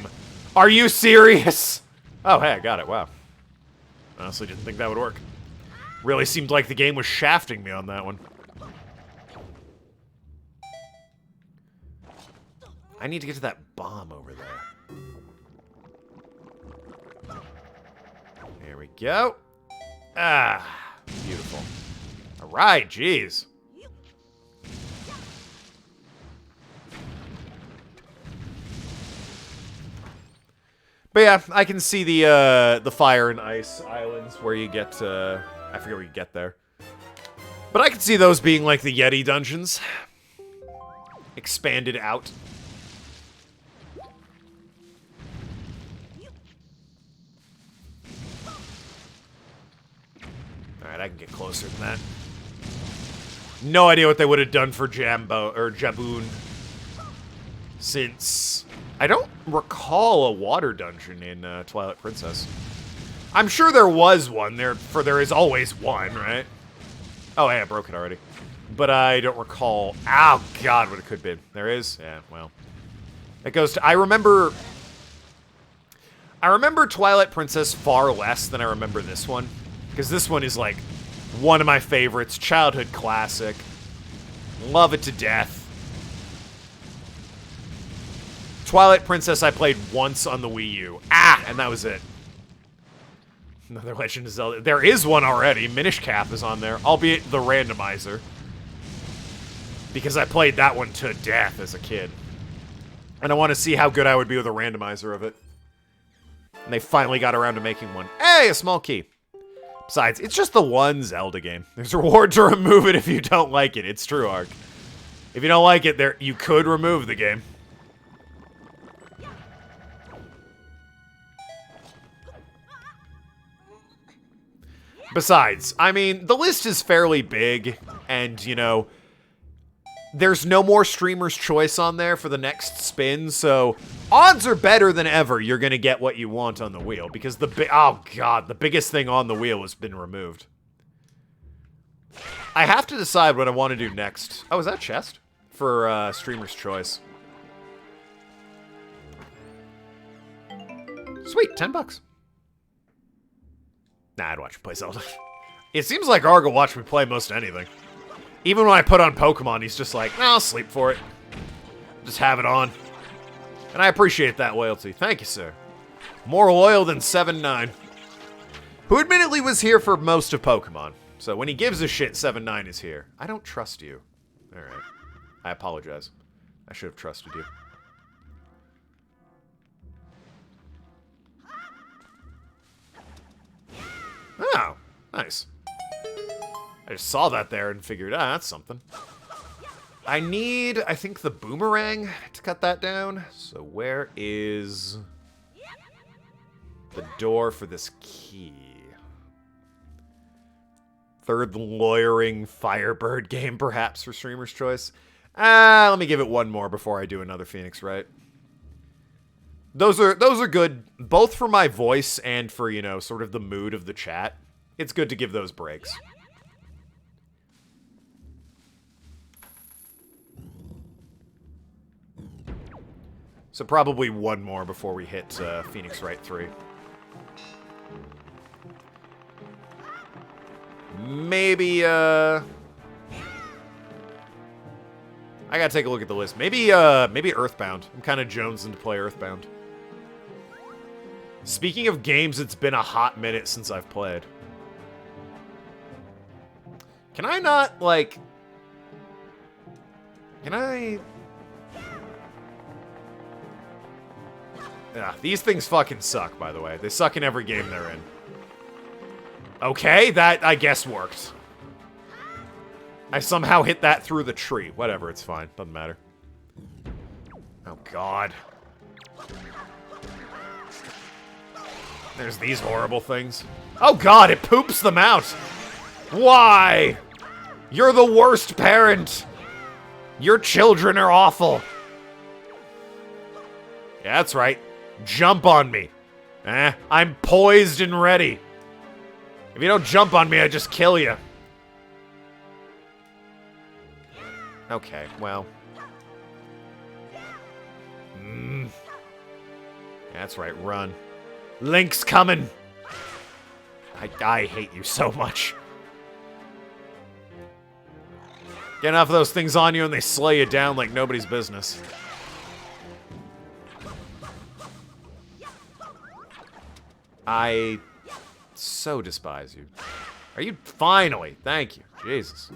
Are you serious? Oh, hey, I got it. Wow. Honestly, didn't think that would work. Really seemed like the game was shafting me on that one. I need to get to that bomb over there. There we go. Ah, beautiful. All right, jeez. But yeah, I can see the Fire and Ice Islands where you get I forget where you get there. But I can see those being like the Yeti dungeons. Expanded out. Alright, I can get closer than that. No idea what they would have done for Jambo or Jaboon. Since I don't recall a water dungeon in Twilight Princess. I'm sure there was one there, for there is always one, right? Oh, hey, I broke it already. But I don't recall. Oh, God, what it could be. There is? Yeah, well. It goes to... I remember Twilight Princess far less than I remember this one. Because this one is, like, one of my favorites. Childhood classic. Love it to death. Twilight Princess I played once on the Wii U. Ah! And that was it. Another Legend of Zelda. There is one already. Minish Cap is on there. Albeit the randomizer. Because I played that one to death as a kid. And I want to see how good I would be with a randomizer of it. And they finally got around to making one. Hey, a small key. Besides, it's just the one Zelda game. There's a reward to remove it if you don't like it. It's true, Ark. If you don't like it, you could remove the game. Besides, I mean, the list is fairly big, and, you know, there's no more Streamer's Choice on there for the next spin, so odds are better than ever you're going to get what you want on the wheel, because oh god, the biggest thing on the wheel has been removed. I have to decide what I want to do next. Oh, is that chest? For Streamer's Choice. Sweet, $10. Nah, I'd watch you play Zelda. It seems like Arg will watch me play most anything. Even when I put on Pokemon, he's just like, I'll sleep for it. Just have it on. And I appreciate that loyalty. Thank you, sir. More loyal than 7-9. Who admittedly was here for most of Pokemon. So when he gives a shit, 7-9 is here. I don't trust you. Alright. I apologize. I should have trusted you. Oh, nice. I just saw that there and figured, that's something. I need, I think, the boomerang to cut that down. So where is the door for this key? Third lawyering Firebird game, perhaps, for Streamer's Choice. Let me give it one more before I do another Phoenix Wright. Those are good, both for my voice and for, you know, sort of the mood of the chat. It's good to give those breaks. So probably one more before we hit Phoenix Wright 3. Maybe, I gotta take a look at the list. Maybe Earthbound. I'm kind of jonesing to play Earthbound. Speaking of games, it's been a hot minute since I've played. Can I not, like... Can I... Yeah, these things fucking suck, by the way. They suck in every game they're in. Okay, that, I guess, worked. I somehow hit that through the tree. Whatever, it's fine. Doesn't matter. Oh, God. There's these horrible things. Oh, God, it poops them out. Why? You're the worst parent. Your children are awful. Yeah, that's right. Jump on me. I'm poised and ready. If you don't jump on me, I just kill you. Okay, well. That's right, run. Link's coming. I hate you so much. Get enough of those things on you and they slay you down like nobody's business. I so despise you. Are you finally? Thank you. Jesus.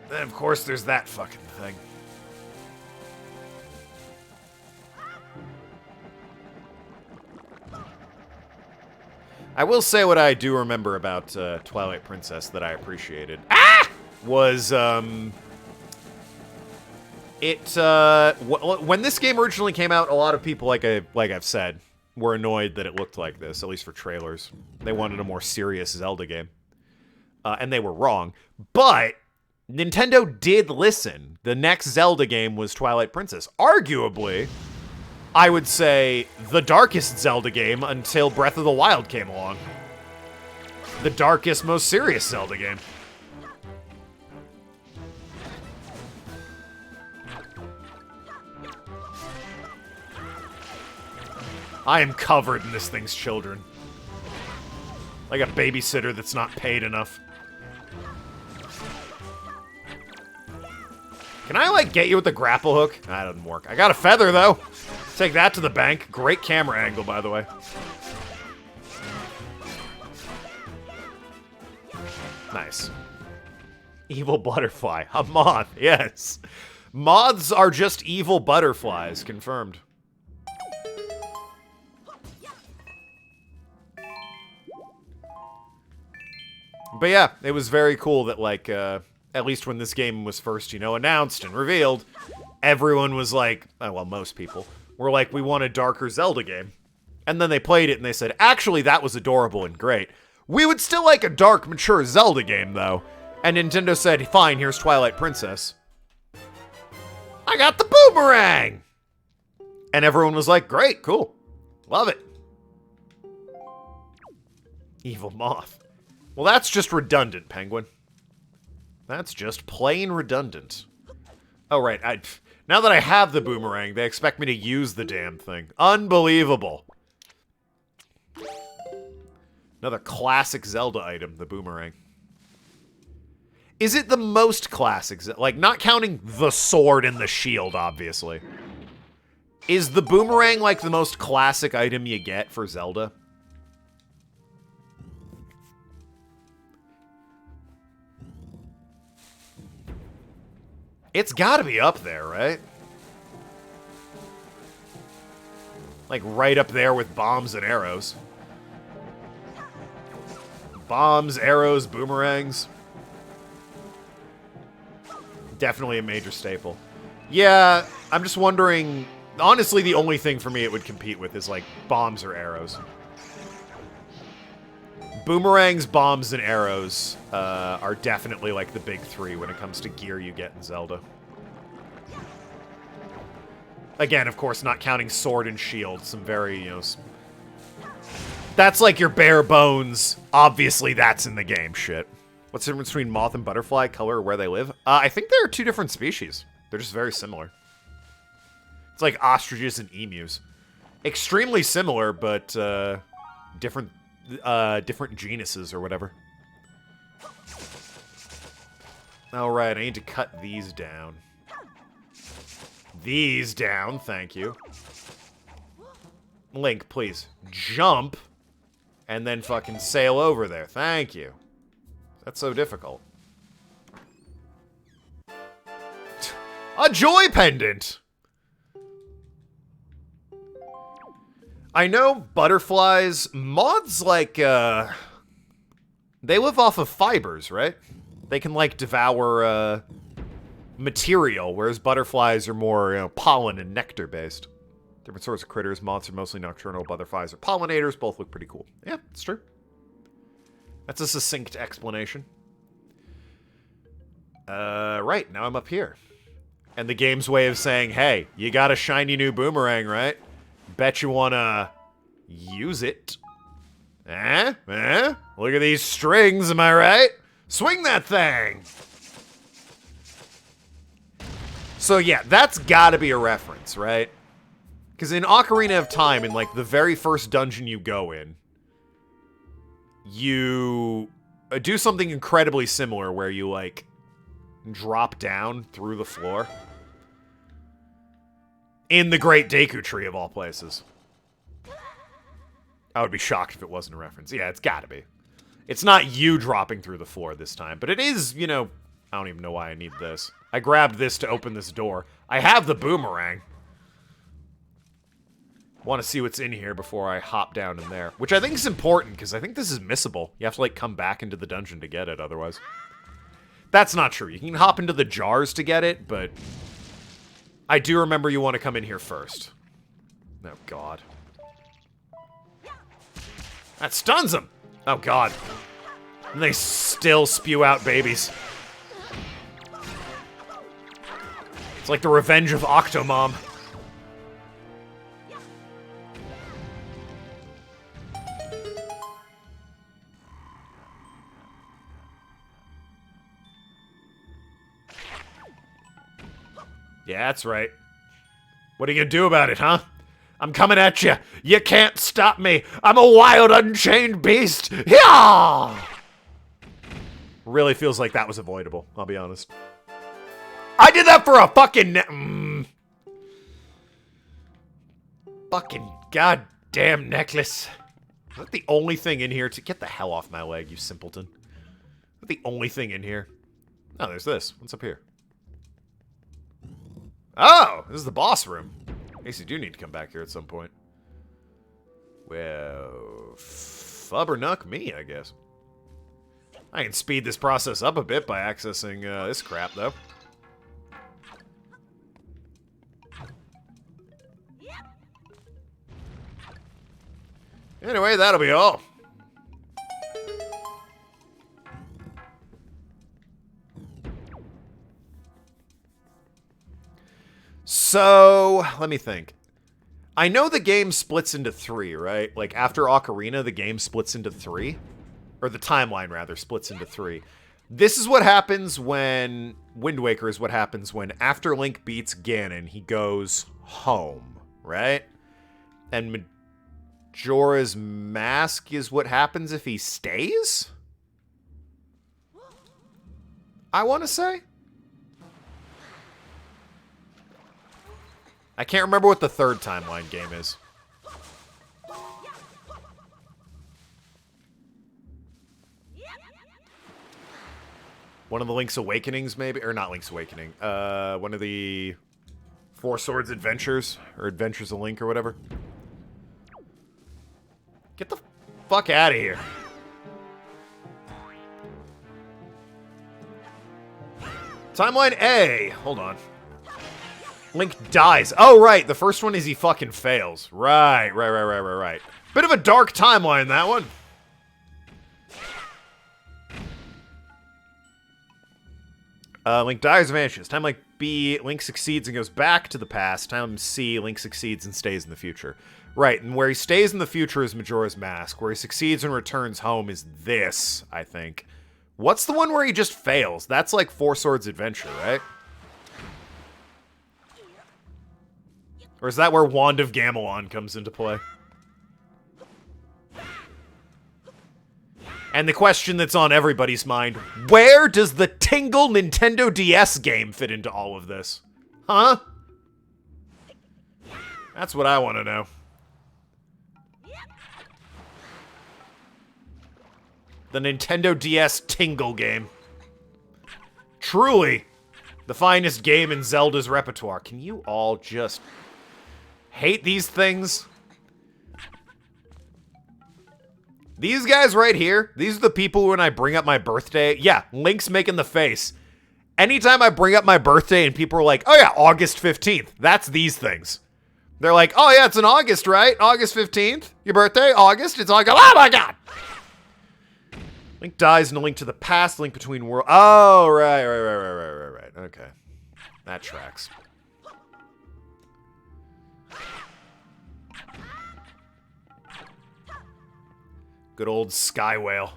Then, of course, there's that fucking thing. I will say what I do remember about Twilight Princess that I appreciated. Was, when this game originally came out, a lot of people, like I've said, were annoyed that it looked like this, at least for trailers. They wanted a more serious Zelda game. And they were wrong. But Nintendo did listen. The next Zelda game was Twilight Princess. Arguably, I would say, the darkest Zelda game until Breath of the Wild came along. The darkest, most serious Zelda game. I am covered in this thing's children. Like a babysitter that's not paid enough. Can I, like, get you with the grapple hook? That doesn't work. I got a feather, though. Take that to the bank. Great camera angle, by the way. Nice. Evil butterfly. A moth, yes. Moths are just evil butterflies, confirmed. But yeah, it was very cool that, like, at least when this game was first, you know, announced and revealed, everyone was like, oh, well, most people were like, we want a darker Zelda game. And then they played it and they said, actually, that was adorable and great. We would still like a dark, mature Zelda game, though. And Nintendo said, fine, here's Twilight Princess. I got the boomerang! And everyone was like, great, cool. Love it. Evil moth. Well, that's just redundant, Penguin. That's just plain redundant. Oh, right. Now that I have the boomerang, they expect me to use the damn thing. Unbelievable. Another classic Zelda item, the boomerang. Is it the most classic? Like, not counting the sword and the shield, obviously. Is the boomerang, like, the most classic item you get for Zelda? It's gotta be up there, right? Like, right up there with bombs and arrows. Bombs, arrows, boomerangs. Definitely a major staple. Yeah, I'm just wondering... Honestly, the only thing for me it would compete with is, like, bombs or arrows. Boomerangs, bombs, and arrows are definitely, like, the big three when it comes to gear you get in Zelda. Again, of course, not counting sword and shield. Some very, you know... That's like your bare bones. Obviously, that's in the game shit. What's the difference between moth and butterfly? Color or where they live? I think they're two different species. They're just very similar. It's like ostriches and emus. Extremely similar, but different genuses or whatever. Alright, I need to cut these down. These down, thank you. Link, please. Jump. And then fucking sail over there. Thank you. That's so difficult. A joy pendant! I know butterflies, moths like, they live off of fibers, right? They can, like, devour, material, whereas butterflies are more, you know, pollen and nectar based. Different sorts of critters. Moths are mostly nocturnal. Butterflies are pollinators. Both look pretty cool. Yeah, it's true. That's a succinct explanation. Right, now I'm up here. And the game's way of saying, hey, you got a shiny new boomerang, right? Bet you wanna use it. Eh? Look at these strings, am I right? Swing that thing! So yeah, that's gotta be a reference, right? Because in Ocarina of Time, in like the very first dungeon you go in, you do something incredibly similar where you like drop down through the floor. In the Great Deku Tree, of all places. I would be shocked if it wasn't a reference. Yeah, it's gotta be. It's not you dropping through the floor this time, but it is, you know... I don't even know why I need this. I grabbed this to open this door. I have the boomerang. Want to see what's in here before I hop down in there. Which I think is important, because I think this is missable. You have to, like, come back into the dungeon to get it, otherwise. That's not true. You can hop into the jars to get it, but... I do remember you want to come in here first. Oh, God. That stuns them! Oh, God. And they still spew out babies. It's like the revenge of Octomom. Yeah, that's right. What are you gonna do about it, huh? I'm coming at you. You can't stop me. I'm a wild, unchained beast. Yeah! Really feels like that was avoidable, I'll be honest. I did that for a fucking fucking goddamn necklace. Is that the only thing in here to... Get the hell off my leg, you simpleton. Is that the only thing in here? Oh, there's this. What's up here? Oh, this is the boss room. I guess you do need to come back here at some point. Well, flubbernuck me, I guess. I can speed this process up a bit by accessing this crap, though. Anyway, that'll be all. So, let me think. I know the game splits into 3, right? Like, after Ocarina, the game splits into 3. Or the timeline, rather, splits into 3. This is what happens when... Wind Waker is what happens when, after Link beats Ganon, he goes home, right? And Majora's Mask is what happens if he stays? I want to say? I can't remember what the third timeline game is. One of the Link's Awakenings, maybe? Or not Link's Awakening. One of the Four Swords Adventures. Or Adventures of Link or whatever. Get the fuck out of here. Timeline A. Hold on. Link dies. Oh, right. The first one is he fucking fails. Right. Bit of a dark timeline, that one. Link dies, vanishes. Timeline B, Link succeeds and goes back to the past. Timeline C, Link succeeds and stays in the future. Right, and where he stays in the future is Majora's Mask. Where he succeeds and returns home is this, I think. What's the one where he just fails? That's like Four Swords Adventure, right? Or is that where Wand of Gamelon comes into play? And the question that's on everybody's mind, where does the Tingle Nintendo DS game fit into all of this? Huh? That's what I want to know. The Nintendo DS Tingle game. Truly, the finest game in Zelda's repertoire. Can you all just hate these things? These guys right here, these are the people when I bring up my birthday. Yeah, Link's making the face. Anytime I bring up my birthday and people are like, oh yeah, August 15th. That's these things. They're like, oh yeah, it's in August, right? August 15th? Your birthday? August? It's like, oh my god! Link dies in A Link to the Past, Link Between Worlds. Oh, right. Okay. That tracks. Good old Sky Whale.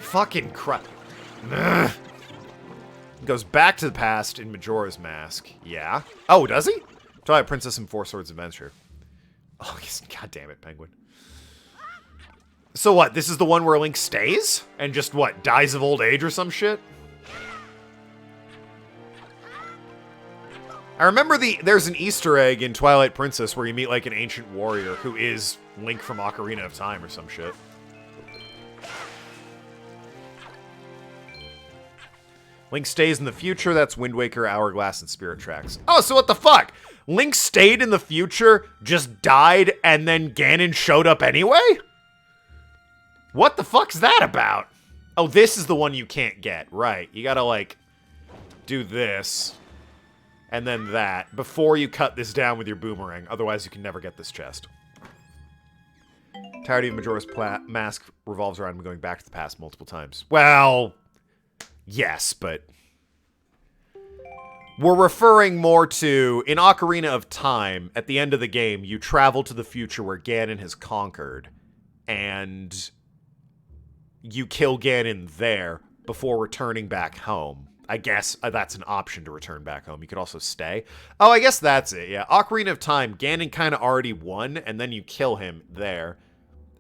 Fucking crap. Goes back to the past in Majora's Mask. Yeah. Oh, does he? Twilight Princess and Four Swords Adventure. Oh, god damn it, Penguin. So what? This is the one where Link stays? And just, what, dies of old age or some shit? I remember there's an Easter egg in Twilight Princess where you meet, like, an ancient warrior who is Link from Ocarina of Time or some shit. Link stays in the future. That's Wind Waker, Hourglass, and Spirit Tracks. Oh, so what the fuck? Link stayed in the future, just died, and then Ganon showed up anyway? What the fuck's that about? Oh, this is the one you can't get. Right. You gotta, like, do this, and then that, before you cut this down with your boomerang. Otherwise, you can never get this chest. Entirety of Majora's Mask revolves around going back to the past multiple times. Well, yes, but we're referring more to, in Ocarina of Time, at the end of the game, you travel to the future where Ganon has conquered, and you kill Ganon there before returning back home. I guess that's an option to return back home. You could also stay. Oh, I guess that's it, yeah. Ocarina of Time, Ganon kind of already won, and then you kill him there.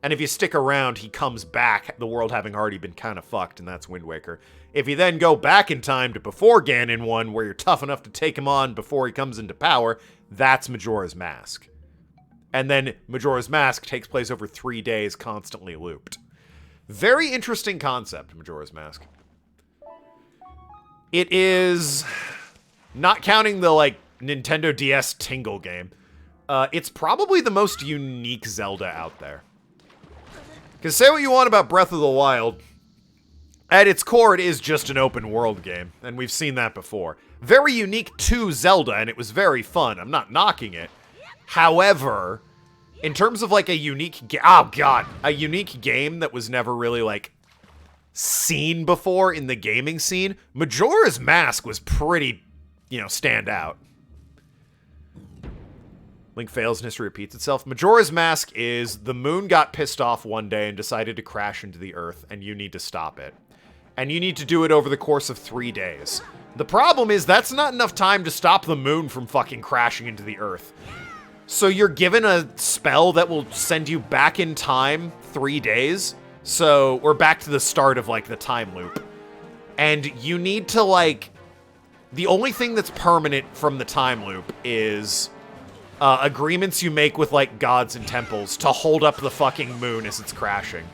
And if you stick around, he comes back, the world having already been kind of fucked, and that's Wind Waker. If you then go back in time to before Ganon won, where you're tough enough to take him on before he comes into power, that's Majora's Mask. And then Majora's Mask takes place over 3 days, constantly looped. Very interesting concept, Majora's Mask. It is, not counting the, like, Nintendo DS Tingle game, it's probably the most unique Zelda out there. Because say what you want about Breath of the Wild, at its core, it is just an open world game, and we've seen that before. Very unique to Zelda, and it was very fun. I'm not knocking it. However, in terms of, like, a unique a unique game that was never really, like, seen before in the gaming scene, Majora's Mask was pretty, stand out. Link fails and history repeats itself. Majora's Mask is the moon got pissed off one day and decided to crash into the earth, and you need to stop it. And you need to do it over the course of 3 days. The problem is that's not enough time to stop the moon from fucking crashing into the earth. So you're given a spell that will send you back in time 3 days. So we're back to the start of, like, the time loop. And you need to, like, the only thing that's permanent from the time loop is agreements you make with, like, gods and temples to hold up the fucking moon as it's crashing.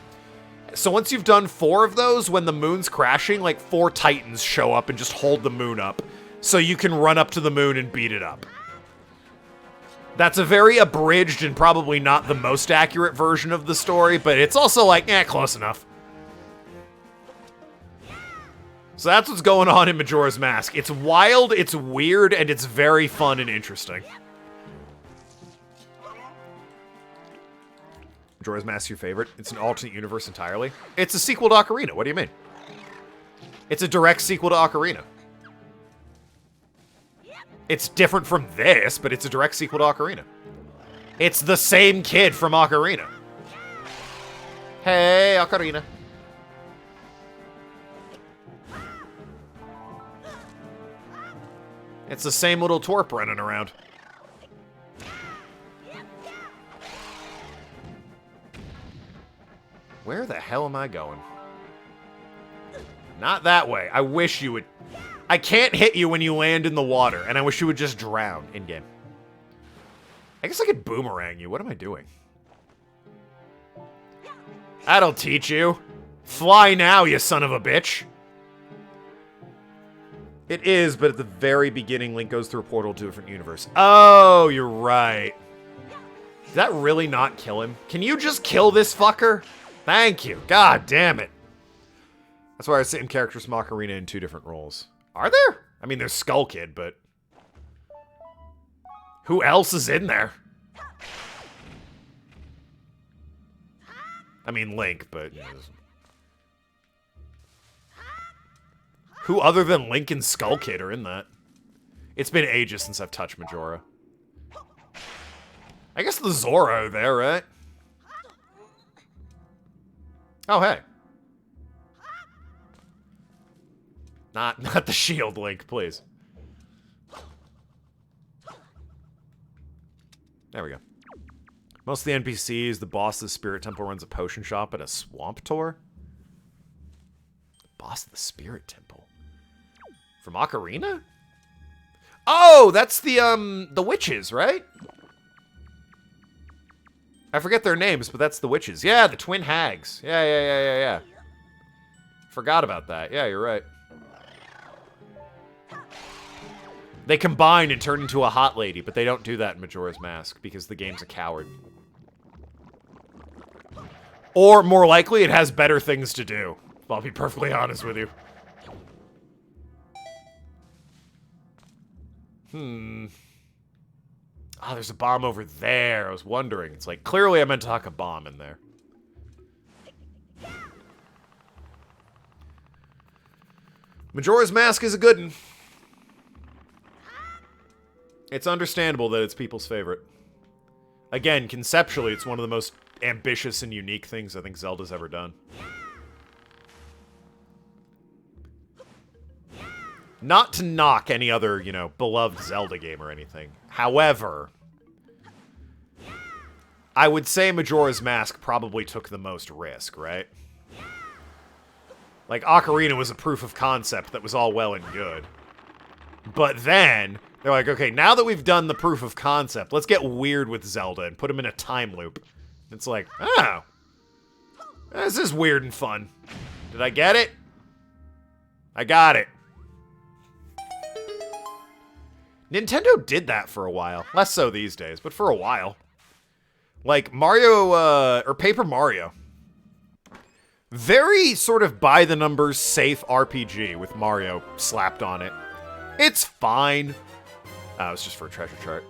So once you've done 4 of those, when the moon's crashing, like, 4 titans show up and just hold the moon up. So you can run up to the moon and beat it up. That's a very abridged and probably not the most accurate version of the story, but it's also like, close enough. So that's what's going on in Majora's Mask. It's wild, it's weird, and it's very fun and interesting. Majora's Mask your favorite? It's an alternate universe entirely? It's a sequel to Ocarina, what do you mean? It's a direct sequel to Ocarina. It's different from this, but it's a direct sequel to Ocarina. It's the same kid from Ocarina. Hey, Ocarina. It's the same little twerp running around. Where the hell am I going? Not that way. I wish you would... I can't hit you when you land in the water, and I wish you would just drown in-game. I guess I could boomerang you. What am I doing? That'll teach you. Fly now, you son of a bitch. It is, but at the very beginning, Link goes through a portal to a different universe. Oh, you're right. Did that really not kill him? Can you just kill this fucker? Thank you. God damn it. That's why I was same characters from Ocarina in 2 different roles. Are there? I mean, there's Skull Kid, but... who else is in there? I mean, Link, but... you know, who other than Link and Skull Kid are in that? It's been ages since I've touched Majora. I guess the Zoro there, right? Oh, hey. Not the shield, Link, please. There we go. Most of the NPCs, the boss of the Spirit Temple runs a potion shop at a swamp tour. The boss of the Spirit Temple? From Ocarina? Oh, that's the witches, right? I forget their names, but that's the witches. Yeah, the twin hags. Yeah. Forgot about that. Yeah, you're right. They combine and turn into a hot lady, but they don't do that in Majora's Mask because the game's a coward. Or, more likely, it has better things to do. I'll be perfectly honest with you. Ah, there's a bomb over there. I was wondering. It's like, clearly I meant to huck a bomb in there. Majora's Mask is a good one. It's understandable that it's people's favorite. Again, conceptually, it's one of the most ambitious and unique things I think Zelda's ever done. Not to knock any other, you know, beloved Zelda game or anything. However, I would say Majora's Mask probably took the most risk, right? Like, Ocarina was a proof of concept that was all well and good. But then, they're like, okay, now that we've done the proof of concept, let's get weird with Zelda and put him in a time loop. It's like, oh, this is weird and fun. Did I get it? I got it. Nintendo did that for a while. Less so these days, but for a while. Like, Mario, or Paper Mario. Very sort of by-the-numbers safe RPG with Mario slapped on it. It's fine. It's just for a treasure chart.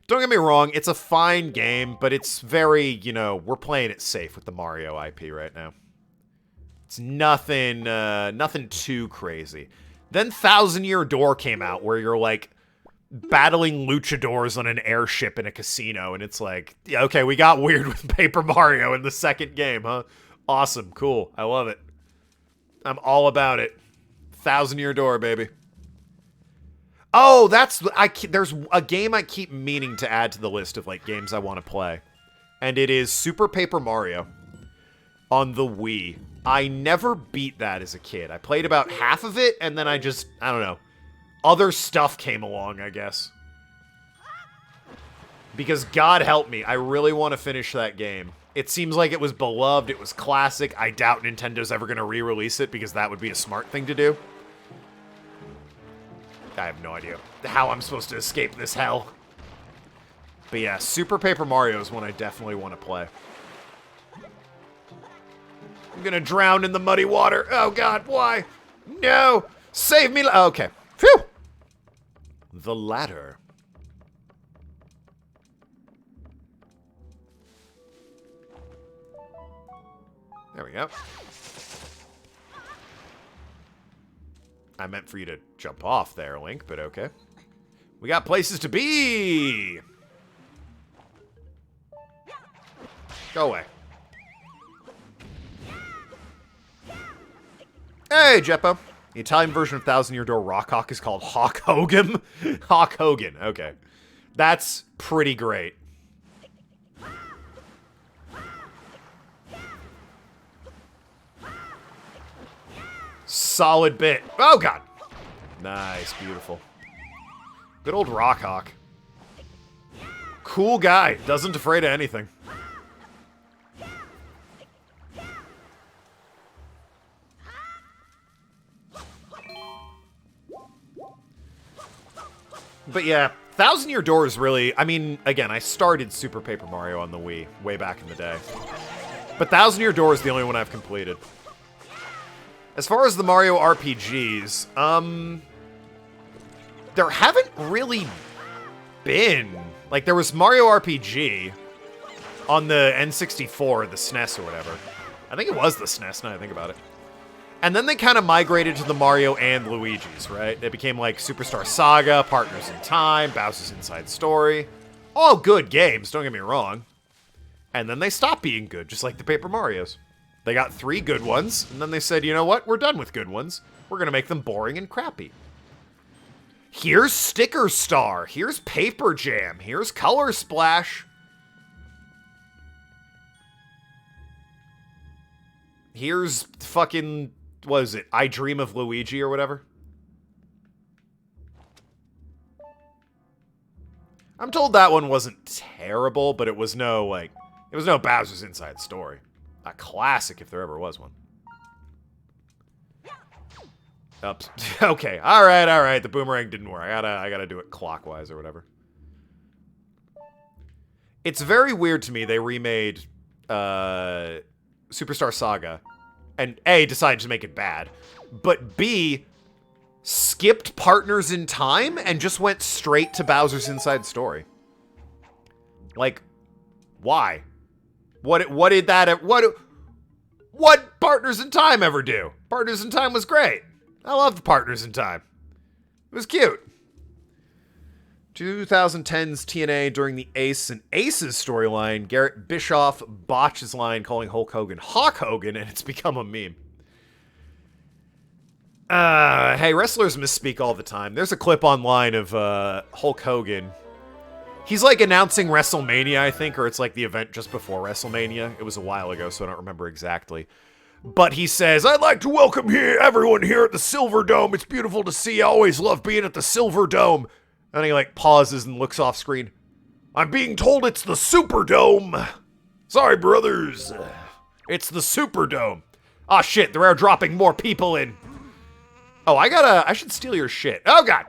Don't get me wrong, it's a fine game, but it's very, you know, we're playing it safe with the Mario IP right now. It's nothing, nothing too crazy. Then Thousand Year Door came out, where you're, like, battling luchadors on an airship in a casino, and it's like, yeah, okay, we got weird with Paper Mario in the second game, huh? Awesome, cool, I love it. I'm all about it. Thousand Year Door, baby. Oh, there's a game I keep meaning to add to the list of, like, games I want to play. And it is Super Paper Mario on the Wii. I never beat that as a kid. I played about half of it, and then I don't know. Other stuff came along, I guess. Because God help me, I really want to finish that game. It seems like it was beloved, it was classic. I doubt Nintendo's ever going to re-release it, because that would be a smart thing to do. I have no idea how I'm supposed to escape this hell. But yeah, Super Paper Mario is one I definitely want to play. I'm gonna drown in the muddy water. Oh God, why? No! Save me! Okay. Phew! The ladder. There we go. I meant for you to jump off there, Link, but okay. We got places to be! Go away. Hey, Jeppo. The Italian version of Thousand Year Door Rock Hawk is called Hawk Hogan. Hawk Hogan, okay. That's pretty great. Solid bit. Oh, God. Nice, beautiful. Good old Rock Hawk. cool guy. Doesn't afraid of anything. But yeah, Thousand Year Door is really... I mean, again, I started Super Paper Mario on the Wii way back in the day. But Thousand Year Door is the only one I've completed. As far as the Mario RPGs, there haven't really been... Like, there was Mario RPG on the N64, the SNES or whatever. I think it was the SNES, now I think about it. And then they kind of migrated to the Mario and Luigi's, right? It became like Superstar Saga, Partners in Time, Bowser's Inside Story. All good games, don't get me wrong. And then they stopped being good, just like the Paper Marios. They got 3 good ones, and then they said, you know what? We're done with good ones. We're going to make them boring and crappy. Here's Sticker Star. Here's Paper Jam. Here's Color Splash. Here's fucking... What is it? I Dream of Luigi or whatever? I'm told that one wasn't terrible, but it was no, like... It was no Bowser's Inside Story. A classic if there ever was one. Oops. Okay, alright. The boomerang didn't work. I gotta do it clockwise or whatever. It's very weird to me they remade, Superstar Saga. And A, decided to make it bad. But B, skipped Partners in Time and just went straight to Bowser's Inside Story. Like, why? What did that... What Partners in Time ever do? Partners in Time was great. I loved Partners in Time. It was cute. 2010's TNA during the Ace and Aces storyline, Garrett Bischoff botched his line calling Hulk Hogan Hawk Hogan, and it's become a meme. Hey, wrestlers misspeak all the time. There's a clip online of Hulk Hogan. He's like announcing WrestleMania, I think, or it's like the event just before WrestleMania. It was a while ago, so I don't remember exactly. But he says, I'd like to welcome everyone here at the Silver Dome. It's beautiful to see. I always love being at the Silver Dome. And he, like, pauses and looks off screen. I'm being told it's the Superdome. Sorry, brothers. It's the Superdome. Aw, shit, they're dropping more people in. Oh, I should steal your shit. Oh, God.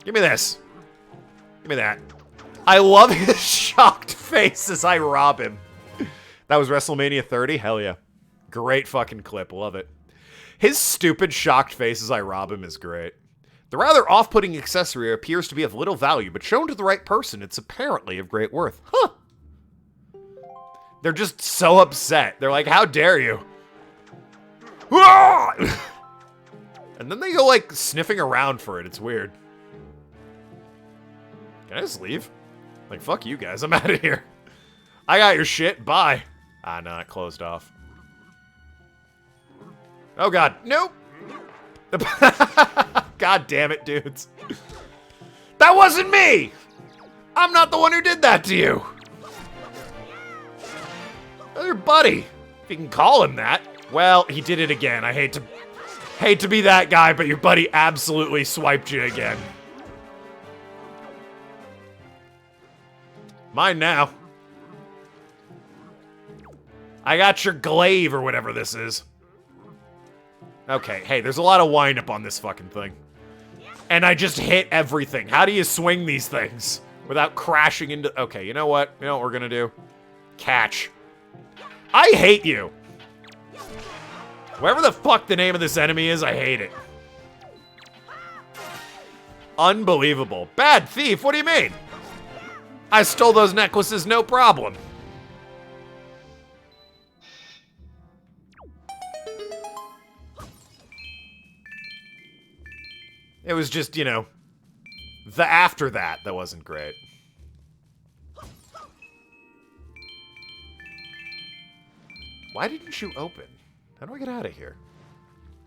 Give me this. Give me that. I love his shocked face as I rob him. That was WrestleMania 30? Hell yeah. Great fucking clip. Love it. His stupid shocked face as I rob him is great. The rather off-putting accessory appears to be of little value, but shown to the right person, it's apparently of great worth. Huh. They're just so upset. They're like, how dare you? And then they go, like, sniffing around for it. It's weird. Can I just leave? Like, fuck you guys. I'm out of here. I got your shit. Bye. Ah, no, it closed off. Oh, God. Nope. God damn it, dudes. That wasn't me! I'm not the one who did that to you. Oh, your buddy. If you can call him that. Well, he did it again. I hate to be that guy, but your buddy absolutely swiped you again. Mine now. I got your glaive or whatever this is. Okay, hey, there's a lot of wind-up on this fucking thing. And I just hit everything. How do you swing these things without crashing into... Okay, you know what? You know what we're gonna do? Catch. I hate you. Whatever the fuck the name of this enemy is, I hate it. Unbelievable. Bad thief, what do you mean? I stole those necklaces, no problem. It was just, you know, the after that wasn't great. Why didn't you open? How do I get out of here?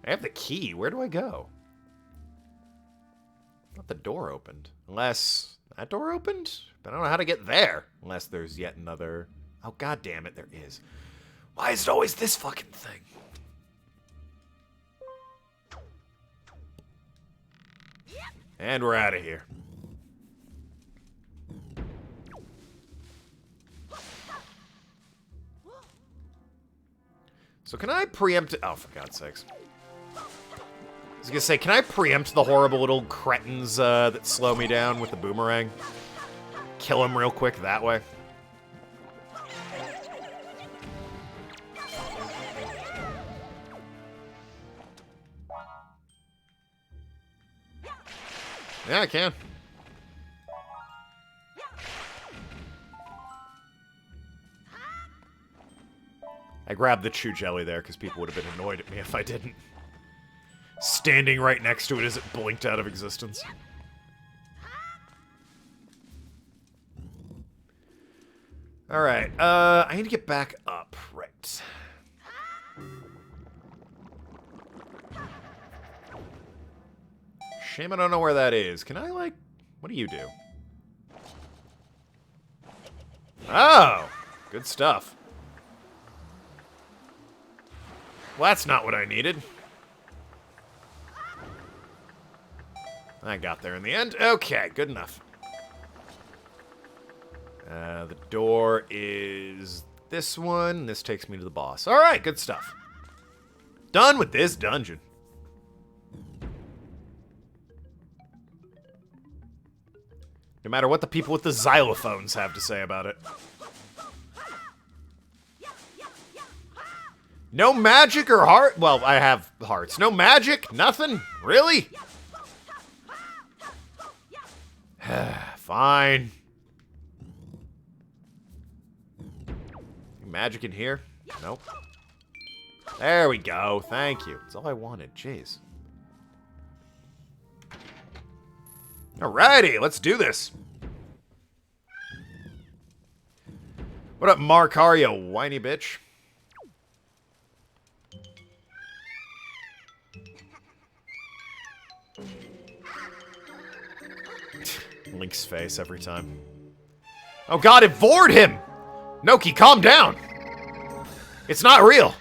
I have the key. Where do I go? Not the door opened. Unless that door opened? But I don't know how to get there. Unless there's yet another... Oh, god damn it, there is. Why is it always this fucking thing? And we're out of here. So can I preempt... Oh, for God's sakes. I was gonna say, can I preempt the horrible little cretins that slow me down with the boomerang? Kill them real quick that way? Yeah, I can. I grabbed the chew jelly there because people would have been annoyed at me if I didn't. Standing right next to it as it blinked out of existence. Alright, I need to get back up. Right. Shame I don't know where that is. Can I, like... What do you do? Oh! Good stuff. Well, that's not what I needed. I got there in the end. Okay, good enough. The door is this one. This takes me to the boss. Alright, good stuff. Done with this dungeon. No matter what the people with the xylophones have to say about it. No magic or heart? Well, I have hearts. No magic? Nothing? Really? Fine. Magic in here? Nope. There we go. Thank you. That's all I wanted. Jeez. Alrighty, let's do this. What up, Mark? How are you, whiny bitch? Link's face every time. Oh god, it vored him! Noki, calm down! It's not real.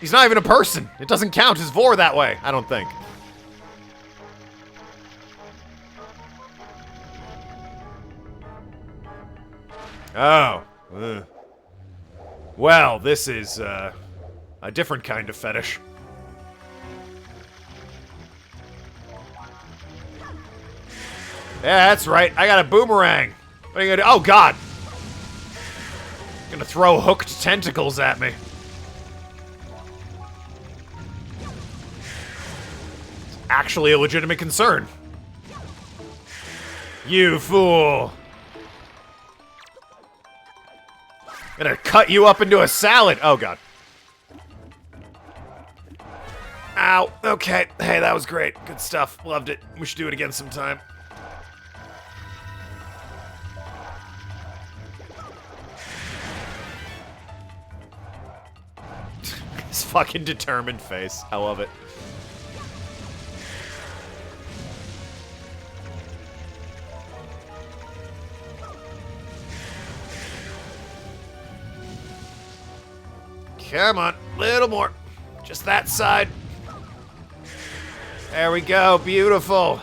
He's not even a person. It doesn't count as vor that way, I don't think. Oh. Ugh. Well, this is, a different kind of fetish. Yeah, that's right. I got a boomerang. What are you gonna do? Oh, God. Gonna throw hooked tentacles at me. It's actually a legitimate concern. You fool. Gonna cut you up into a salad. Oh, God. Ow. Okay. Hey, that was great. Good stuff. Loved it. We should do it again sometime. His fucking determined face. I love it. Come on, little more. Just that side. There we go, beautiful.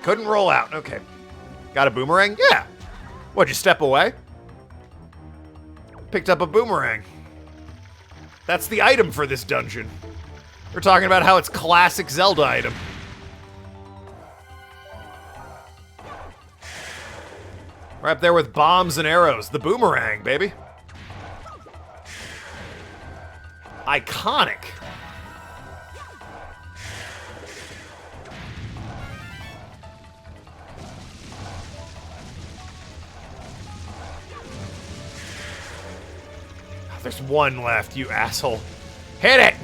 Couldn't roll out, okay. Got a boomerang? Yeah. What'd you step away? Picked up a boomerang. That's the item for this dungeon. We're talking about how it's classic Zelda item. Right up there with bombs and arrows. The boomerang, baby. Iconic. There's one left, you asshole. Hit it!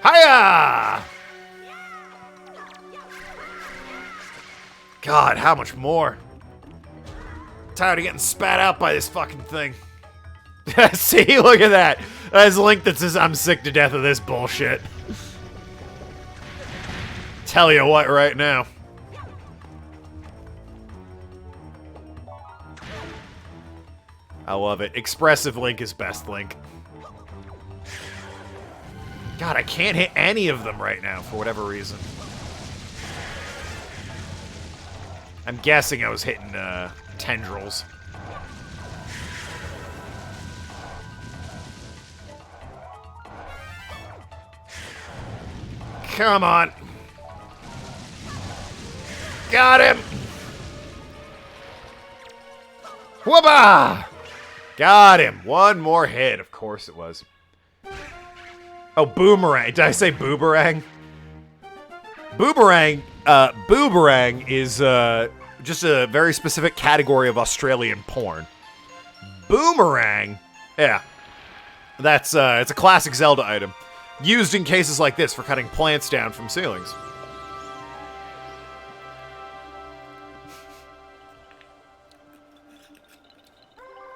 Hiya! God, how much more? Tired of getting spat out by this fucking thing. See, look at that. There's a link that says, I'm sick to death of this bullshit. Tell you what right now. I love it. Expressive Link is best Link. God, I can't hit any of them right now for whatever reason. I'm guessing I was hitting tendrils. Come on. Got him. Whoopah! Got him. One more hit. Of course it was. Oh, boomerang. Did I say boomerang? Boomerang is just a very specific category of Australian porn. Boomerang, yeah, that's it's a classic Zelda item, used in cases like this for cutting plants down from ceilings.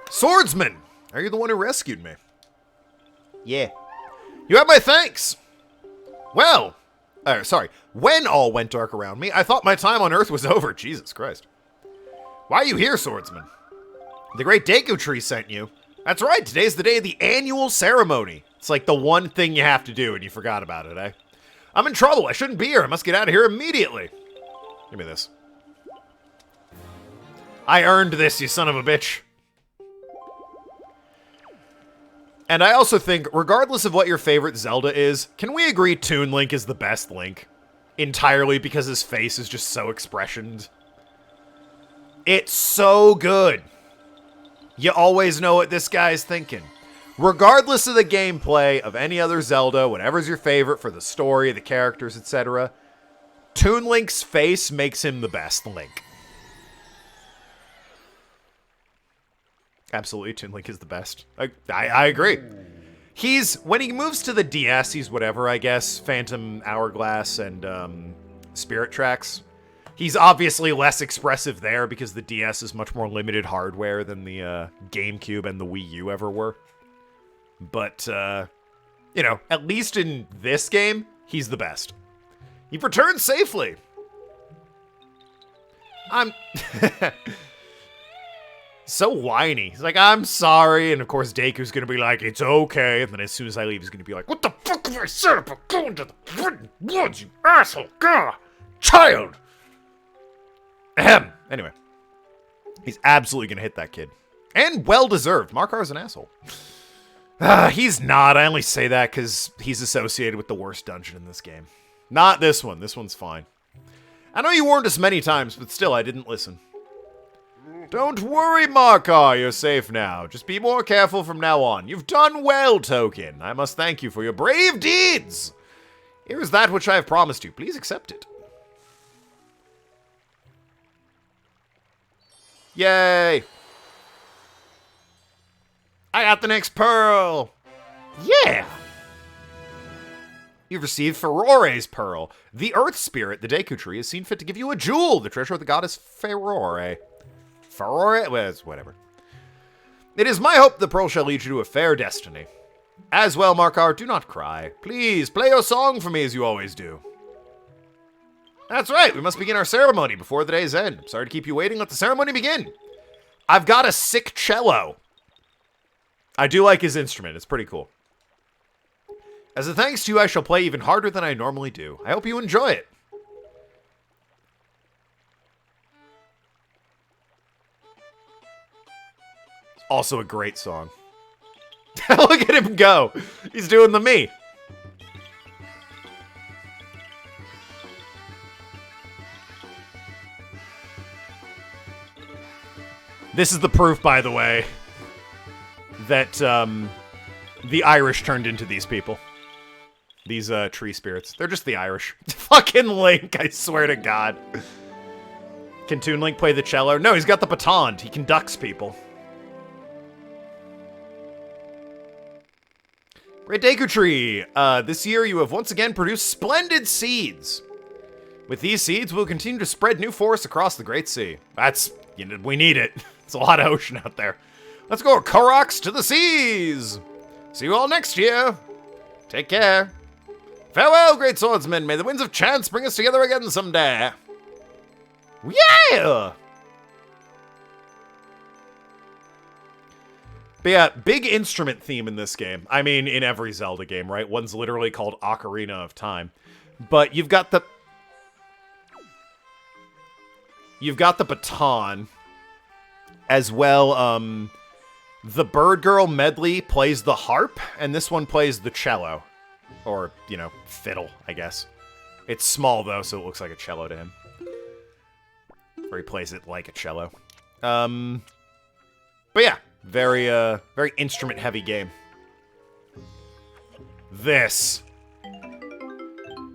Swordsman, are you the one who rescued me? Yeah. You have my thanks. Well. Sorry. When all went dark around me, I thought my time on Earth was over. Jesus Christ. Why are you here, swordsman? The great Deku Tree sent you. That's right, today's the day of the annual ceremony. It's like the one thing you have to do and you forgot about it, eh? I'm in trouble. I shouldn't be here. I must get out of here immediately. Give me this. I earned this, you son of a bitch. And I also think, regardless of what your favorite Zelda is, can we agree Toon Link is the best Link? Entirely because his face is just so expressioned. It's so good. You always know what this guy's thinking. Regardless of the gameplay of any other Zelda, whatever's your favorite for the story, the characters, etc., Toon Link's face makes him the best Link. Absolutely, Toon Link is the best. I agree. When he moves to the DS, he's whatever, I guess. Phantom Hourglass and Spirit Tracks. He's obviously less expressive there because the DS is much more limited hardware than the GameCube and the Wii U ever were. But, you know, at least in this game, he's the best. You've returned safely. I'm... so whiny. He's like, I'm sorry. And of course, Deku's gonna be like, it's okay. And then as soon as I leave, he's gonna be like, what the fuck have I said about going to the forbidden woods, you asshole? God, child. Ahem. Anyway. He's absolutely gonna hit that kid. And well-deserved. Markar's an asshole. He's not. I only say that because he's associated with the worst dungeon in this game. Not this one. This one's fine. I know you warned us many times, but still, I didn't listen. Don't worry, Markar, you're safe now. Just be more careful from now on. You've done well, Token. I must thank you for your brave deeds. Here is that which I have promised you. Please accept it. Yay! I got the next pearl! Yeah! You've received Ferore's pearl. The earth spirit, the Deku Tree, has seen fit to give you a jewel, the treasure of the goddess Ferore. Ferore? Well, it's whatever. It is my hope the pearl shall lead you to a fair destiny. As well, Markar, do not cry. Please, play your song for me as you always do. That's right, we must begin our ceremony before the day's end. I'm sorry to keep you waiting. Let the ceremony begin. I've got a sick cello. I do like his instrument. It's pretty cool. As a thanks to you, I shall play even harder than I normally do. I hope you enjoy it. Also a great song. Look at him go. He's doing the me. This is the proof, by the way, that the Irish turned into these people. These tree spirits. They're just the Irish. Fucking Link, I swear to God. Can Toon Link play the cello? No, he's got the baton. He conducts people. Great Deku Tree, this year you have once again produced splendid seeds. With these seeds, we'll continue to spread new forests across the Great Sea. We need it. It's a lot of ocean out there. Let's go, Koroks, to the seas! See you all next year. Take care. Farewell, great swordsmen. May the winds of chance bring us together again someday. Yeah! But yeah, big instrument theme in this game. I mean, in every Zelda game, right? One's literally called Ocarina of Time. But you've got you've got the baton. As well, the Bird Girl medley plays the harp, and this one plays the cello. Or, you know, fiddle, I guess. It's small, though, so it looks like a cello to him. Or he plays it like a cello. But yeah, very instrument-heavy game. This.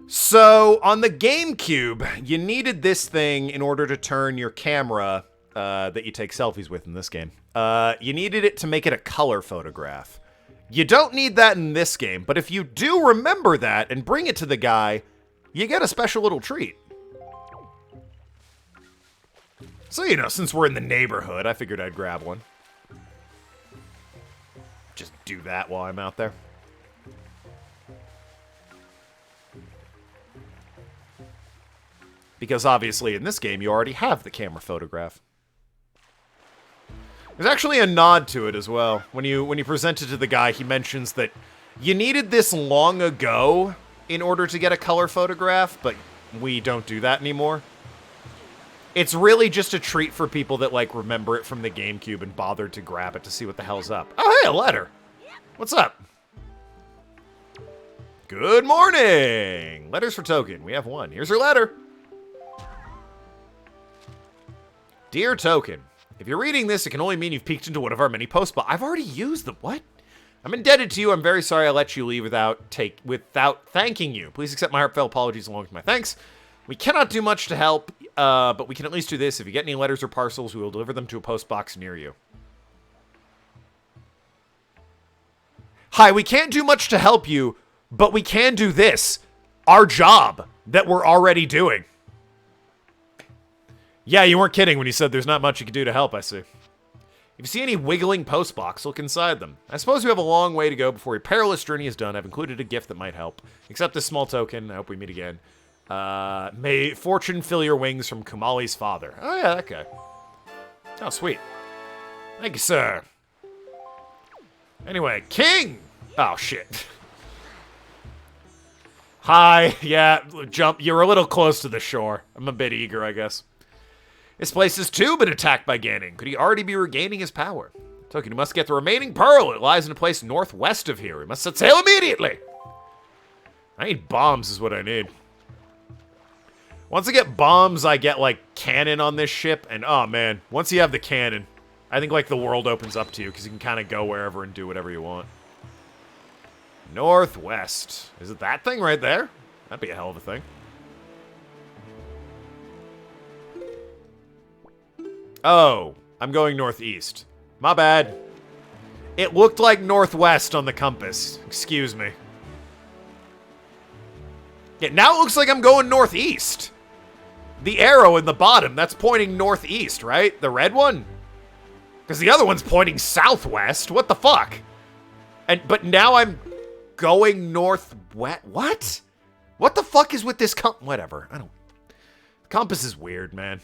So, on the GameCube, you needed this thing in order to turn your camera that you take selfies with in this game. You needed it to make it a color photograph. You don't need that in this game, but if you do remember that and bring it to the guy, you get a special little treat. So, you know, since we're in the neighborhood, I figured I'd grab one. Just do that while I'm out there. Because obviously in this game, you already have the camera photograph. There's actually a nod to it as well. When you present it to the guy, he mentions that you needed this long ago in order to get a color photograph, but we don't do that anymore. It's really just a treat for people that, like, remember it from the GameCube and bothered to grab it to see what the hell's up. Oh, hey, a letter. What's up? Good morning! Letters for Token. We have one. Here's her letter. Dear Token, if you're reading this, it can only mean you've peeked into one of our many post boxes. I've already used them. What? I'm indebted to you. I'm very sorry I let you leave without thanking you. Please accept my heartfelt apologies along with my thanks. We cannot do much to help, but we can at least do this. If you get any letters or parcels, we will deliver them to a post box near you. Hi, we can't do much to help you, but we can do this. Our job that we're already doing. Yeah, you weren't kidding when you said there's not much you can do to help, I see. If you see any wiggling post box, look inside them. I suppose you have a long way to go before your perilous journey is done. I've included a gift that might help. Accept this small token. I hope we meet again. May fortune fill your wings from Kumali's father. Oh, yeah, that guy. Oh, sweet. Thank you, sir. Anyway, King! Oh, shit. Hi. Yeah, jump. You're a little close to the shore. I'm a bit eager, I guess. This place has too been attacked by Ganon. Could he already be regaining his power? Token, you must get the remaining pearl. It lies in a place northwest of here. We must set sail immediately. I need bombs is what I need. Once I get bombs, I get, like, cannon on this ship. And, oh, man, once you have the cannon, I think, like, the world opens up to you because you can kind of go wherever and do whatever you want. Northwest. Is it that thing right there? That'd be a hell of a thing. Oh, I'm going northeast. My bad. It looked like northwest on the compass. Excuse me. Yeah, now it looks like I'm going northeast. The arrow in the bottom, that's pointing northeast, right? The red one? Because the other one's pointing southwest. What the fuck? But now I'm going northwest. What? What the fuck is with this whatever. I don't... The compass is weird, man.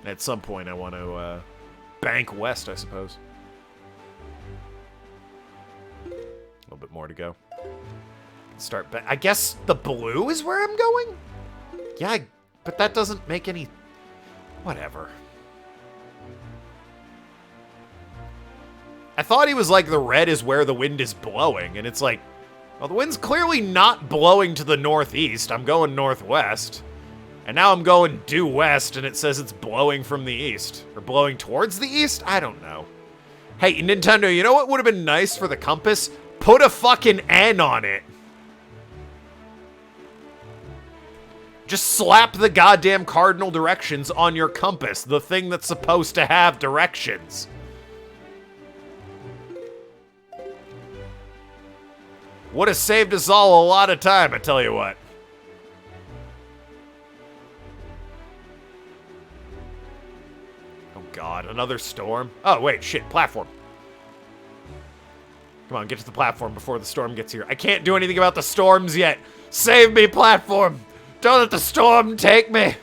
At some point, I want to bank west, I suppose. A little bit more to go. Start back. I guess the blue is where I'm going? Yeah, but that doesn't make any... Whatever. I thought he was like, the red is where the wind is blowing, and it's like, well, the wind's clearly not blowing to the northeast. I'm going northwest. And now I'm going due west, and it says it's blowing from the east. Or blowing towards the east? I don't know. Hey, Nintendo, you know what would have been nice for the compass? Put a fucking N on it. Just slap the goddamn cardinal directions on your compass. The thing that's supposed to have directions. Would have saved us all a lot of time, I tell you what. God, another storm? Oh, wait, shit, platform. Come on, get to the platform before the storm gets here. I can't do anything about the storms yet. Save me, platform. Don't let the storm take me.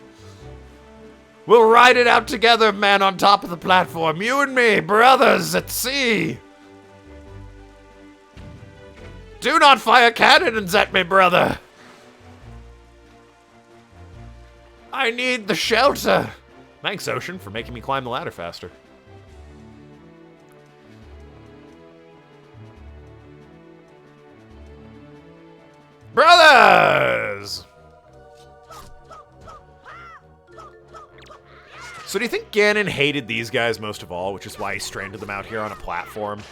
We'll ride it out together, man, on top of the platform. You and me, brothers at sea. Do not fire cannons at me, brother! I need the shelter! Thanks, Ocean, for making me climb the ladder faster. Brothers! So do you think Ganon hated these guys most of all, which is why he stranded them out here on a platform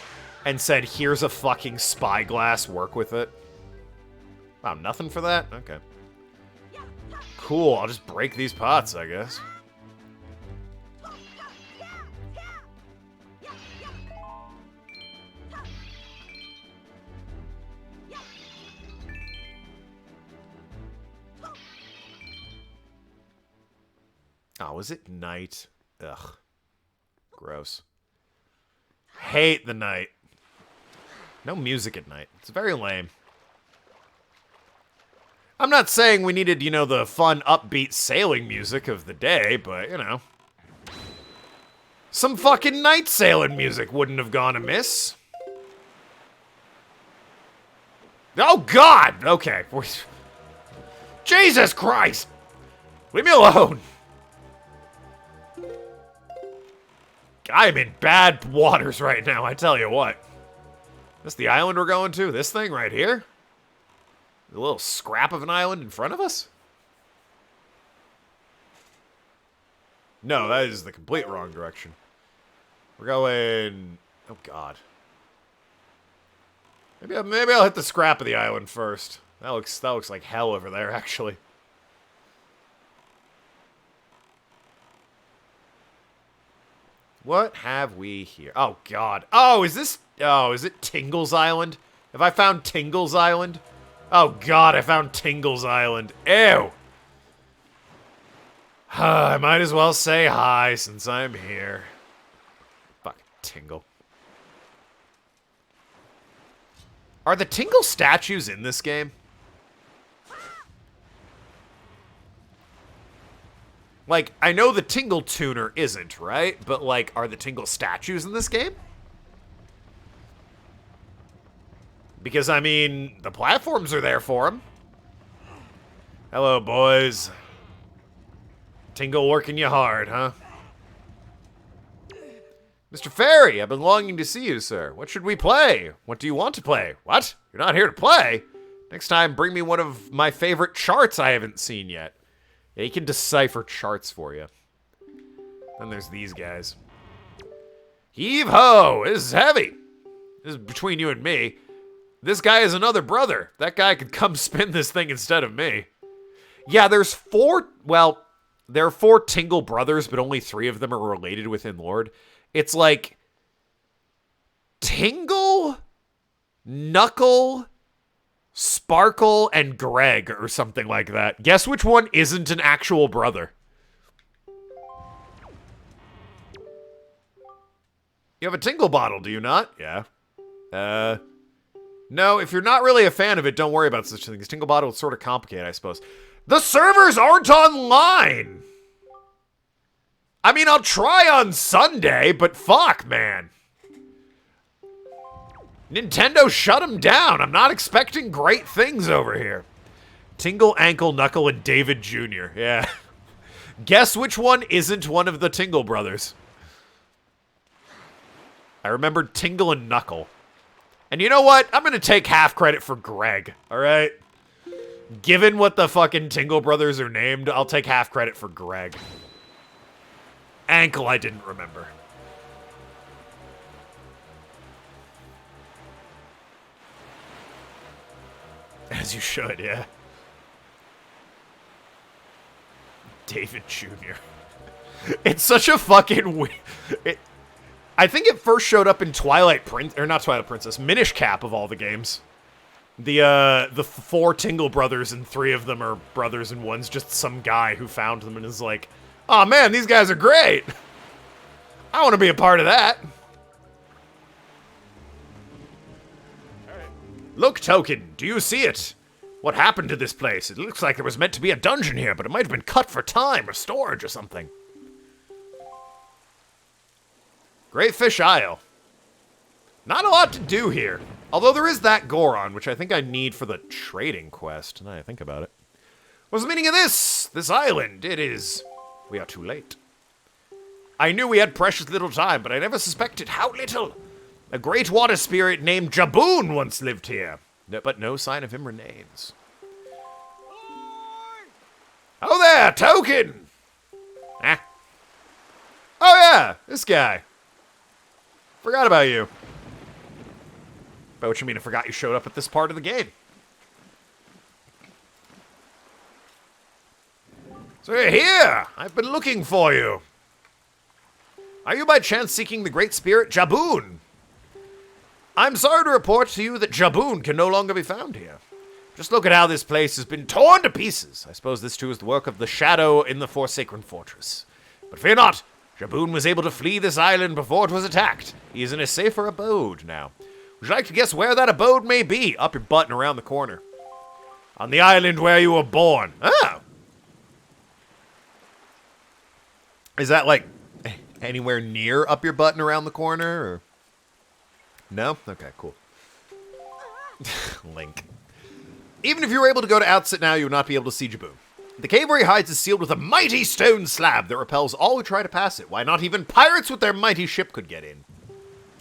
and said, here's a fucking spyglass, work with it? Wow, nothing for that? Okay. Cool, I'll just break these pots, I guess. Oh, is it night? Ugh. Gross. Hate the night. No music at night. It's very lame. I'm not saying we needed, you know, the fun, upbeat sailing music of the day, but, you know. Some fucking night sailing music wouldn't have gone amiss. Oh, God! Okay. Jesus Christ! Leave me alone! I'm in bad waters right now, I tell you what. This the island we're going to? This thing right here? A little scrap of an island in front of us? No, that is the complete wrong direction. We're going... Oh, God. Maybe I'll hit the scrap of the island first. That looks like hell over there, actually. What have we here? Oh, God. Oh, is it Tingle's Island? Have I found Tingle's Island? Oh, God, I found Tingle's Island. Ew. I might as well say hi since I'm here. Fuck, Tingle. Are the Tingle statues in this game? Like, I know the Tingle tuner isn't, right? But, like, are the Tingle statues in this game? Because, I mean, the platforms are there for them. Hello, boys. Tingle working you hard, huh? Mr. Fairy, I've been longing to see you, sir. What should we play? What do you want to play? What? You're not here to play? Next time, bring me one of my favorite charts I haven't seen yet. Yeah, he can decipher charts for you. Then there's these guys. Heave-ho! This is heavy. This is between you and me. This guy is another brother. That guy could come spin this thing instead of me. Yeah, there's four... Well, there are 4 Tingle brothers, but only 3 of them are related within Lord. It's like... Tingle, Knuckle, Sparkle, and Greg, or something like that. Guess which one isn't an actual brother? You have a Tingle bottle, do you not? Yeah. No, if you're not really a fan of it, don't worry about such things. Tingle bottle is sort of complicated, I suppose. The servers aren't online! I mean, I'll try on Sunday, but fuck, man. Nintendo shut them down. I'm not expecting great things over here. Tingle, Ankle, Knuckle, and David Jr. Yeah. Guess which one isn't one of the Tingle brothers? I remembered Tingle and Knuckle. And you know what? I'm going to take half credit for Greg, alright? Given what the fucking Tingle brothers are named, I'll take half credit for Greg. Ankle I didn't remember. As you should, yeah. David Jr. It's such a fucking weird... I think it first showed up in Twilight Princess, or not Twilight Princess, Minish Cap of all the games. The 4 Tingle brothers and 3 of them are brothers and one's just some guy who found them and is like, oh man, these guys are great. I want to be a part of that. Look, Token, do you see it? What happened to this place? It looks like there was meant to be a dungeon here, but it might have been cut for time or storage or something. Great Fish Isle. Not a lot to do here. Although there is that Goron, which I think I need for the trading quest, now I think about it. What's the meaning of this? This island, it is... We are too late. I knew we had precious little time, but I never suspected how little. A great water spirit named Jaboon once lived here, but no sign of him remains. Oh there, Token! Ah. Oh yeah, this guy. Forgot about you. By which I mean I forgot you showed up at this part of the game. So you're here! I've been looking for you. Are you by chance seeking the great spirit Jaboon? I'm sorry to report to you that Jaboon can no longer be found here. Just look at how this place has been torn to pieces. I suppose this too is the work of the shadow in the Forsaken Fortress. But fear not, Jaboon was able to flee this island before it was attacked. He is in a safer abode now. Would you like to guess where that abode may be? Up your butt and around the corner. On the island where you were born. Oh. Is that like anywhere near up your butt and around the corner? Or? No? Okay, cool. Link. Even if you were able to go to Outset now, you would not be able to see Jaboon. The cave where he hides is sealed with a mighty stone slab that repels all who try to pass it. Why, not even pirates with their mighty ship could get in.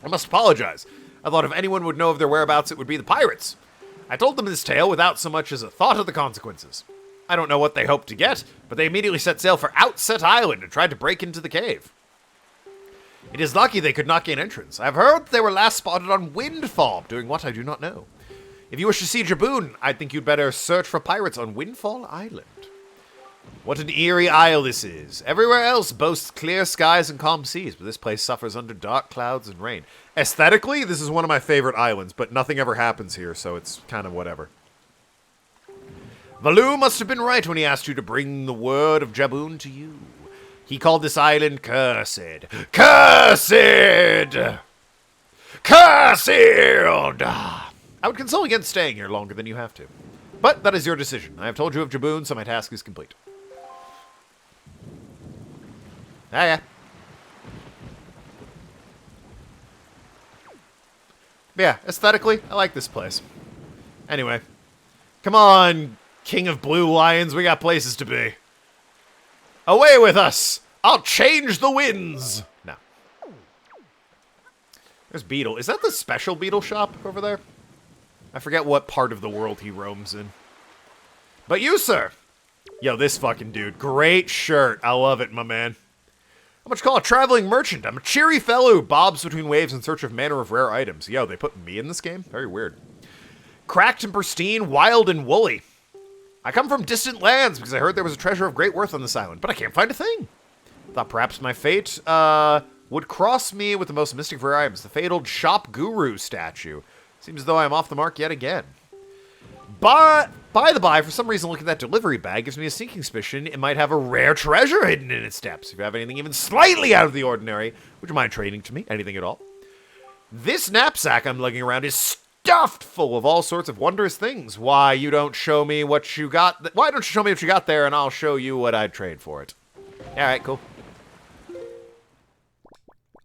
I must apologize. I thought if anyone would know of their whereabouts, it would be the pirates. I told them this tale without so much as a thought of the consequences. I don't know what they hoped to get, but they immediately set sail for Outset Island and tried to break into the cave. It is lucky they could not gain entrance. I've heard they were last spotted on Windfall, doing what I do not know. If you wish to see Jaboon, I think you'd better search for pirates on Windfall Island. What an eerie isle this is. Everywhere else boasts clear skies and calm seas, but this place suffers under dark clouds and rain. Aesthetically, this is one of my favorite islands, but nothing ever happens here, so it's kind of whatever. Valoo must have been right when he asked you to bring the word of Jaboon to you. He called this island Cursed. Cursed! Cursed! I would console against staying here longer than you have to. But that is your decision. I have told you of Jaboon, so my task is complete. Yeah. Yeah, aesthetically, I like this place. Anyway. Come on, King of Blue Lions, we got places to be. Away with us! I'll change the winds! No. There's Beetle. Is that the special Beetle shop over there? I forget what part of the world he roams in. But you, sir! Yo, this fucking dude. Great shirt. I love it, my man. How much call a traveling merchant? I'm a cheery fellow who bobs between waves in search of manner of rare items. Yo, they put me in this game? Very weird. Cracked and pristine, wild and woolly. I come from distant lands because I heard there was a treasure of great worth on this island, but I can't find a thing. Thought perhaps my fate, would cross me with the most mystic of rare items, the fabled Shop Guru statue. Seems as though I'm off the mark yet again. But, by the by, for some reason looking at that delivery bag gives me a sneaking suspicion it might have a rare treasure hidden in its depths. If you have anything even slightly out of the ordinary, would you mind trading to me? Anything at all? This knapsack I'm lugging around is stuffed full of all sorts of wondrous things. Why you don't show me what you got? Why don't you show me what you got there and I'll show you what I'd trade for it? Alright, cool.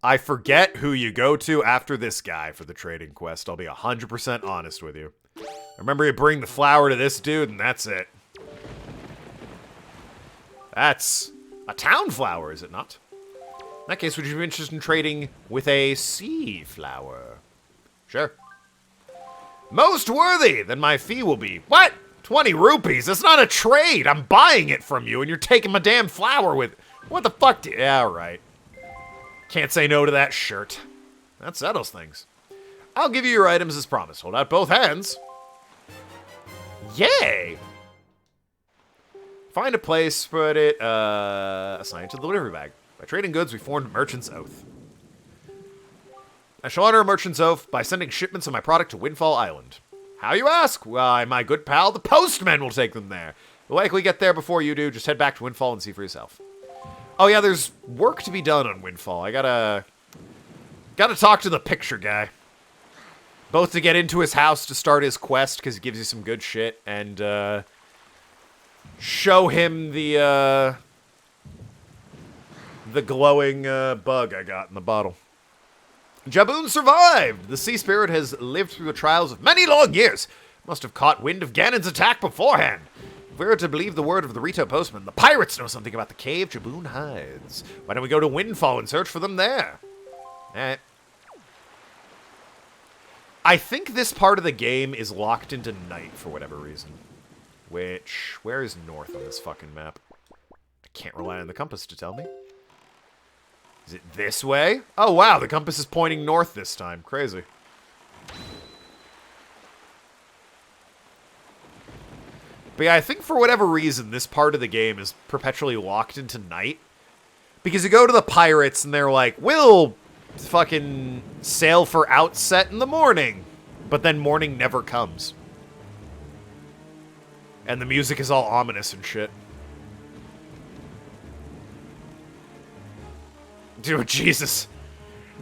I forget who you go to after this guy for the trading quest. I'll be 100% honest with you. Remember, you bring the flower to this dude, and that's it. That's a town flower, is it not? In that case, would you be interested in trading with a sea flower? Sure. Most worthy, then my fee will be... What? 20 rupees? That's not a trade. I'm buying it from you, and you're taking my damn flower with... What the fuck do you... Yeah, right. Can't say no to that shirt. That settles things. I'll give you your items as promised. Hold out both hands. Yay! Find a place, put it, assign it to the delivery bag. By trading goods, we formed a merchant's oath. I shall honor a merchant's oath by sending shipments of my product to Windfall Island. How, you ask? Why, my good pal, the postman will take them there. We'll likely get there before you do. Just head back to Windfall and see for yourself. Oh yeah, there's work to be done on Windfall. I gotta talk to the picture guy. Both to get into his house to start his quest, because he gives you some good shit, and, show him the glowing, bug I got in the bottle. Jaboon survived! The sea spirit has lived through the trials of many long years. Must have caught wind of Ganon's attack beforehand. If we were to believe the word of the Rito postman, the pirates know something about the cave Jaboon hides. Why don't we go to Windfall and search for them there? Alright. I think this part of the game is locked into night for whatever reason. Which, where is north on this fucking map? I can't rely on the compass to tell me. Is it this way? Oh wow, the compass is pointing north this time. Crazy. But yeah, I think for whatever reason, this part of the game is perpetually locked into night. Because you go to the pirates and they're like, we'll fucking sail for outset in the morning. But then morning never comes. And the music is all ominous and shit. Dude, Jesus.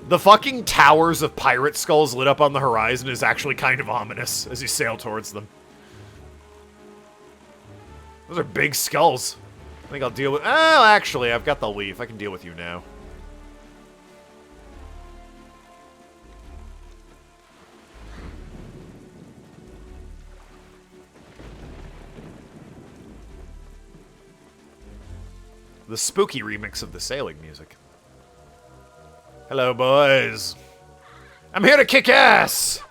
The fucking towers of pirate skulls lit up on the horizon is actually kind of ominous as you sail towards them. Those are big skulls. I think I'll deal with... Oh, actually, I've got the leaf. I can deal with you now. The spooky remix of the sailing music. Hello, boys. I'm here to kick ass!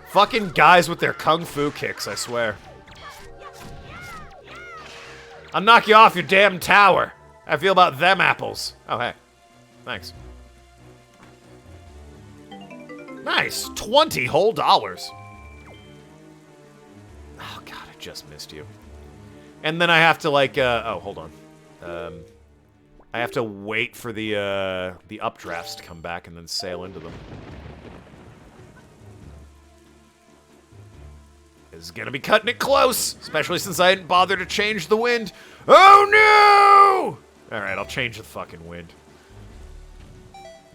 Fucking guys with their kung fu kicks, I swear. I'll knock you off your damn tower. How I feel about them apples. Oh, hey. Thanks. Nice. 20 whole dollars. Oh, God, I just missed you. And then I have to, like, oh, hold on. I have to wait for the updrafts to come back and then sail into them. This is gonna be cutting it close, especially since I didn't bother to change the wind. Oh, no! Alright, I'll change the fucking wind.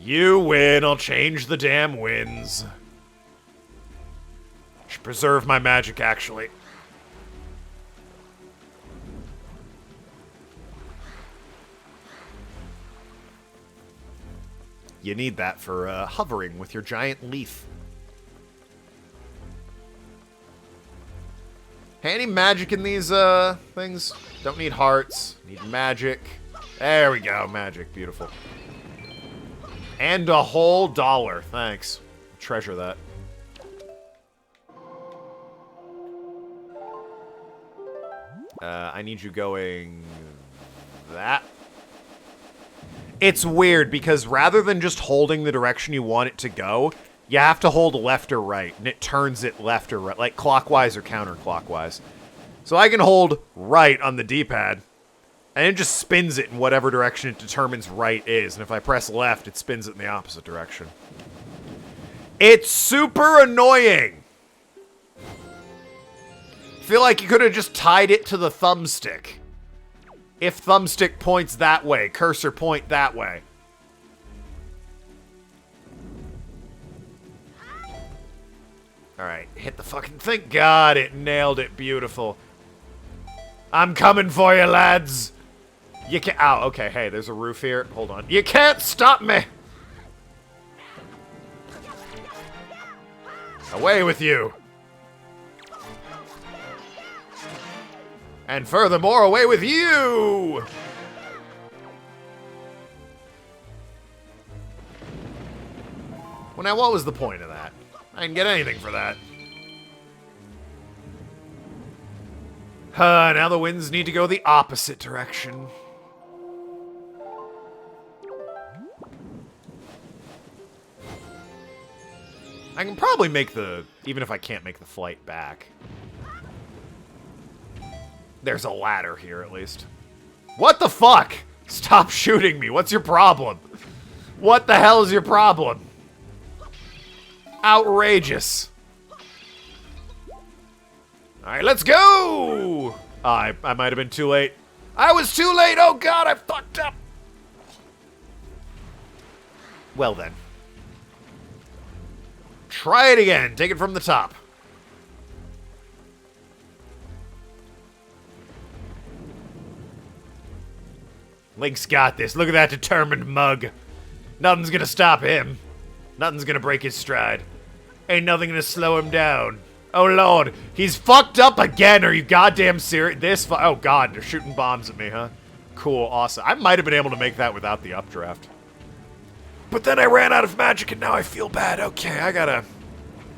You win, I'll change the damn winds. Should preserve my magic, actually. You need that for hovering with your giant leaf. Hey, any magic in these things? Don't need hearts. Need magic. There we go, magic. Beautiful. And a whole dollar. Thanks. Treasure that. I need you going... that. It's weird, because rather than just holding the direction you want it to go, you have to hold left or right, and it turns it left or right, like clockwise or counterclockwise. So I can hold right on the D-pad, and it just spins it in whatever direction it determines right is, and if I press left, it spins it in the opposite direction. It's super annoying! I feel like you could have just tied it to the thumbstick. If thumbstick points that way, cursor point that way. Alright, hit the fucking thing. God, it nailed it. Beautiful. I'm coming for you, lads. You can't... Ow, okay, hey, there's a roof here. Hold on. You can't stop me! Away with you! And furthermore, away with you! Well, now, what was the point of that? I didn't get anything for that. Now the winds need to go the opposite direction. I can probably make the... even if I can't make the flight back. There's a ladder here, at least. What the fuck? Stop shooting me. What's your problem? What the hell is your problem? Outrageous. Alright, let's go! I might have been too late. I was too late! Oh god, I fucked up! Well then. Try it again. Take it from the top. Link's got this. Look at that determined mug. Nothing's gonna stop him. Nothing's gonna break his stride. Ain't nothing gonna slow him down. Oh lord, he's fucked up again. Are you goddamn serious? Oh god, they're shooting bombs at me, huh? Cool, awesome. I might have been able to make that without the updraft. But then I ran out of magic and now I feel bad. Okay, I gotta...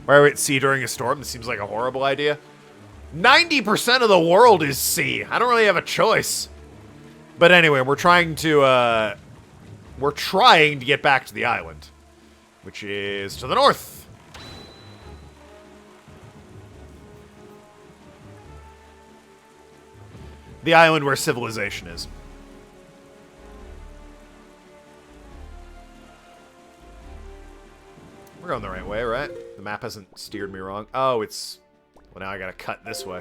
Why would sea during a storm? This seems like a horrible idea. 90% of the world is sea. I don't really have a choice. But anyway, we're trying to get back to the island, which is to the north. The island where civilization is. We're going the right way, right? The map hasn't steered me wrong. Oh, it's... Well, now I gotta cut this way.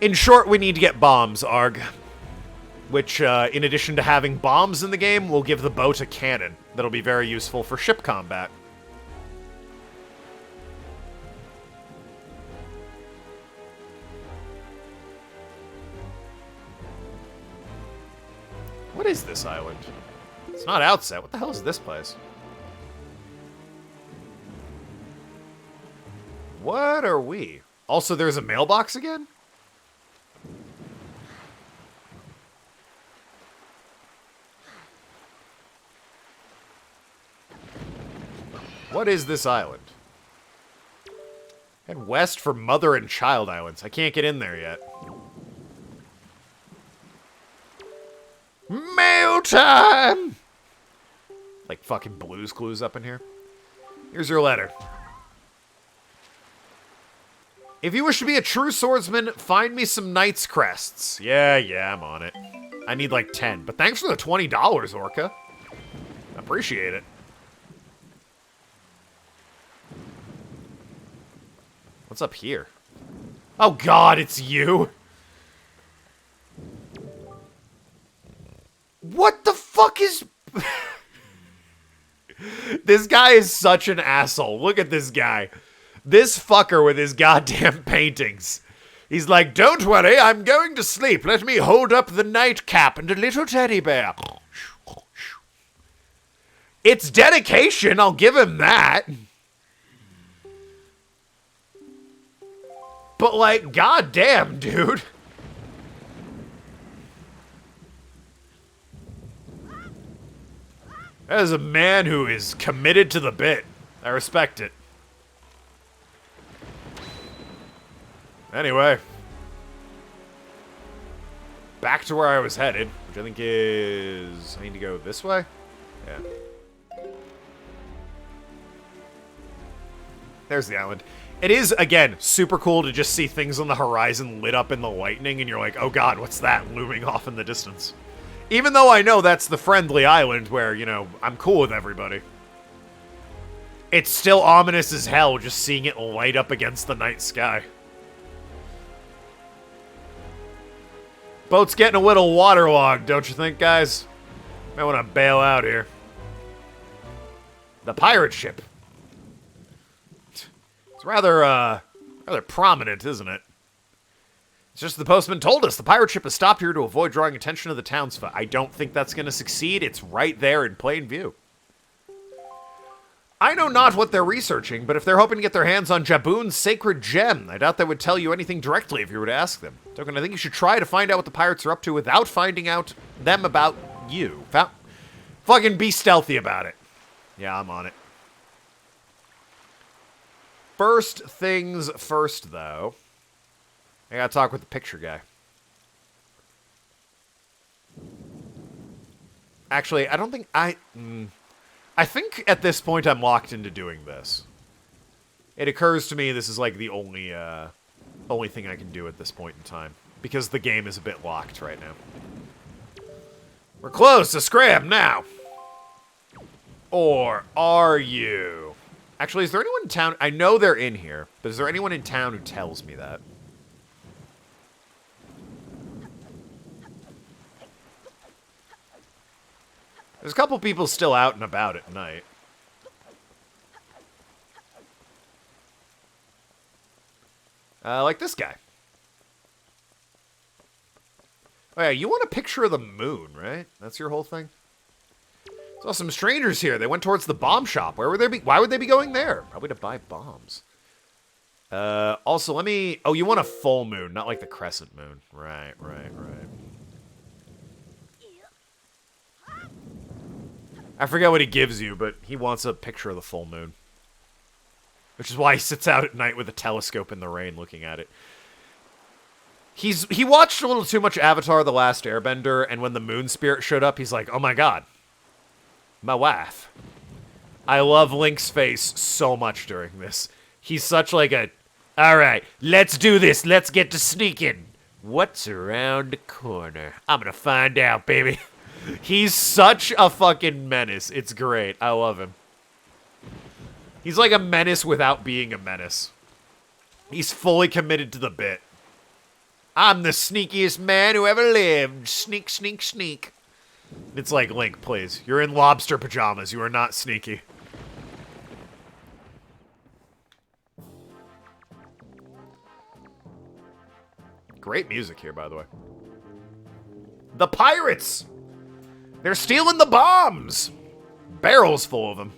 In short, we need to get bombs, Arg. Which, in addition to having bombs in the game, will give the boat a cannon. That'll be very useful for ship combat. What is this island? It's not Outset. What the hell is this place? What are we? Also, there's a mailbox again? What is this island? Head west for Mother and Child Islands. I can't get in there yet. Mail time! Like fucking Blue's Clues up in here. Here's your letter. If you wish to be a true swordsman, find me some knight's crests. Yeah, I'm on it. I need like 10. But thanks for the $20, Orca. Appreciate it. What's up here? Oh god, it's you! What the fuck is... This guy is such an asshole. Look at this guy. This fucker with his goddamn paintings. He's like, don't worry, I'm going to sleep. Let me hold up the nightcap and a little teddy bear. It's dedication, I'll give him that. But like, goddamn, dude. That is a man who is committed to the bit. I respect it. Anyway. Back to where I was headed, which I think is... I need to go this way? Yeah. There's the island. It is, again, super cool to just see things on the horizon lit up in the lightning, and you're like, oh god, what's that looming off in the distance? Even though I know that's the friendly island where, you know, I'm cool with everybody. It's still ominous as hell just seeing it light up against the night sky. Boat's getting a little waterlogged, don't you think, guys? Might want to bail out here. The pirate ship. It's rather prominent, isn't it? It's just the postman told us the pirate ship has stopped here to avoid drawing attention to the townsfolk. I don't think that's going to succeed. It's right there in plain view. I know not what they're researching, but if they're hoping to get their hands on Jaboon's sacred gem, I doubt they would tell you anything directly if you were to ask them. Token, I think you should try to find out what the pirates are up to without finding out them about you. Fucking be stealthy about it. Yeah, I'm on it. First things first, though. I gotta talk with the picture guy. Actually, I don't think I think at this point I'm locked into doing this. It occurs to me this is like the only thing I can do at this point in time. Because the game is a bit locked right now. We're close to scram now! Or are you? Actually, is there anyone in town? I know they're in here, but is there anyone in town who tells me that? There's a couple people still out and about at night. Like this guy. Oh yeah, you want a picture of the moon, right? That's your whole thing? Saw some strangers here. They went towards the bomb shop. Why would they be going there? Probably to buy bombs. Also, let me... Oh, you want a full moon, not like the crescent moon. Right. I forget what he gives you, but he wants a picture of the full moon. Which is why he sits out at night with a telescope in the rain looking at it. He watched a little too much Avatar: The Last Airbender, and when the moon spirit showed up, he's like, oh my god. My wife. I love Link's face so much during this. He's such like a... Alright, let's do this. Let's get to sneaking. What's around the corner? I'm gonna find out, baby. He's such a fucking menace. It's great. I love him. He's like a menace without being a menace. He's fully committed to the bit. I'm the sneakiest man who ever lived. Sneak, sneak, sneak. It's like, Link, please. You're in lobster pajamas. You are not sneaky. Great music here, by the way. The pirates! They're stealing the bombs! Barrels full of them.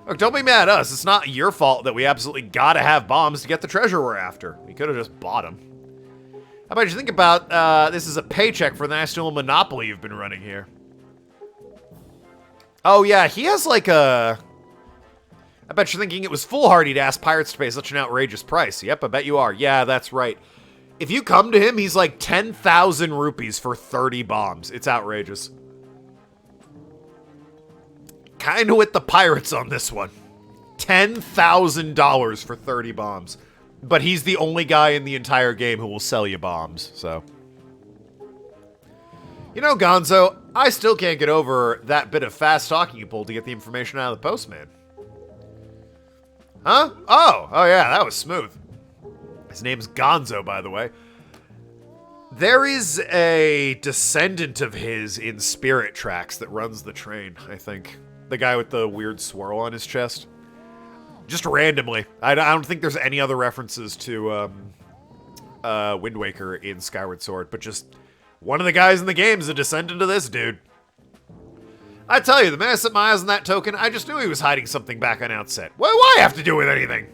Look, don't be mad at us. It's not your fault that we absolutely gotta have bombs to get the treasure we're after. We could have just bought them. How about you think about, this is a paycheck for the national monopoly you've been running here. Oh yeah, he has like a... I bet you're thinking it was foolhardy to ask pirates to pay such an outrageous price. Yep, I bet you are. Yeah, that's right. If you come to him, he's like 10,000 rupees for 30 bombs. It's outrageous. Kinda with the pirates on this one. $10,000 for 30 bombs. But he's the only guy in the entire game who will sell you bombs, so. You know, Gonzo, I still can't get over that bit of fast talking you pulled to get the information out of the postman. Huh? Oh yeah, that was smooth. His name's Gonzo, by the way. There is a descendant of his in Spirit Tracks that runs the train, I think. The guy with the weird swirl on his chest. Just randomly. I don't think there's any other references to Wind Waker in Skyward Sword, but just one of the guys in the game is a descendant of this dude. I tell you, the minute I set my eyes on that token, I just knew he was hiding something back on Outset. What do I have to do with anything?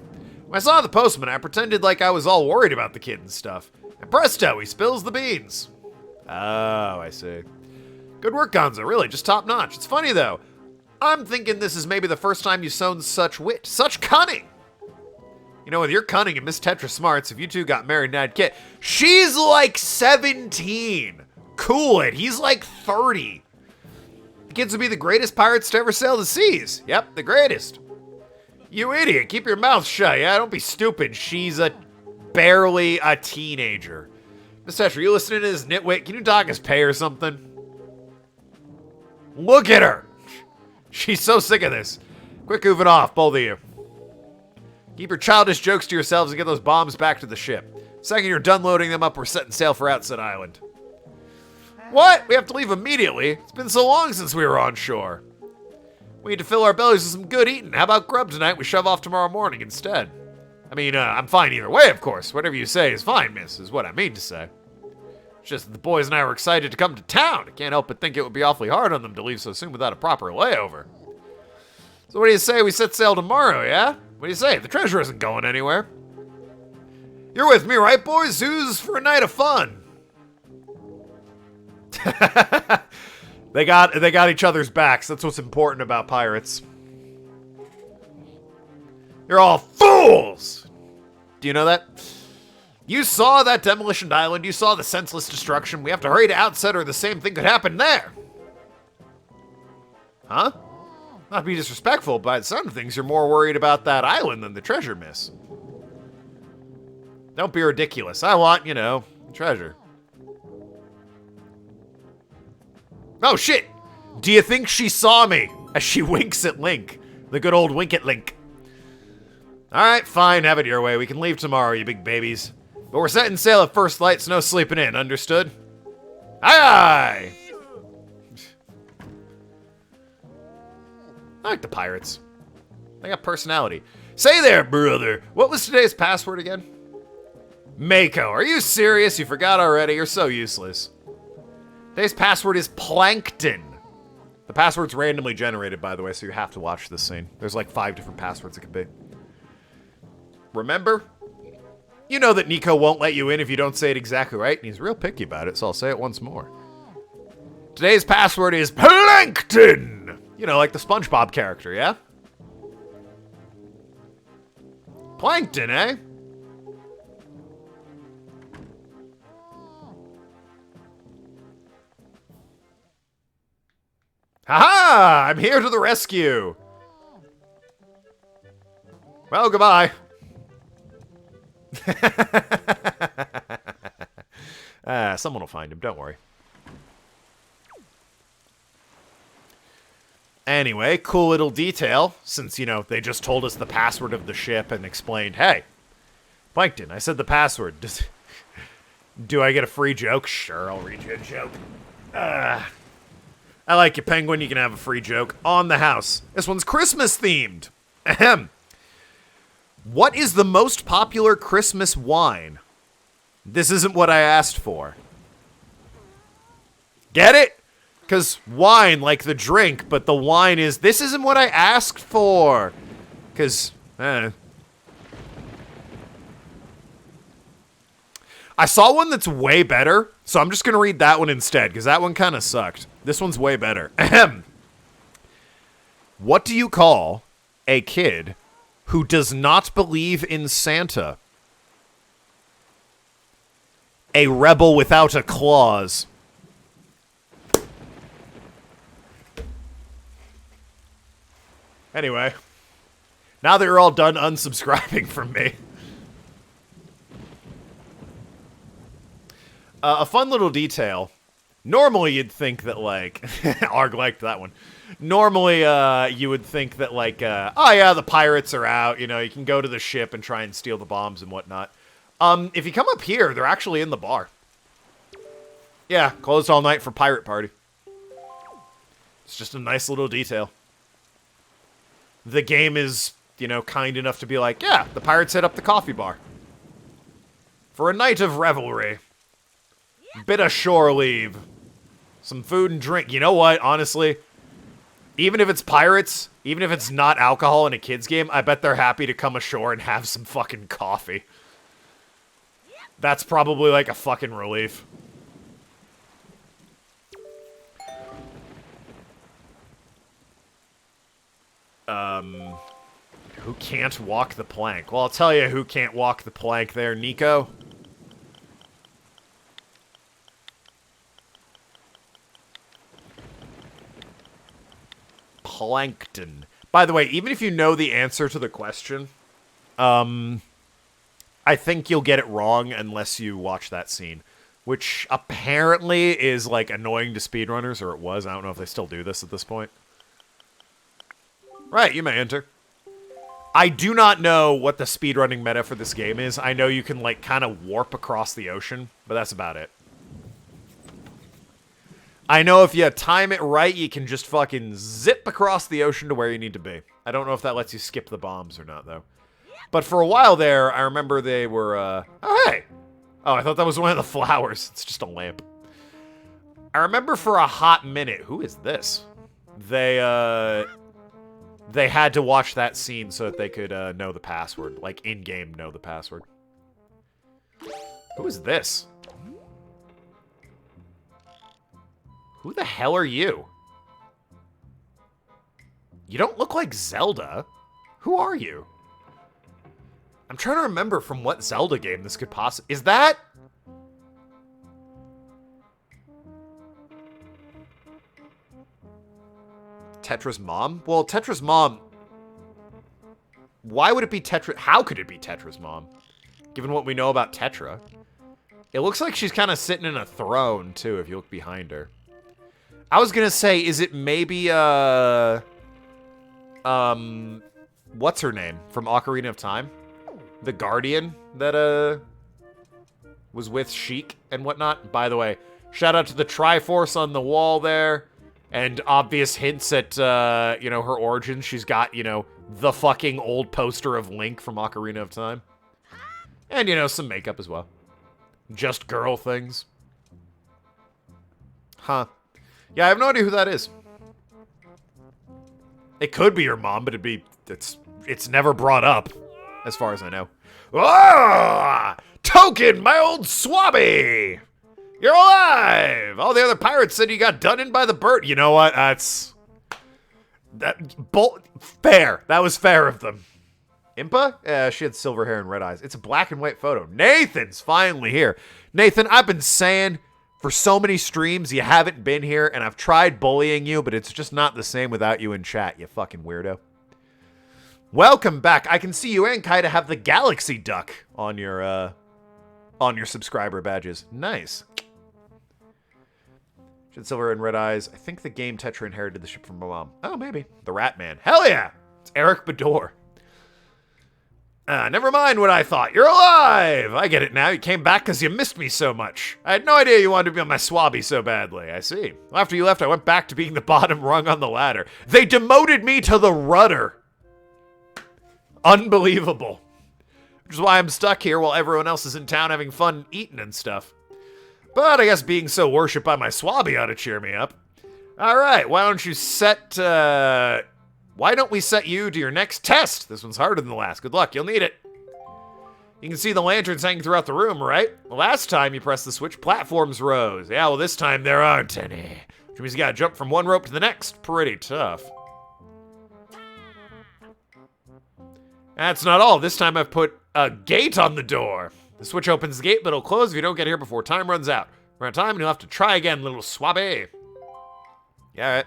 When I saw the postman, I pretended like I was all worried about the kid and stuff. And presto, he spills the beans. Oh, I see. Good work, Gonzo. Really, just top notch. It's funny, though. I'm thinking this is maybe the first time you've shown such wit, such cunning. You know, with your cunning and Miss Tetra smarts, if you two got married and had kid, she's like 17. Cool it. He's like 30. The kids would be the greatest pirates to ever sail the seas. Yep, the greatest. You idiot. Keep your mouth shut, yeah? Don't be stupid. She's barely a teenager. Miss Tetra, you listening to this nitwit? Can you dock his pay or something? Look at her. She's so sick of this. Quit goofing off, both of you. Keep your childish jokes to yourselves and get those bombs back to the ship. Second you're done loading them up, we're setting sail for Outset Island. What? We have to leave immediately? It's been so long since we were on shore. We need to fill our bellies with some good eating. How about grub tonight? We shove off tomorrow morning instead. I mean, I'm fine either way, of course. Whatever you say is fine, miss, is what I mean to say. It's just that the boys and I were excited to come to town. I can't help but think it would be awfully hard on them to leave so soon without a proper layover. So what do you say we set sail tomorrow, yeah? What do you say? The treasure isn't going anywhere. You're with me, right, boys? Who's for a night of fun? They got each other's backs. That's what's important about pirates. You're all fools! Do you know that? You saw that demolitioned island. You saw the senseless destruction. We have to hurry to Outset or the same thing could happen there. Huh? Not to be disrespectful, but by the sound of things, you're more worried about that island than the treasure, miss. Don't be ridiculous. I want, you know, treasure. Oh, shit! Do you think she saw me? As she winks at Link. The good old wink at Link. Alright, fine. Have it your way. We can leave tomorrow, you big babies. But we're setting sail at first light, so no sleeping in. Understood? Aye, aye! I like the pirates. They got personality. Say there, brother. What was today's password again? Mako, are you serious? You forgot already? You're so useless. Today's password is plankton. The password's randomly generated, by the way, so you have to watch this scene. There's like 5 different passwords it could be. Remember? You know that Nico won't let you in if you don't say it exactly right, and he's real picky about it, so I'll say it once more. Today's password is plankton! You know, like the SpongeBob character, yeah? Plankton, eh? Haha! I'm here to the rescue! Well, goodbye. Someone will find him, don't worry. Anyway, cool little detail, since, you know, they just told us the password of the ship and explained, hey, Plankton, I said the password. Do I get a free joke? Sure, I'll read you a joke. I like you, Penguin. You can have a free joke on the house. This one's Christmas themed. Ahem. What is the most popular Christmas wine? This isn't what I asked for. Get it? Because wine, like the drink, but the wine is, this isn't what I asked for. Because, I saw one that's way better, so I'm just going to read that one instead, because that one kind of sucked. This one's way better. Ahem. What do you call a kid who does not believe in Santa? A rebel without a clause. Anyway, now that you're all done unsubscribing from me. A fun little detail. Normally you'd think that, like... Arg liked that one. Normally, you would think that, like, oh yeah, the pirates are out, you know, you can go to the ship and try and steal the bombs and whatnot. If you come up here, they're actually in the bar. Yeah, closed all night for pirate party. It's just a nice little detail. The game is, you know, kind enough to be like, yeah, the pirates hit up the coffee bar. For a night of revelry. Bit of shore leave. Some food and drink. You know what, honestly? Even if it's pirates, even if it's not alcohol in a kid's game, I bet they're happy to come ashore and have some fucking coffee. That's probably like a fucking relief. Who can't walk the plank? Well, I'll tell you who can't walk the plank there, Nico. Plankton. By the way, even if you know the answer to the question, I think you'll get it wrong unless you watch that scene. Which apparently is, like, annoying to speedrunners, or it was. I don't know if they still do this at this point. Right, you may enter. I do not know what the speedrunning meta for this game is. I know you can, like, kind of warp across the ocean, but that's about it. I know if you time it right, you can just fucking zip across the ocean to where you need to be. I don't know if that lets you skip the bombs or not, though. But for a while there, I remember they were, oh, hey! Oh, I thought that was one of the flowers. It's just a lamp. I remember for a hot minute, who is this? They had to watch that scene so that they could, know the password. Like, in-game know the password. Who is this? Who the hell are you? You don't look like Zelda. Who are you? I'm trying to remember from what Zelda game this could possibly... Is that... Tetra's mom? Well, Tetra's mom... Why would it be Tetra... How could it be Tetra's mom? Given what we know about Tetra. It looks like she's kind of sitting in a throne, too, if you look behind her. I was gonna say, is it maybe, what's her name? From Ocarina of Time? The Guardian that, was with Sheik and whatnot? By the way, shout out to the Triforce on the wall there. And obvious hints at, you know, her origins. She's got, you know, the fucking old poster of Link from Ocarina of Time. And, you know, some makeup as well. Just girl things. Huh. Yeah, I have no idea who that is. It could be your mom, but it's never brought up, as far as I know. Ah! Token, my old swabby! You're alive! All the other pirates said you got done in by the bird. You know what? Fair. That was fair of them. Impa? Yeah, she had silver hair and red eyes. It's a black and white photo. Nathan's finally here. Nathan, I've been saying for so many streams you haven't been here, and I've tried bullying you, but it's just not the same without you in chat, you fucking weirdo. Welcome back. I can see you and Kaida have the galaxy duck on your subscriber badges. Nice. She had silver and red eyes. I think the game Tetra inherited the ship from my mom. Oh, maybe. The Rat Man. Hell yeah! It's Eric Bador. Never mind what I thought. You're alive! I get it now. You came back because you missed me so much. I had no idea you wanted to be on my swabby so badly. I see. After you left, I went back to being the bottom rung on the ladder. They demoted me to the rudder. Unbelievable. Which is why I'm stuck here while everyone else is in town having fun eating and stuff. But I guess being so worshipped by my swabby ought to cheer me up. Alright, why don't we set you to your next test? This one's harder than the last. Good luck, you'll need it. You can see the lanterns hanging throughout the room, right? The last time you pressed the switch, platforms rose. Yeah, well, this time there aren't any. Which means you gotta jump from one rope to the next. Pretty tough. That's not all. This time I've put a gate on the door. The switch opens the gate, but it'll close if you don't get here before time runs out. Run out of time, and you'll have to try again, little swabby. Yeah, right.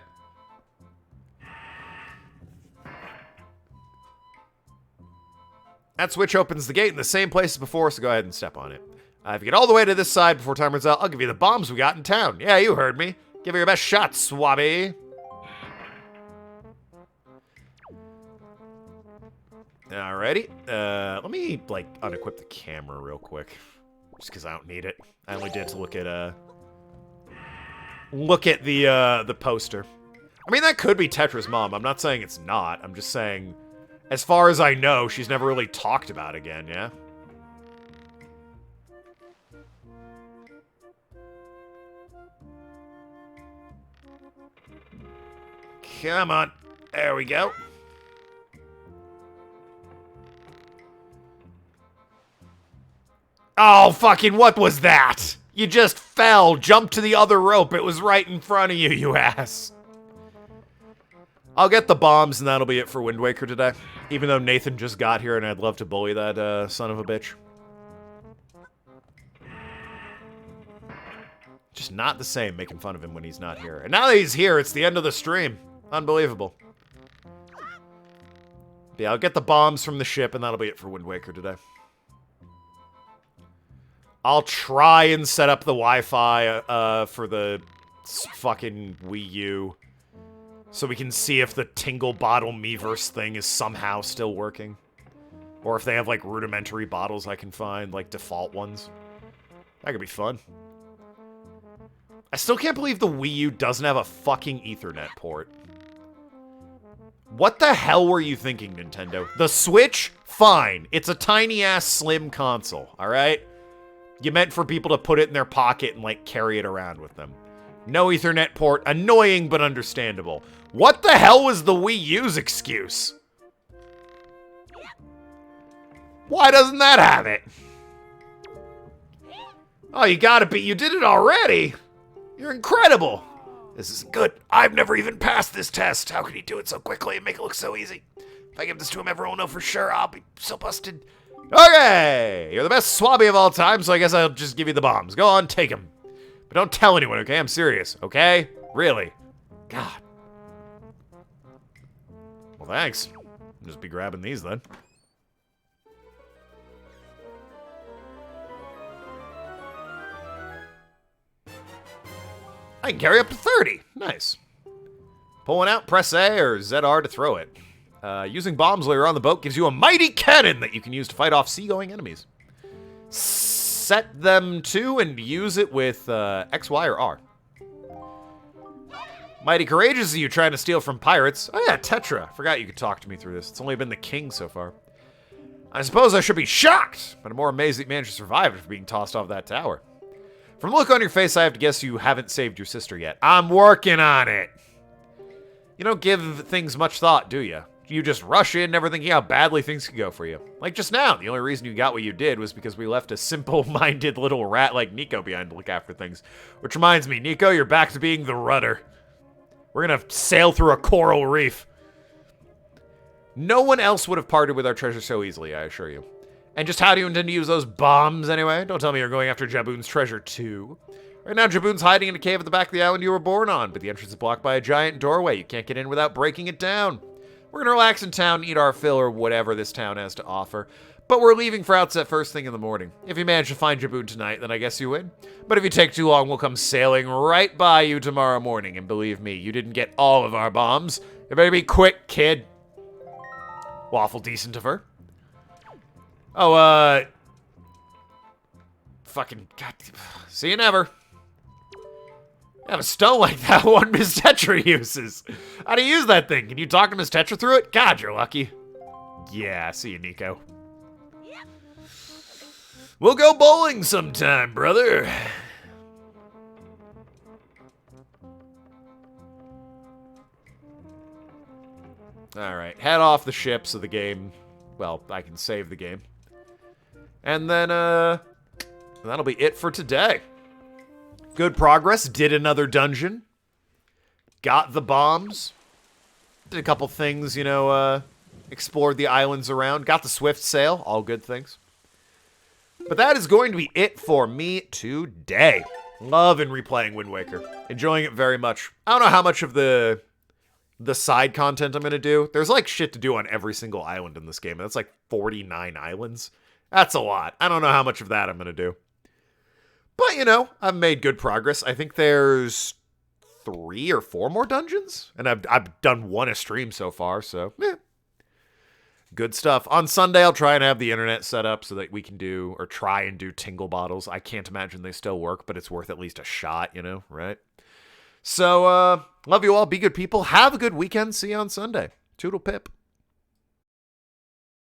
That switch opens the gate in the same place as before, so go ahead and step on it. If you get all the way to this side before time runs out, I'll give you the bombs we got in town. Yeah, you heard me. Give it your best shot, swabby. Alrighty. Let me, unequip the camera real quick. Just because I don't need it. I only did to look at the poster. I mean, that could be Tetra's mom. I'm not saying it's not. I'm just saying, as far as I know, she's never really talked about again, yeah? Come on. There we go. Oh, fucking what was that? You just fell, jumped to the other rope. It was right in front of you, you ass. I'll get the bombs, and that'll be it for Wind Waker today. Even though Nathan just got here, and I'd love to bully that son of a bitch. Just not the same, making fun of him when he's not here. And now that he's here, it's the end of the stream. Unbelievable. But yeah, I'll get the bombs from the ship, and that'll be it for Wind Waker today. I'll try and set up the Wi-Fi for the fucking Wii U, so we can see if the Tingle Bottle Miiverse thing is somehow still working. Or if they have, like, rudimentary bottles I can find, like, default ones. That could be fun. I still can't believe the Wii U doesn't have a fucking Ethernet port. What the hell were you thinking, Nintendo? The Switch? Fine. It's a tiny-ass slim console, alright? You meant for people to put it in their pocket and, like, carry it around with them. No Ethernet port. Annoying, but understandable. What the hell was the Wii U's excuse? Why doesn't that have it? Oh, you gotta be. You did it already. You're incredible. This is good. I've never even passed this test. How can he do it so quickly and make it look so easy? If I give this to him, everyone will know for sure. I'll be so busted. Okay, you're the best swabby of all time, so I guess I'll just give you the bombs. Go on, take them. But don't tell anyone, okay? I'm serious, okay? Really? God. Well, thanks. I'll just be grabbing these then. I can carry up to 30. Nice. Pull one out, press A or ZR to throw it. Using bombs while you're on the boat gives you a mighty cannon that you can use to fight off seagoing enemies. Set them to and use it with X, Y, or R. Mighty courageous of you trying to steal from pirates. Oh yeah, Tetra. Forgot you could talk to me through this. It's only been the king so far. I suppose I should be shocked, but I'm more amazed that you managed to survive after being tossed off that tower. From the look on your face, I have to guess you haven't saved your sister yet. I'm working on it. You don't give things much thought, do you? You just rush in, never thinking how badly things could go for you. Like just now, the only reason you got what you did was because we left a simple-minded little rat like Nico behind to look after things. Which reminds me, Nico, you're back to being the rudder. We're gonna sail through a coral reef. No one else would have parted with our treasure so easily, I assure you. And just how do you intend to use those bombs anyway? Don't tell me you're going after Jaboon's treasure too. Right now, Jaboon's hiding in a cave at the back of the island you were born on, but the entrance is blocked by a giant doorway. You can't get in without breaking it down. We're gonna relax in town, eat our fill, or whatever this town has to offer. But we're leaving for outset first thing in the morning. If you manage to find Jaboon tonight, then I guess you win. But if you take too long, we'll come sailing right by you tomorrow morning. And believe me, you didn't get all of our bombs. You better be quick, kid. Waffle decent of her. Oh, fucking, God. See you never. I have a stone like that one Miss Tetra uses. How do you use that thing? Can you talk to Miss Tetra through it? God, you're lucky. Yeah, see you, Nico. We'll go bowling sometime, brother. Alright, head off the ship so the game... Well, I can save the game. And then, that'll be it for today. Good progress. Did another dungeon. Got the bombs. Did a couple things, you know, explored the islands around. Got the swift sail. All good things. But that is going to be it for me today. Loving replaying Wind Waker. Enjoying it very much. I don't know how much of the side content I'm going to do. There's like shit to do on every single island in this game. That's like 49 islands. That's a lot. I don't know how much of that I'm going to do. But, you know, I've made good progress. I think there's 3 or 4 more dungeons. And I've done one a stream so far, so, good stuff. On Sunday, I'll try and have the internet set up so that we can do, or try and do tingle bottles. I can't imagine they still work, but it's worth at least a shot, you know, right? So, love you all. Be good people. Have a good weekend. See you on Sunday. Toodle pip.